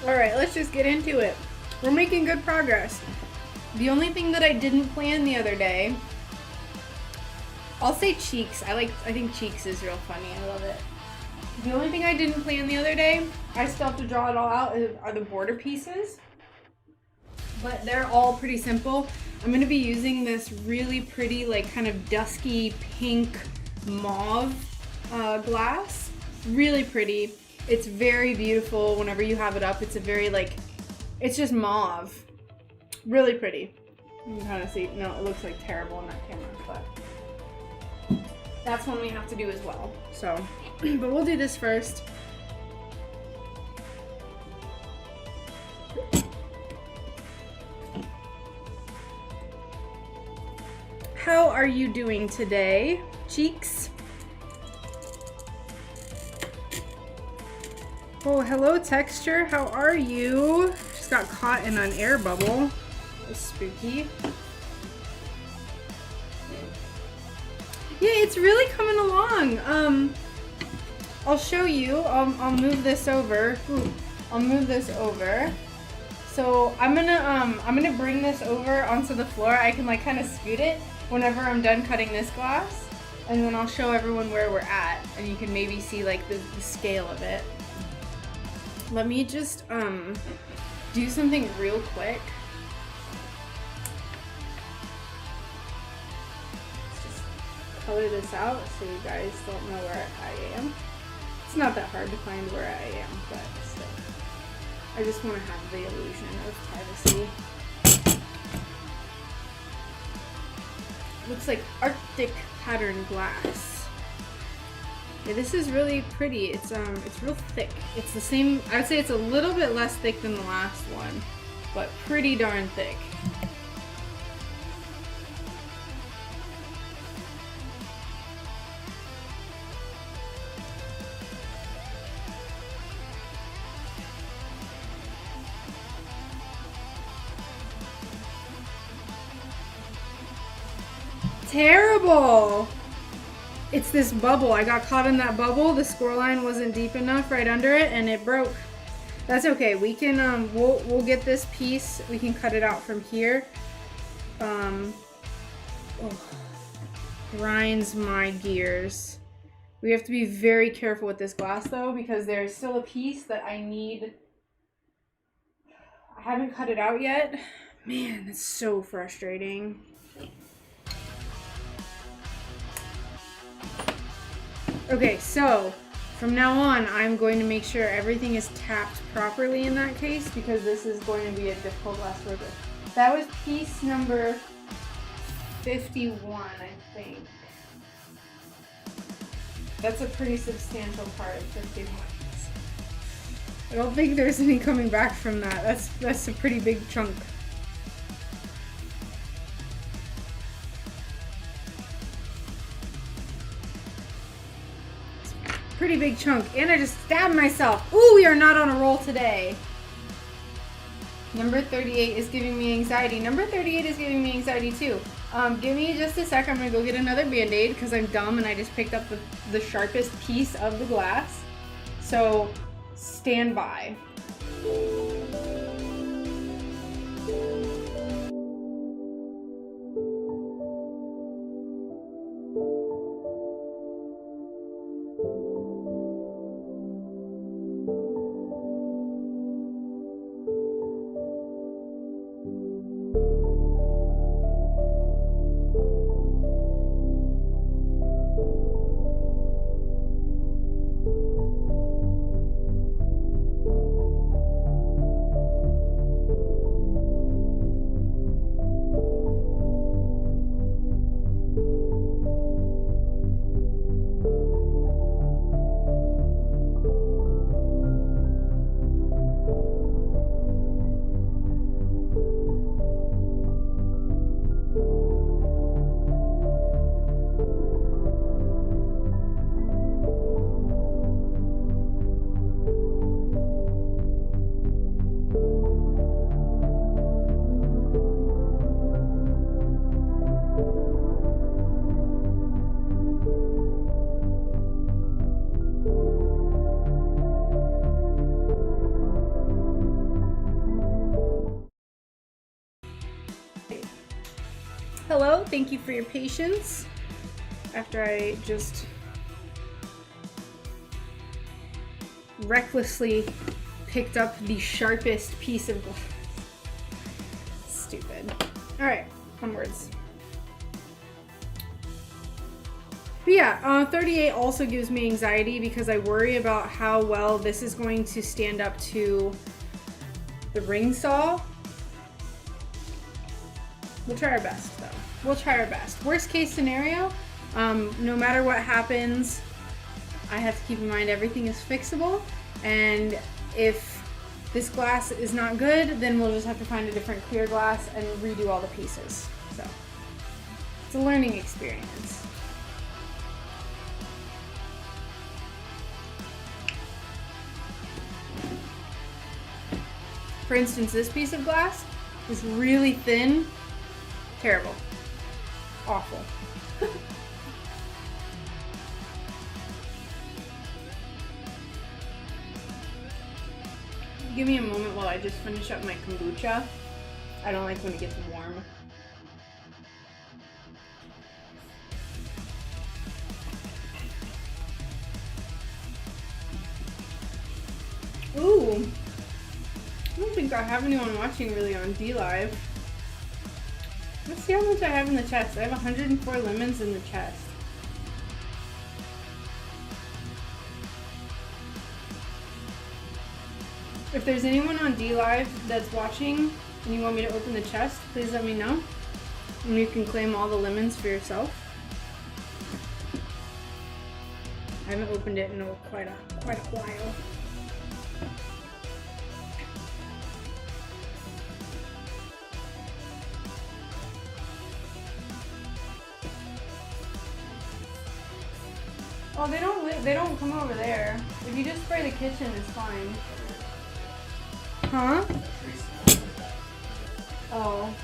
Alright, let's just get into it. We're making good progress. The only thing that I didn't plan the other day, I'll say cheeks. I think cheeks is real funny. I love it. The only thing I didn't plan the other day, I still have to draw it all out, are the border pieces. But they're all pretty simple. I'm going to be using this really pretty, like kind of dusky pink mauve glass. Really pretty. It's very beautiful whenever you have it up. It's a very it's just mauve. Really pretty. You can kind of see, no, it looks like terrible in that camera, but that's one we have to do as well. So, but we'll do this first. How are you doing today, cheeks? Oh, hello, Texture. How are you? Just got caught in an air bubble. That's spooky. Yeah, it's really coming along. I'll show you. I'll move this over. Ooh, I'll move this over. So I'm gonna bring this over onto the floor. I can kind of scoot it whenever I'm done cutting this glass, and then I'll show everyone where we're at, and you can maybe see the scale of it. Let me just do something real quick. Let's just color this out so you guys don't know where I am. It's not that hard to find where I am, but still. I just want to have the illusion of privacy. Looks like Arctic pattern glass. Yeah, this is really pretty. It's real thick. It's the same, I would say it's a little bit less thick than the last one, but pretty darn thick. Terrible! It's this bubble. I got caught in that bubble. The score line wasn't deep enough right under it, and it broke. That's okay. We can we'll get this piece. We can cut it out from here. Grinds my gears. We have to be very careful with this glass though, because there's still a piece that I need. I haven't cut it out yet. Man, that's so frustrating. Okay, so from now on, I'm going to make sure everything is tapped properly in that case, because this is going to be a difficult glass to work with. That was piece number 51, I think. That's a pretty substantial part, 51. I don't think there's any coming back from that. That's a pretty big chunk. Pretty big chunk. And I just stabbed myself. Ooh, we are not on a roll today. Number 38 is giving me anxiety. Number 38 is giving me anxiety too. Give me just a sec. I'm gonna go get another Band-Aid because I'm dumb and I just picked up the sharpest piece of the glass. So stand by. Hello, thank you for your patience after I just recklessly picked up the sharpest piece of glass. Stupid. Alright, onwards. But yeah, 38 also gives me anxiety because I worry about how well this is going to stand up to the ring saw. We'll try our best though. We'll try our best. Worst case scenario, no matter what happens, I have to keep in mind everything is fixable, and if this glass is not good, then we'll just have to find a different clear glass and redo all the pieces. So it's a learning experience. For instance, this piece of glass is really thin. Terrible. Awful. Give me a moment while I just finish up my kombucha. I don't like when it gets warm. Ooh. I don't think I have anyone watching really on DLive. Let's see how much I have in the chest. I have 104 lemons in the chest. If there's anyone on DLive that's watching and you want me to open the chest, please let me know. And you can claim all the lemons for yourself. I haven't opened it in quite a while. Oh, they don't come over there. If you just spray the kitchen, it's fine. Huh? Oh.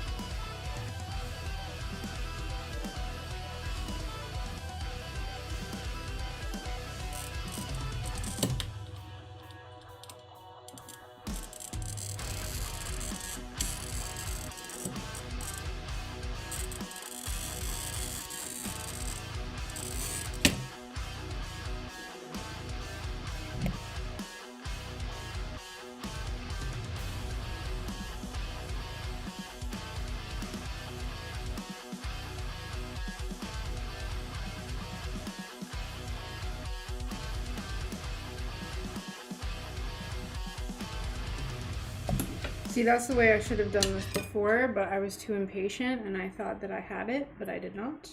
See, that's the way I should have done this before, but I was too impatient and I thought that I had it, but I did not.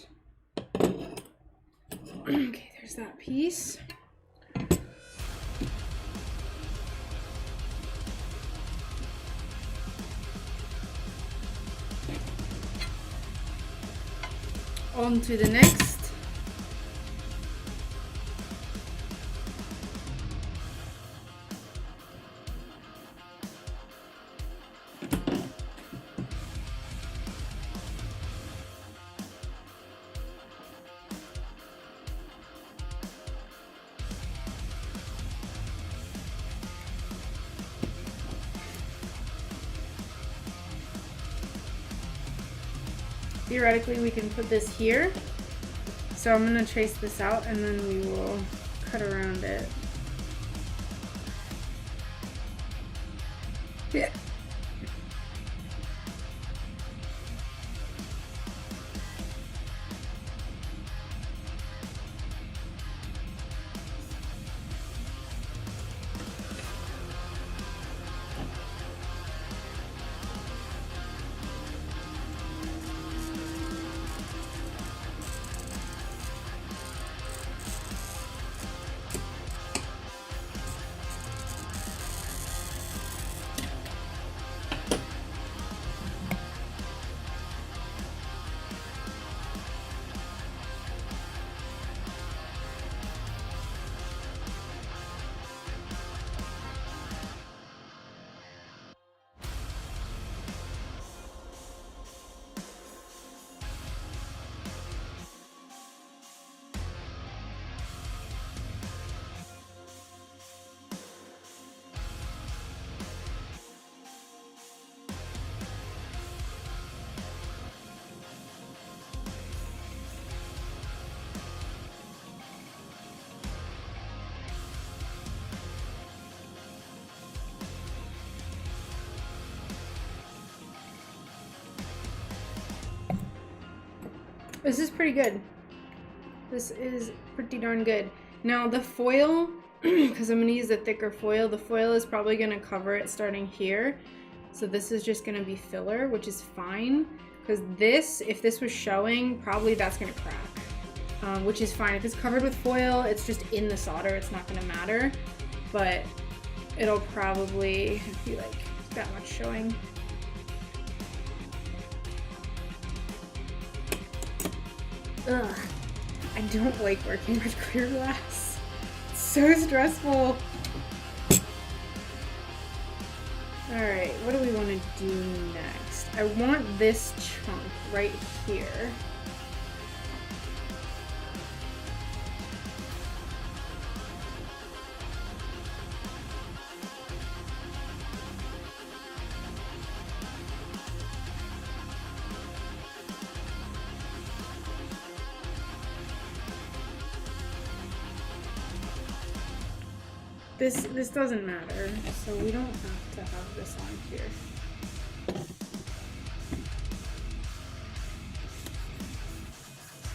Okay, there's that piece. On to the next. theoretically we can put this here. So I'm gonna trace this out and then we will cut around it. Yeah. This is pretty good. This is pretty darn good. Now the foil, because I'm gonna use a thicker foil, the foil is probably gonna cover it starting here. So this is just gonna be filler, which is fine. Because this, if this was showing, probably that's gonna crack. Which is fine. If it's covered with foil, it's just in the solder, it's not gonna matter. But it'll probably be like that much showing. Ugh, I don't like working with clear glass. It's so stressful. Alright, what do we want to do next? I want this chunk right here. This doesn't matter, so we don't have to have this on here.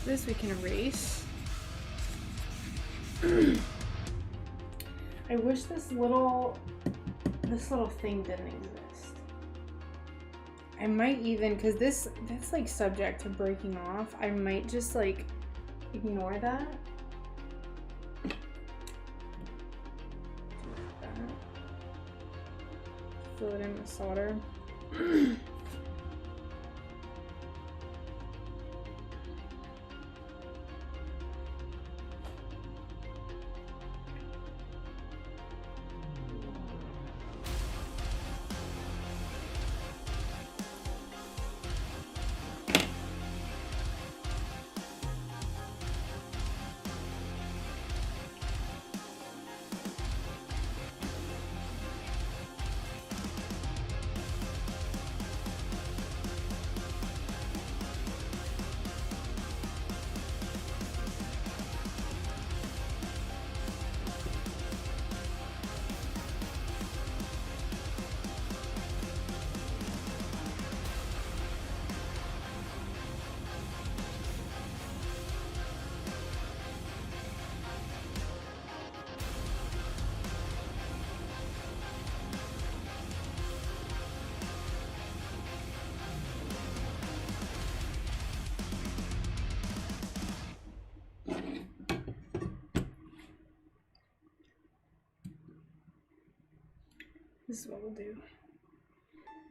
This we can erase. I wish this little thing didn't exist. I might even, because that's like subject to breaking off, I might just like ignore that. Fill it in with solder. This is what we'll do.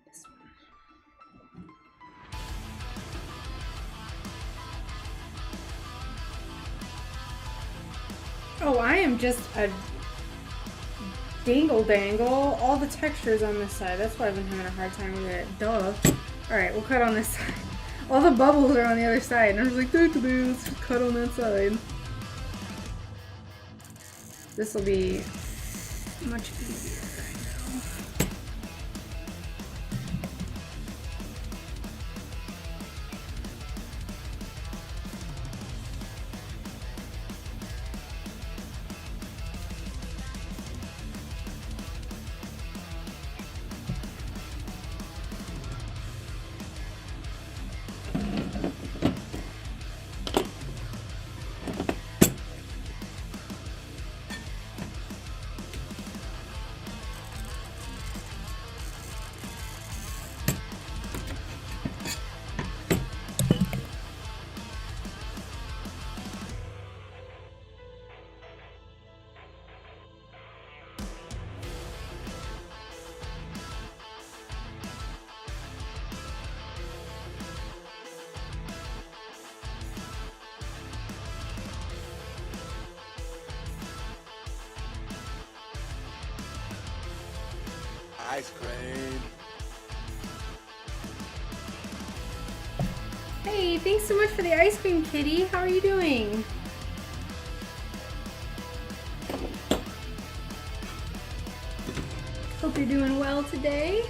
This one. Oh, I am just a dangle. All the textures on this side. That's why I've been having a hard time with it. Duh. Alright, we'll cut on this side. All the bubbles are on the other side. And I was like, let's cut on that side. This will be much easier. ice cream. Hey, thanks so much for the ice cream, kitty. How are you doing? Hope you're doing well today.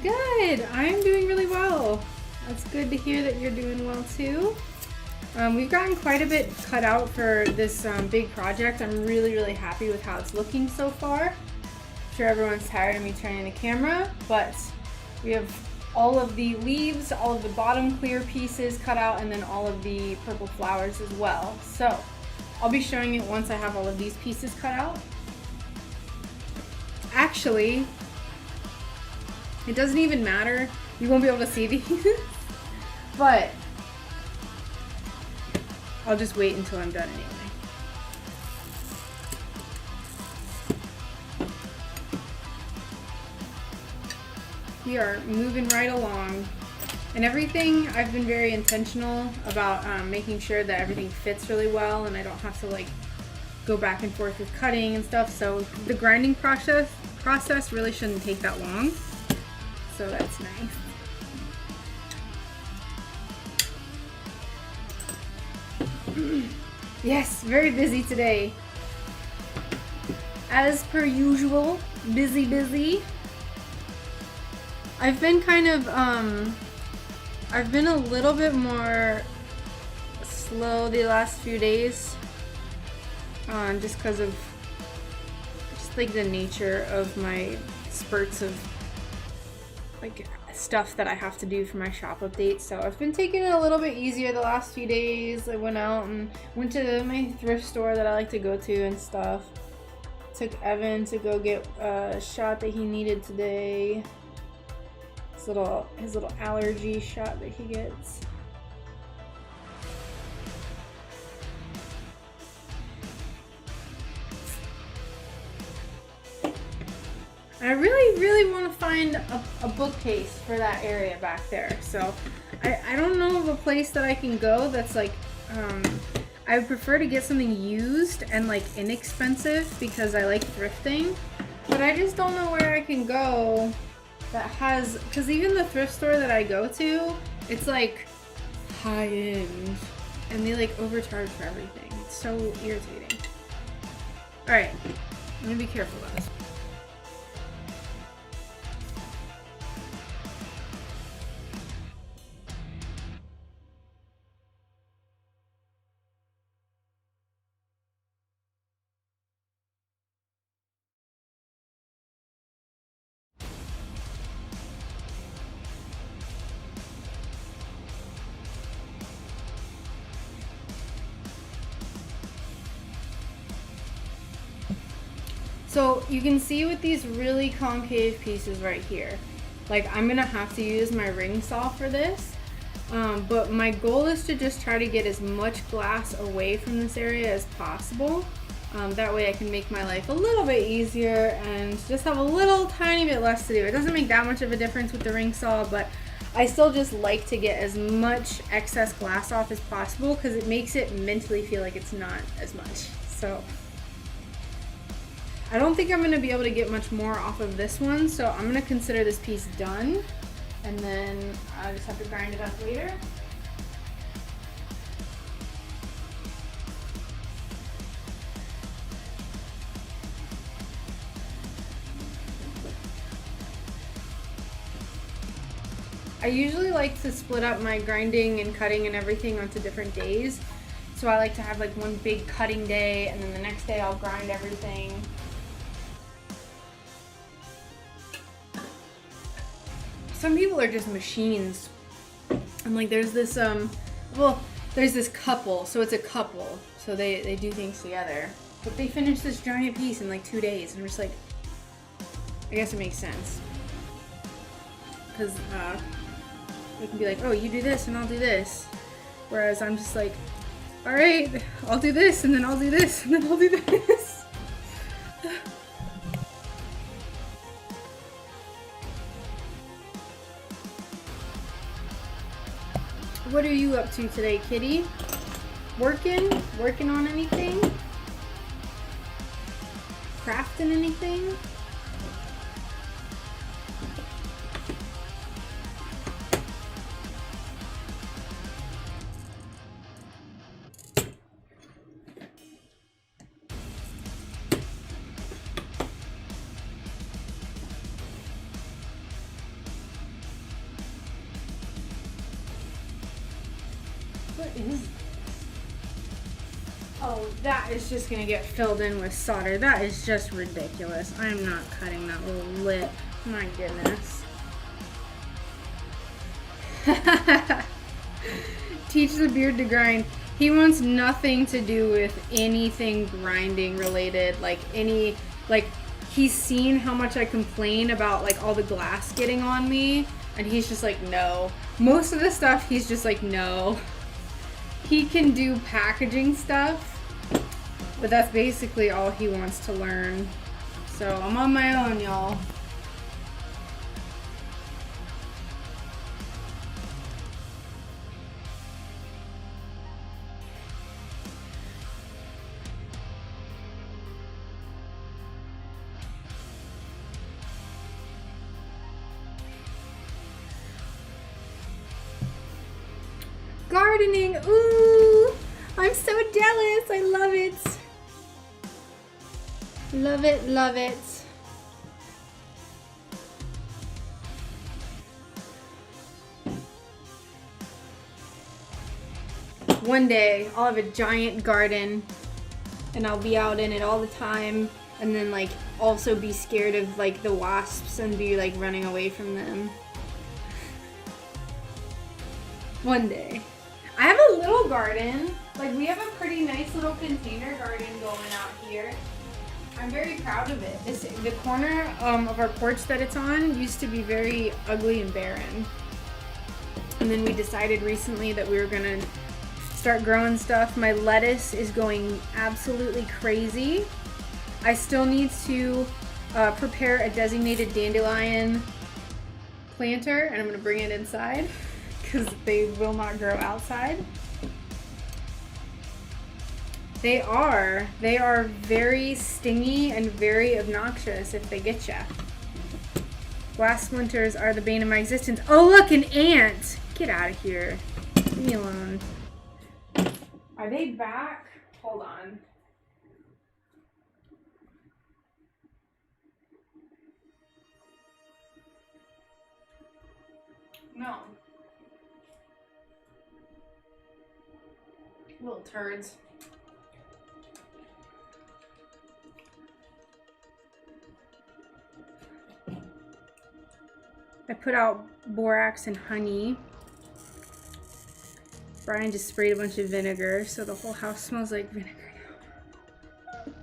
Good. I'm doing really well. That's good to hear that you're doing well too. We've gotten quite a bit cut out for this big project. I'm really happy with how it's looking so far. I'm sure everyone's tired of me turning the camera, but we have all of the leaves, all of the bottom clear pieces cut out, and then all of the purple flowers as well. So I'll be showing it once I have all of these pieces cut out. Actually, it doesn't even matter. You won't be able to see these, but I'll just wait until I'm done anyway. We are moving right along. And everything, I've been very intentional about making sure that everything fits really well and I don't have to like go back and forth with cutting and stuff. So the grinding process really shouldn't take that long. So that's nice. Yes, very busy today. As per usual, busy. I've been kind of, I've been a little bit more slow the last few days. Just because of just like the nature of my spurts of like stuff that I have to do for my shop update. So I've been taking it a little bit easier the last few days. I went out and went to my thrift store that I like to go to and stuff. Took Evan to go get a shot that he needed today. His little allergy shot that he gets. I really want to find a bookcase for that area back there. So I don't know of a place that I can go that's like, I would prefer to get something used and like inexpensive because I like thrifting. But I just don't know where I can go that has, because even the thrift store that I go to, it's like high end and they like overcharge for everything. It's so irritating. All right, I'm gonna be careful about this. So you can see with these really concave pieces right here, like I'm gonna have to use my ring saw for this, but my goal is to just try to get as much glass away from this area as possible. That way I can make my life a little bit easier and just have a little tiny bit less to do. It doesn't make that much of a difference with the ring saw, but I still just like to get as much excess glass off as possible because it makes it mentally feel like it's not as much. So I don't think I'm going to be able to get much more off of this one, so I'm going to consider this piece done, and then I just have to grind it up later. I usually like to split up my grinding and cutting and everything onto different days. So I like to have like one big cutting day, and then the next day I'll grind everything. Some people are just machines. And like there's this well, there's this couple, so it's a couple, so they do things together, but they finish this giant piece in like 2 days, and we're just like, I guess it makes sense because they can be like, oh, you do this and I'll do this, Whereas I'm just like, all right, I'll do this, and then I'll do this, and then I'll do this. What are you up to today, kitty? Working? Working on anything? Crafting anything? What is this? Oh, that is just gonna get filled in with solder. That is just ridiculous. I am not cutting that little lip. My goodness. Teach the beard to grind. He wants nothing to do with anything grinding related. Like he's seen how much I complain about like all the glass getting on me, and he's just like, no. Most of the stuff he's just like, no. He can do packaging stuff, but that's basically all he wants to learn. So I'm on my own, y'all. Gardening, ooh, I'm so jealous. I love it. Love it, love it. One day I'll have a giant garden and I'll be out in it all the time, and then like also be scared of like the wasps and be like running away from them. One day. I have a little garden. Like, we have a pretty nice little container garden going out here. I'm very proud of it. The corner of our porch that it's on used to be very ugly and barren. And then we decided recently that we were gonna start growing stuff. My lettuce is going absolutely crazy. I still need to prepare a designated dandelion planter, and I'm gonna bring it inside, because they will not grow outside. They are very stingy and very obnoxious if they get ya. Glass splinters are the bane of my existence. Oh look, an ant! Get out of here. Leave me alone. Are they back? Hold on. No. Little turds. I put out borax and honey. Brian just sprayed a bunch of vinegar, so the whole house smells like vinegar now.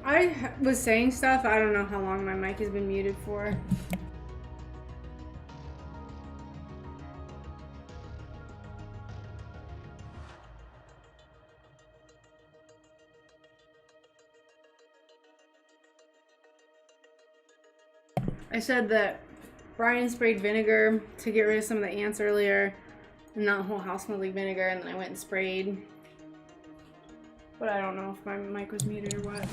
I was saying stuff. I don't know how long my mic has been muted for. I said that Brian sprayed vinegar to get rid of some of the ants earlier, and now the whole house smelled like vinegar, and then I went and sprayed. But I don't know if my mic was muted or what.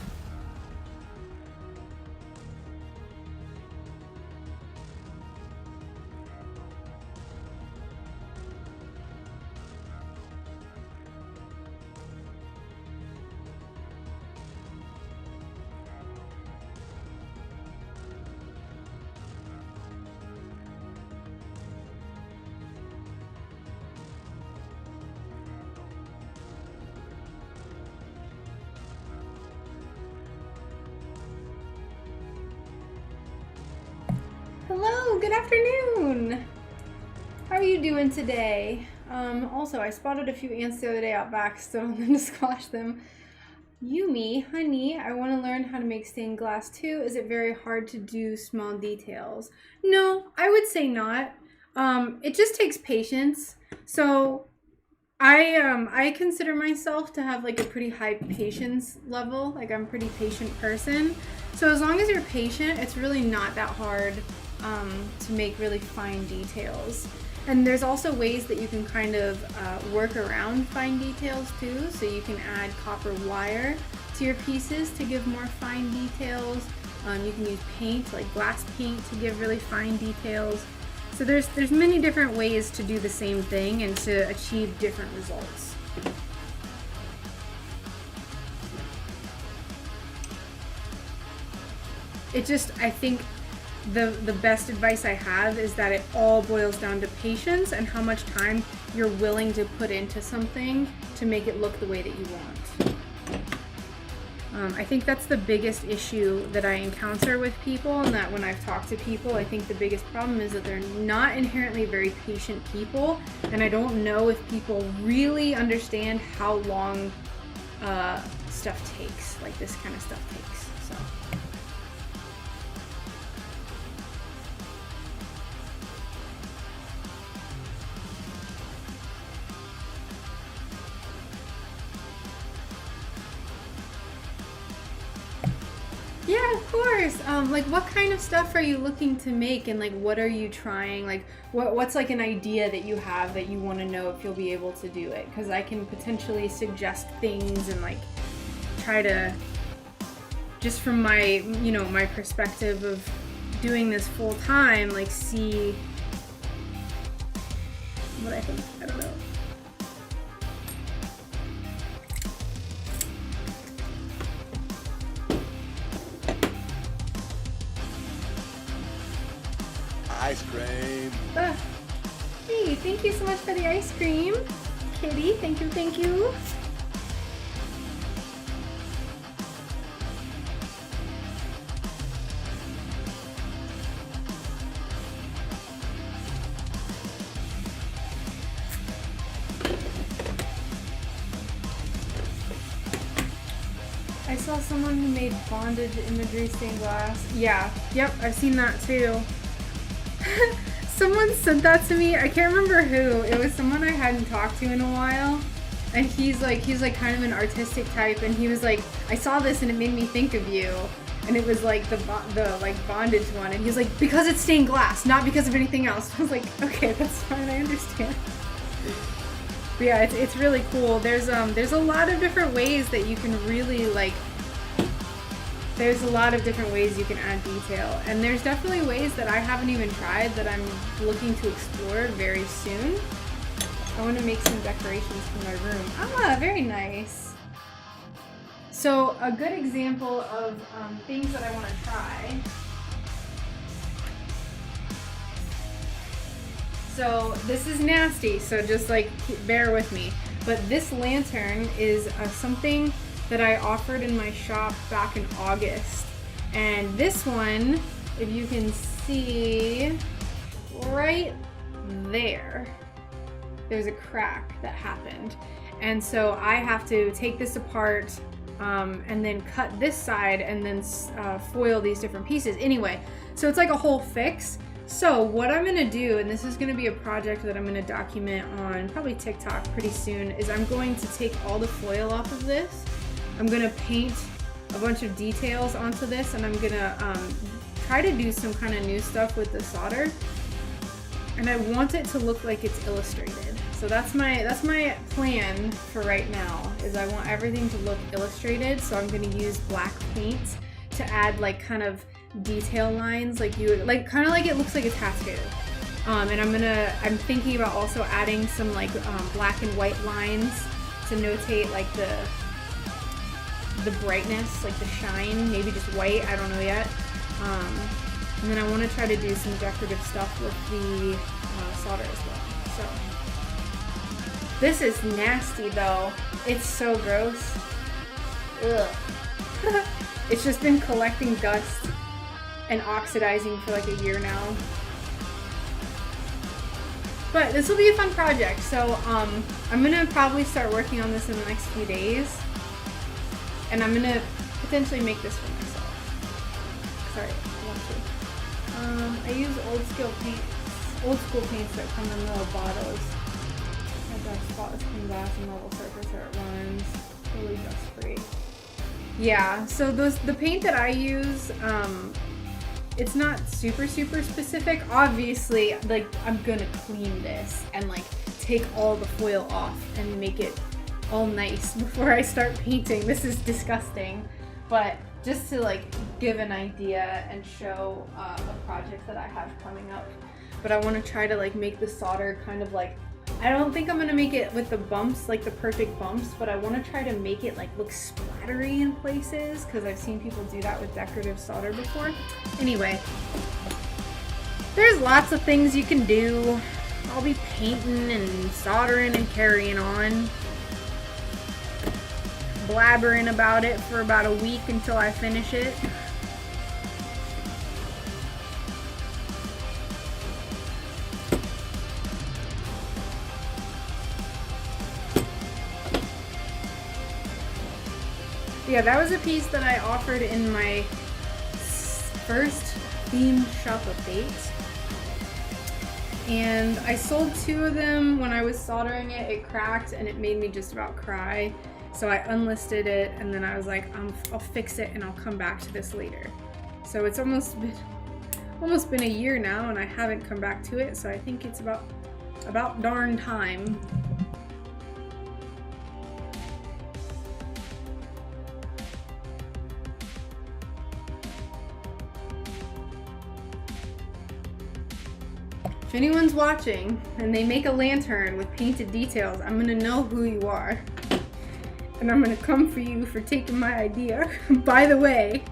good afternoon. How are you doing today? Also, I spotted a few ants the other day out back, still don't know to squash them. Yumi, honey, I want to learn how to make stained glass too. Is it very hard to do small details? No, I would say not. It just takes patience. So I consider myself to have like a pretty high patience level. Like I'm a pretty patient person. So as long as you're patient, it's really not that hard to make really fine details. And there's also ways that you can kind of work around fine details too. So you can add copper wire to your pieces to give more fine details. You can use paint, like glass paint, to give really fine details. So there's many different ways to do the same thing and to achieve different results. It just, I think, the best advice I have is that it all boils down to patience and how much time you're willing to put into something to make it look the way that you want. I think that's the biggest issue that I encounter with people, and that when I've talked to people, I think the biggest problem is that they're not inherently very patient people, and I don't know if people really understand how long stuff takes, like this kind of stuff takes, so. Yeah, of course. Like what kind of stuff are you looking to make, and like what are you trying? Like what's like an idea that you have that you want to know if you'll be able to do it? Because I can potentially suggest things and like try to, just from my, you know, my perspective of doing this full time, like see what I think. I don't know. Ice cream. Hey, thank you so much for the ice cream. Kitty, thank you, thank you. I saw someone who made bondage imagery stained glass. Yeah, yep, I've seen that too. Someone sent that to me. I can't remember who. It was someone I hadn't talked to in a while. And he's like kind of an artistic type, and he was like, I saw this and it made me think of you. And it was like the like bondage one, and he's like, because it's stained glass, not because of anything else. I was like, okay, that's fine, I understand. But yeah, it's really cool. There's a lot of different ways that you can really like. There's a lot of different ways you can add detail, and there's definitely ways that I haven't even tried that I'm looking to explore very soon. I want to make some decorations for my room. Ah, very nice. So a good example of things that I want to try. So this is nasty, so just like bear with me. But this lantern is something that I offered in my shop back in August. And this one, if you can see right there, there's a crack that happened. And so I have to take this apart and then cut this side and then foil these different pieces. Anyway, so it's like a whole fix. So what I'm gonna do, and this is gonna be a project that I'm gonna document on probably TikTok pretty soon, is I'm going to take all the foil off of this. I'm gonna paint a bunch of details onto this, and I'm gonna try to do some kind of new stuff with the solder. And I want it to look like it's illustrated. So that's my plan for right now, is I want everything to look illustrated. So I'm gonna use black paint to add like kind of detail lines, like you would, like kind of like it looks like a tattoo. And I'm thinking about also adding some like black and white lines to notate like the brightness, like the shine, maybe just white, I don't know yet. And then I want to try to do some decorative stuff with the solder as well. So this is nasty though. It's so gross. Ugh. It's just been collecting dust and oxidizing for like a year now. But this will be a fun project. So I'm gonna probably start working on this in the next few days. And I'm gonna potentially make this for myself. Sorry, I want to. I use old school paints that come in little bottles. I got spotless clean glass and level surface where it runs. Totally dust free. Yeah, so the paint that I use, it's not super specific. Obviously, like, I'm gonna clean this and like take all the foil off and make it all nice before I start painting. This is disgusting, but just to like give an idea and show a project that I have coming up. But I want to try to like make the solder kind of like, I don't think I'm gonna make it with the bumps, like the perfect bumps, but I want to try to make it like look splattery in places, because I've seen people do that with decorative solder before. Anyway, there's lots of things you can do. I'll be painting and soldering and carrying on, blabbering about it for about a week until I finish it. Yeah, that was a piece that I offered in my first themed shop update. And I sold 2 of them. When I was soldering it, it cracked and it made me just about cry. So I unlisted it and then I was like, I'll fix it and I'll come back to this later. So it's almost been a year now and I haven't come back to it. So I think it's about darn time. If anyone's watching and they make a lantern with painted details, I'm gonna know who you are. And I'm gonna come for you for taking my idea. By the way,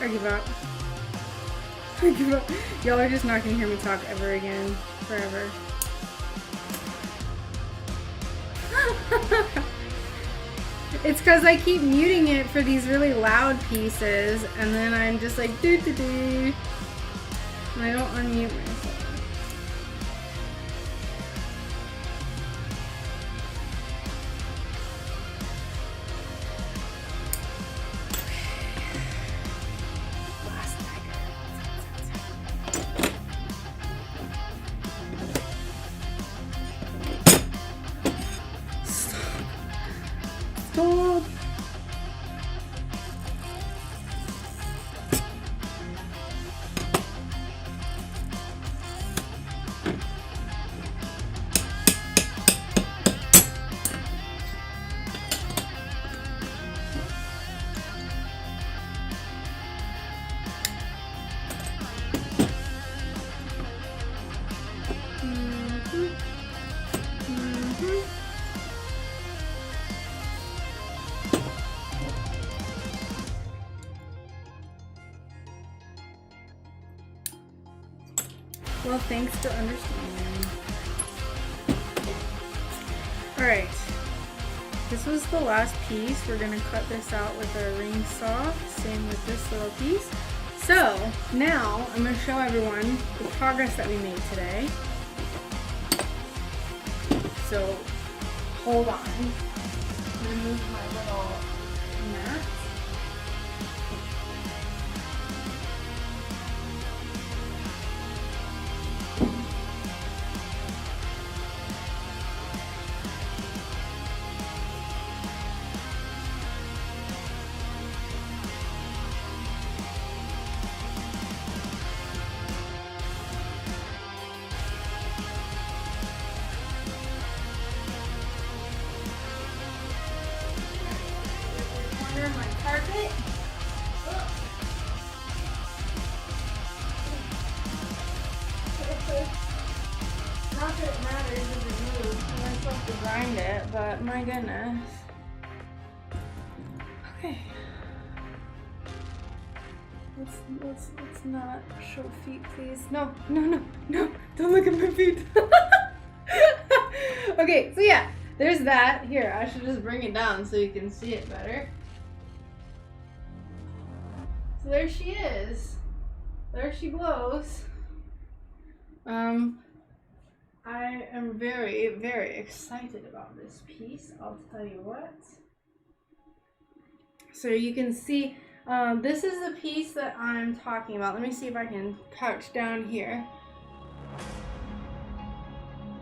I give up. I give up. Y'all are just not gonna hear me talk ever again. Forever. It's because I keep muting it for these really loud pieces, and then I'm just like doo doo doo, and I don't unmute myself. Stop. Well, thanks for understanding. Alright. This was the last piece. We're going to cut this out with our ring saw. Same with this little piece. So, now I'm going to show everyone the progress that we made today. So, hold on. I'm going to move my little mat. My carpet. Not that it matters if it moves. I'm supposed to grind it, but my goodness. Okay. Let's not show feet, please. No. Don't look at my feet. Okay, so yeah, there's that. Here, I should just bring it down so you can see it better. So there she is. There she glows. I am very, very excited about this piece, I'll tell you what. So you can see, this is the piece that I'm talking about. Let me see if I can crouch down here.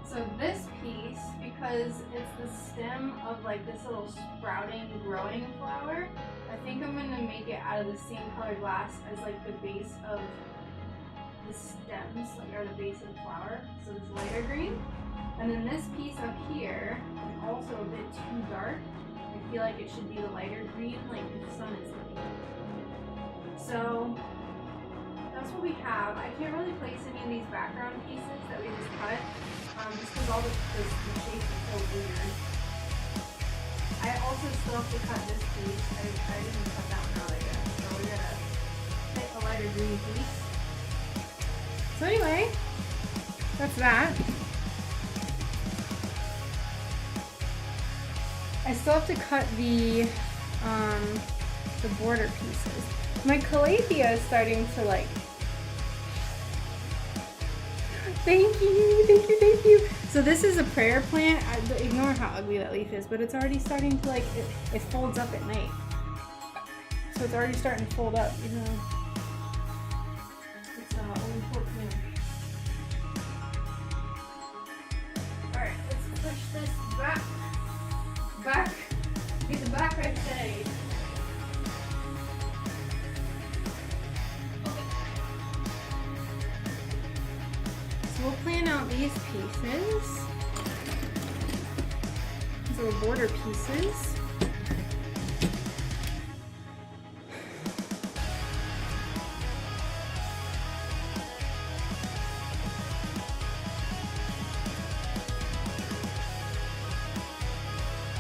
So this piece, because it's the stem of like this little sprouting, growing flower, I think I'm going to make it out of the same color glass as like the base of the stems, like or the base of the flower. So it's lighter green. And then this piece up here is also a bit too dark. I feel like it should be the lighter green, like the sun is looking. So that's what we have. I can't really place any of these background pieces that we just cut. Just because all the shape is so weird. I also still have to cut this piece. I didn't cut that one out yet. So we're gonna pick a lighter green piece. So anyway, that's that. I still have to cut the border pieces. My calathea is starting to like. Thank you. So this is a prayer plant. Ignore how ugly that leaf is, but it's already starting to like, it folds up at night. So it's already starting to fold up, you know. It's only 14. Alright, let's push this back. Get the back right side. We'll plan out these pieces. These are border pieces.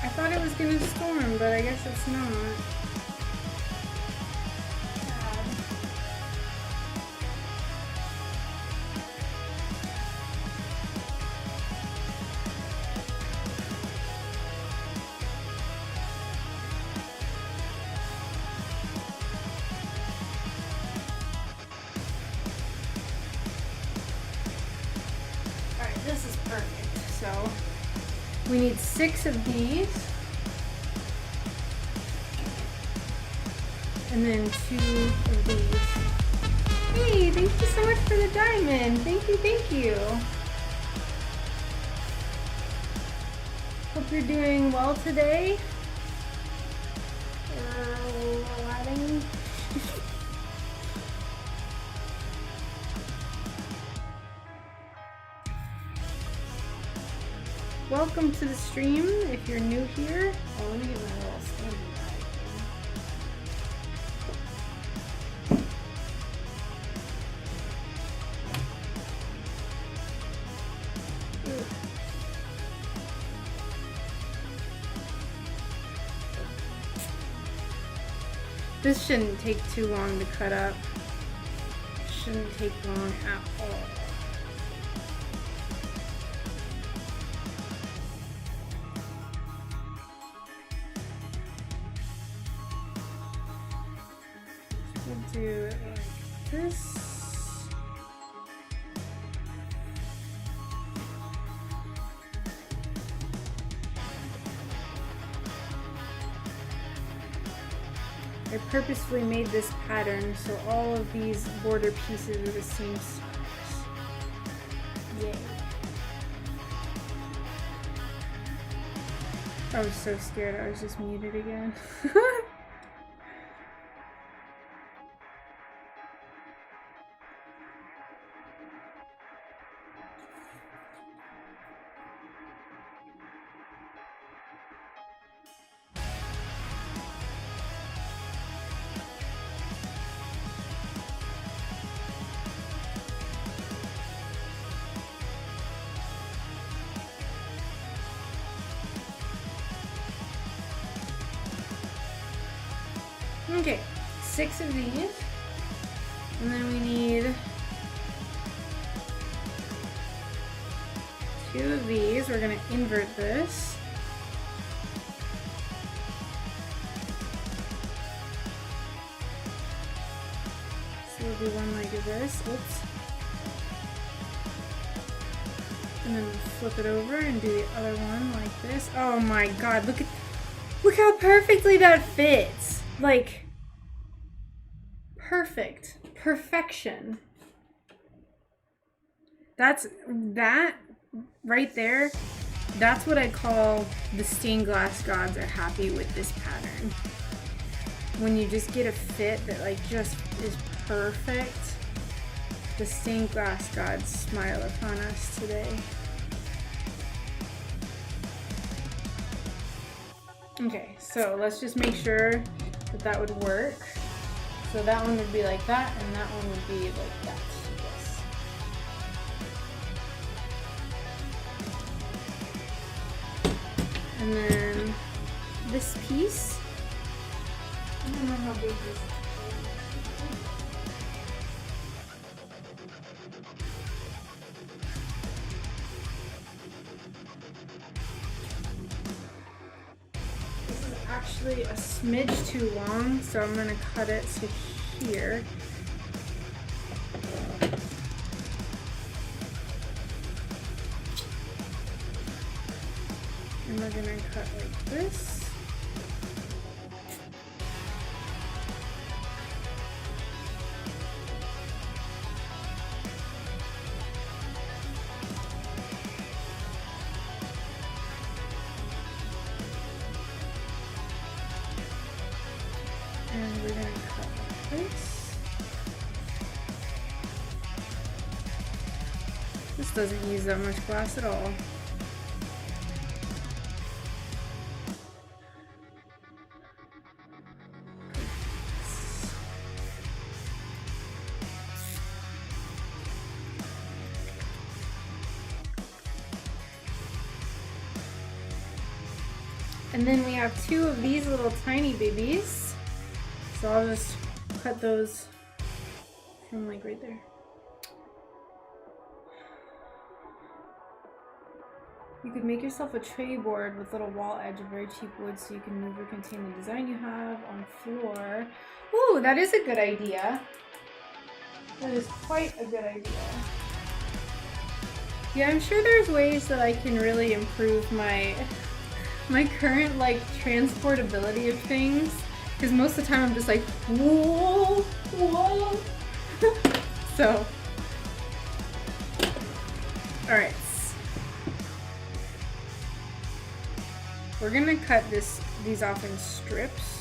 I thought it was gonna storm, but I guess it's not. So we need 6 of these. And then 2 of these. Hey, thank you so much for the diamond. Thank you, thank you. Hope you're doing well today. Aladdin. Welcome to the stream if you're new here. Oh, let me get my little stand. This shouldn't take too long to cut up. Shouldn't take long at all. We'll do it like this. I purposefully made this pattern so all of these border pieces are the same size. Yay. I was so scared I was just muted again. Okay, 6 of these, and then we need 2 of these. We're going to invert this. So we'll do one like this. Oops. And then flip it over and do the other one like this. Oh my god, look how perfectly that fits. Like, perfection. That right there, that's what I call the stained glass gods are happy with this pattern. When you just get a fit that like just is perfect, the stained glass gods smile upon us today. Okay, so let's just make sure that would work. So that one would be like that, and that one would be like that. Yes. And then this piece, I don't know how big this is. Actually a smidge too long, so I'm gonna cut it to here. And we're gonna cut like this. And we're going to cut like this. This doesn't use that much glass at all. And then we have 2 of these little tiny babies. So I'll just cut those from like right there. You could make yourself a tray board with little wall edge of very cheap wood so you can move or contain the design you have on floor. Ooh, that is a good idea. That is quite a good idea. Yeah, I'm sure there's ways that I can really improve my current like transportability of things, because most of the time I'm just like whoa, whoa. So, all right, we're gonna cut these off in strips.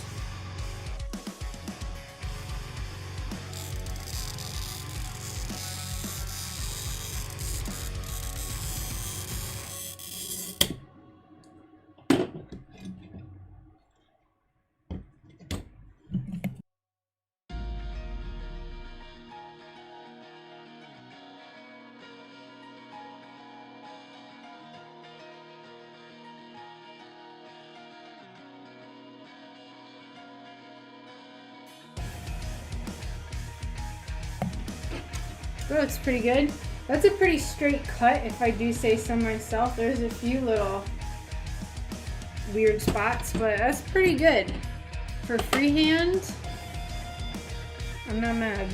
That looks pretty good. That's a pretty straight cut, if I do say so myself. There's a few little weird spots, but that's pretty good. For freehand, I'm not mad.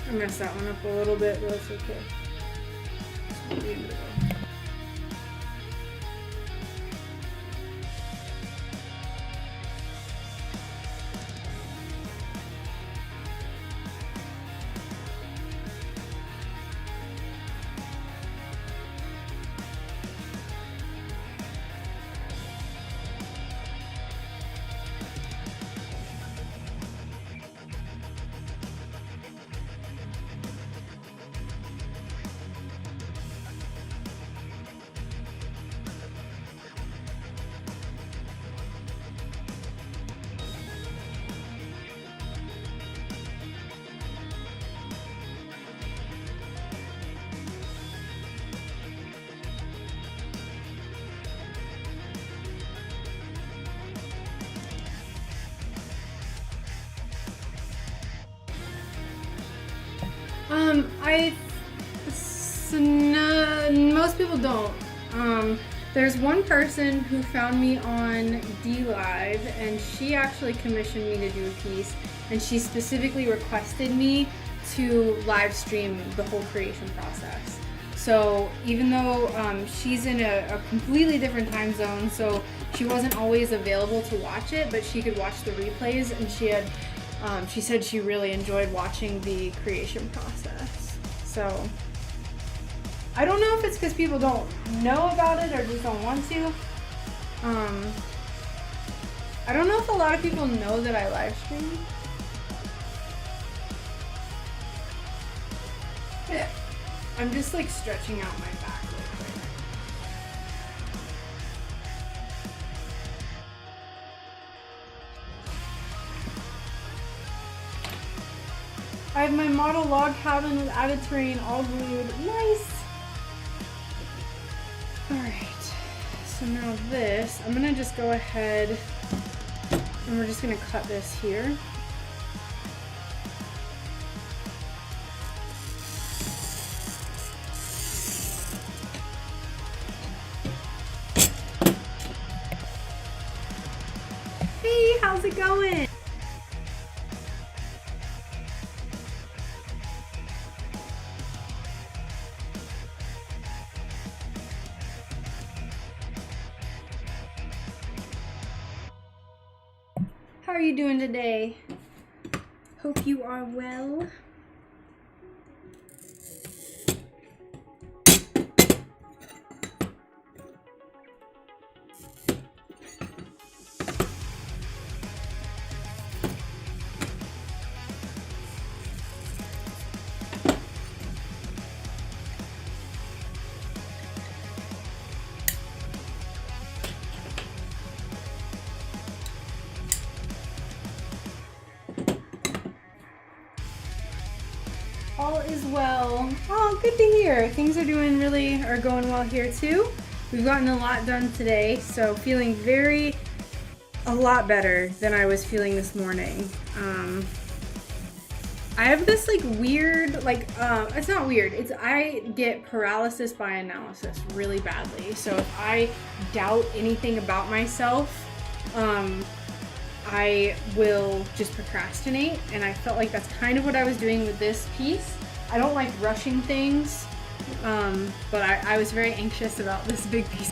I messed that one up a little bit, but that's okay. Most people don't. There's one person who found me on DLive, and she actually commissioned me to do a piece, and she specifically requested me to live stream the whole creation process. So even though she's in a completely different time zone, so she wasn't always available to watch it, but she could watch the replays, and she said she really enjoyed watching the creation process. So I don't know if it's because people don't know about it or just don't want to. I don't know if a lot of people know that I live stream. Yeah. I'm just like stretching out my back real quick. I have my model log cabin with added terrain all glued. Nice! Alright, so now this, I'm gonna just go ahead and we're just gonna cut this here. Hey, how's it going? How are you doing today? Hope you are well. All is well. Oh, good to hear. Things are going well here too. We've gotten a lot done today, so feeling a lot better than I was feeling this morning. I have this like weird, like, it's not weird. I get paralysis by analysis really badly. So if I doubt anything about myself, I will just procrastinate. And I felt like that's kind of what I was doing with this piece. I don't like rushing things, but I was very anxious about this big piece.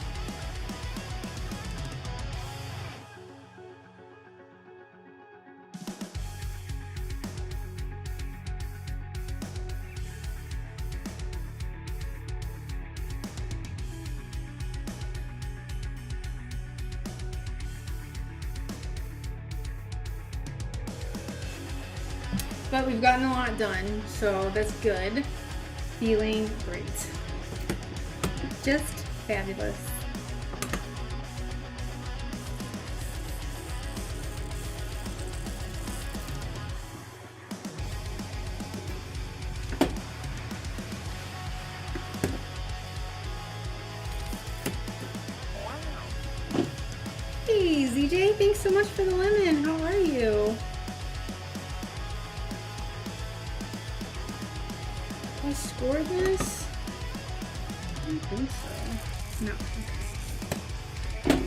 But we've gotten a lot done, so that's good. Feeling great. Just fabulous. Hey ZJ, thanks so much for the lemon. How are you? I scored this? I don't think so. No. Okay.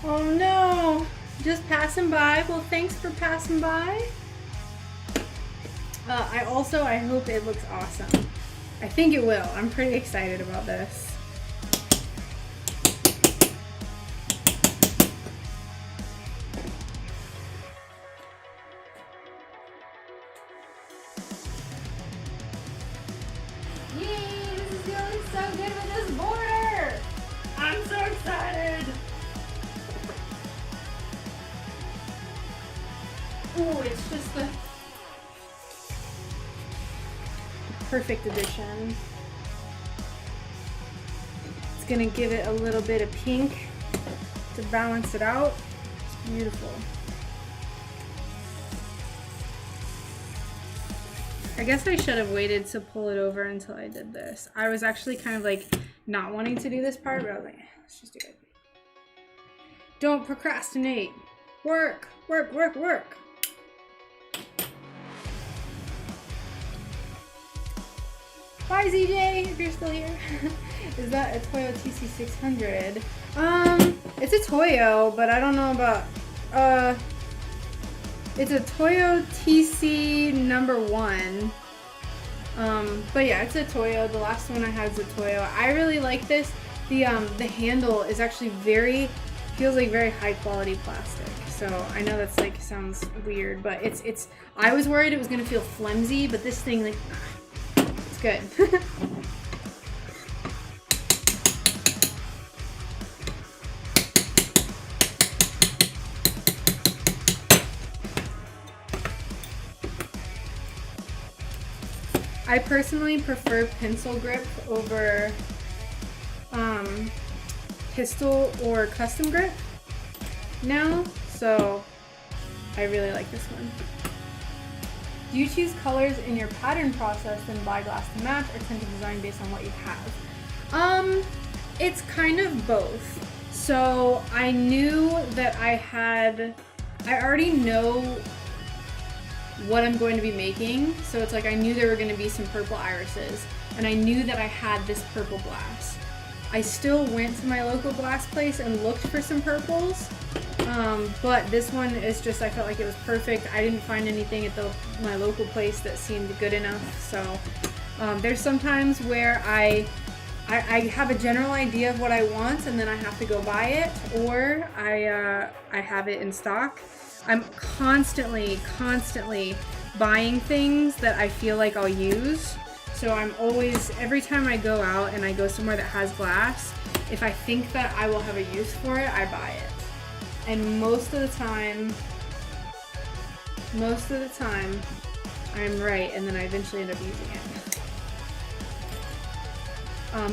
Oh no! Just passing by. Well, thanks for passing by. I hope it looks awesome. I think it will. I'm pretty excited about this. Yay! This is going so good with this border! I'm so excited! Ooh, it's just the perfect addition. It's gonna give it a little bit of pink to balance it out. It's beautiful. I guess I should have waited to pull it over until I did this. I was actually kind of like not wanting to do this part, but I was like, let's just do it. Don't procrastinate. Work, work, work, work. Bye ZJ, if you're still here. Is that a Toyo TC600? It's a Toyo, but I don't know about, it's a Toyo TC #1. But yeah, it's a Toyo. The last one I had is a Toyo. I really like this. The handle is actually feels like very high quality plastic. So I know that's like, sounds weird, but it's, I was worried it was gonna feel flimsy, but this thing like, good. I personally prefer pencil grip over pistol or custom grip now, so I really like this one. Do you choose colors in your pattern process and buy glass to match, or tend to design based on what you have? It's kind of both. So I knew that I already know what I'm going to be making. So it's like I knew there were going to be some purple irises, and I knew that I had this purple glass. I still went to my local glass place and looked for some purples. But this one is just, I felt like it was perfect. I didn't find anything at my local place that seemed good enough. So there's sometimes where I have a general idea of what I want, and then I have to go buy it, or I have it in stock. I'm constantly buying things that I feel like I'll use. So I'm always, every time I go out and I go somewhere that has glass, if I think that I will have a use for it, I buy it. And most of the time, I'm right, and then I eventually end up using it.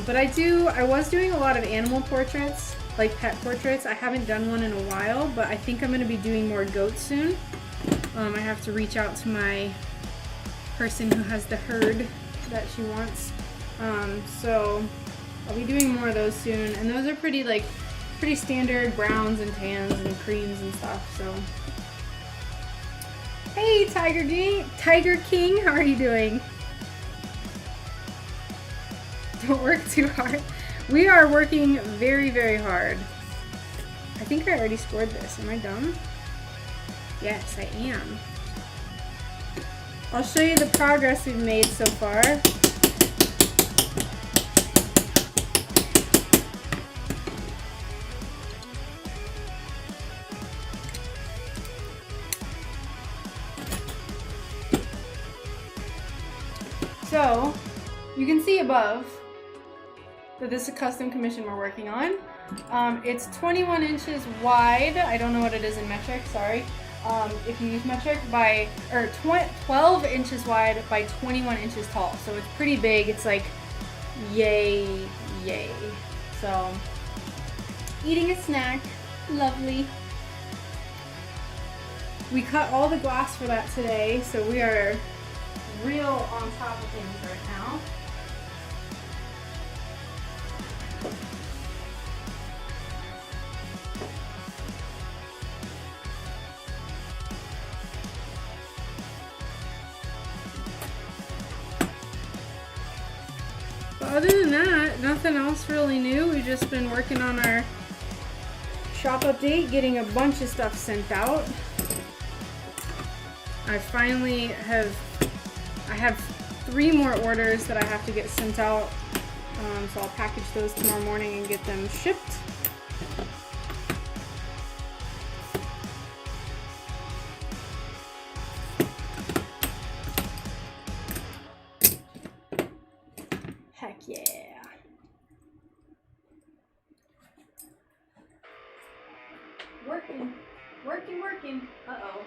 But I was doing a lot of animal portraits, like pet portraits. I haven't done one in a while, but I think I'm going to be doing more goats soon. I have to reach out to my person who has the herd that she wants. So I'll be doing more of those soon, and those are pretty standard browns and tans and creams and stuff. So hey, Tiger King, how are you doing? Don't work too hard. We are working very, very hard. I think I already scored this. Am I dumb? Yes, I am. I'll show you the progress we've made so far. So, you can see above that this is a custom commission we're working on. It's 21 inches wide. I don't know what it is in metric, sorry. If you use metric, 12 inches wide by 21 inches tall. So it's pretty big. It's like yay. So, eating a snack, lovely. We cut all the glass for that today, so we are real on top of things right now. But other than that, nothing else really new. We've just been working on our shop update, getting a bunch of stuff sent out. I have 3 more orders that I have to get sent out, so I'll package those tomorrow morning and get them shipped. Heck yeah. Working. Uh-oh.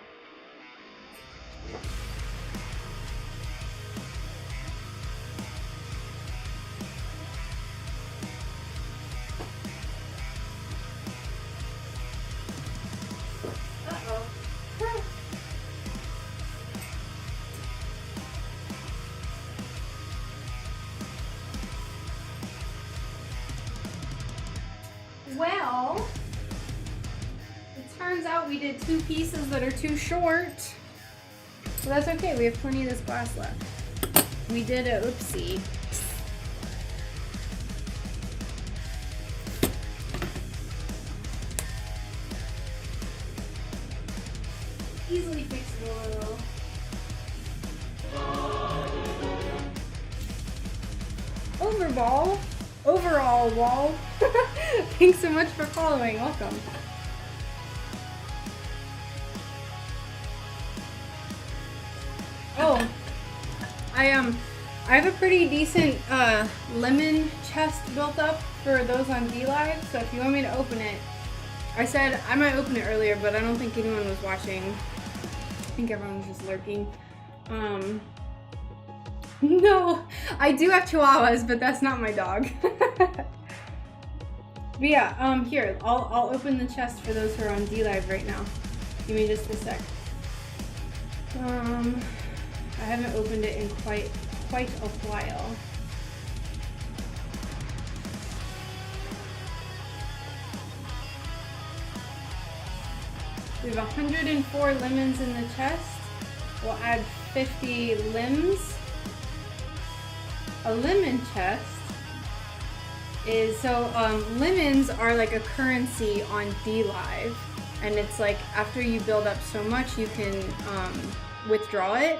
Well, it turns out we did 2 pieces that are too short. So that's okay, we have plenty of this glass left. We did a oopsie. Easily fixable. Overall wall. Thanks so much for following. Welcome. Oh, I have a pretty decent lemon chest built up for those on DLive. So if you want me to open it, I said I might open it earlier, but I don't think anyone was watching. I think everyone was just lurking. No, I do have chihuahuas, but that's not my dog. But yeah, here, I'll open the chest for those who are on DLive right now. Give me just a sec. I haven't opened it in quite a while. We have 104 lemons in the chest. We'll add 50 limbs. A lemon chest is, so lemons are like a currency on DLive, and it's like after you build up so much you can withdraw it,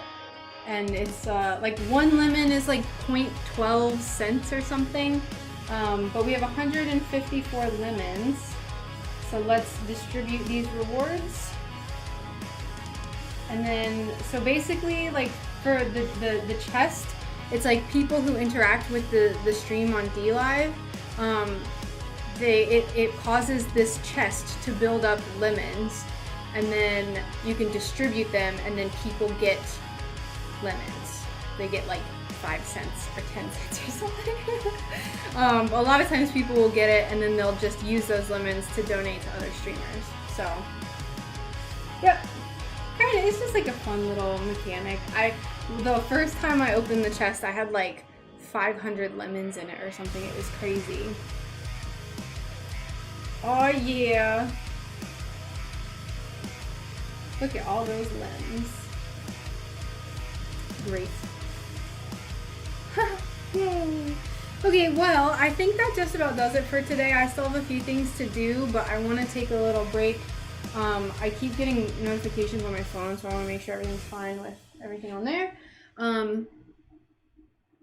and it's like 1 lemon is like 0.12 cents or something, but we have 154 lemons, so let's distribute these rewards. And then, so basically, like for the chest, it's like people who interact with the stream on DLive, it causes this chest to build up lemons, and then you can distribute them, and then people get lemons. They get like 5 cents or 10 cents or something. A lot of times people will get it, and then they'll just use those lemons to donate to other streamers. So, yep. Granted, it's just like a fun little mechanic. The first time I opened the chest, I had like 500 lemons in it or something. It was crazy. Oh yeah. Look at all those lemons. Great. Yay. Okay, well, I think that just about does it for today. I still have a few things to do, but I want to take a little break. I keep getting notifications on my phone, so I want to make sure everything's fine with everything on there.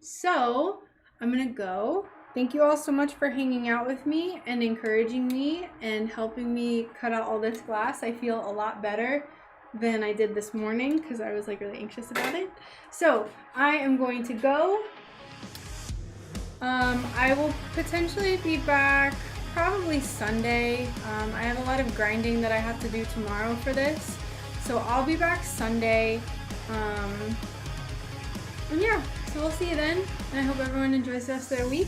So I'm gonna go. Thank you all so much for hanging out with me and encouraging me and helping me cut out all this glass. I feel a lot better than I did this morning because I was like really anxious about it. So I am going to go. I will potentially be back probably Sunday. I have a lot of grinding that I have to do tomorrow for this. So I'll be back Sunday. And yeah, so we'll see you then. And I hope everyone enjoys the rest of their week.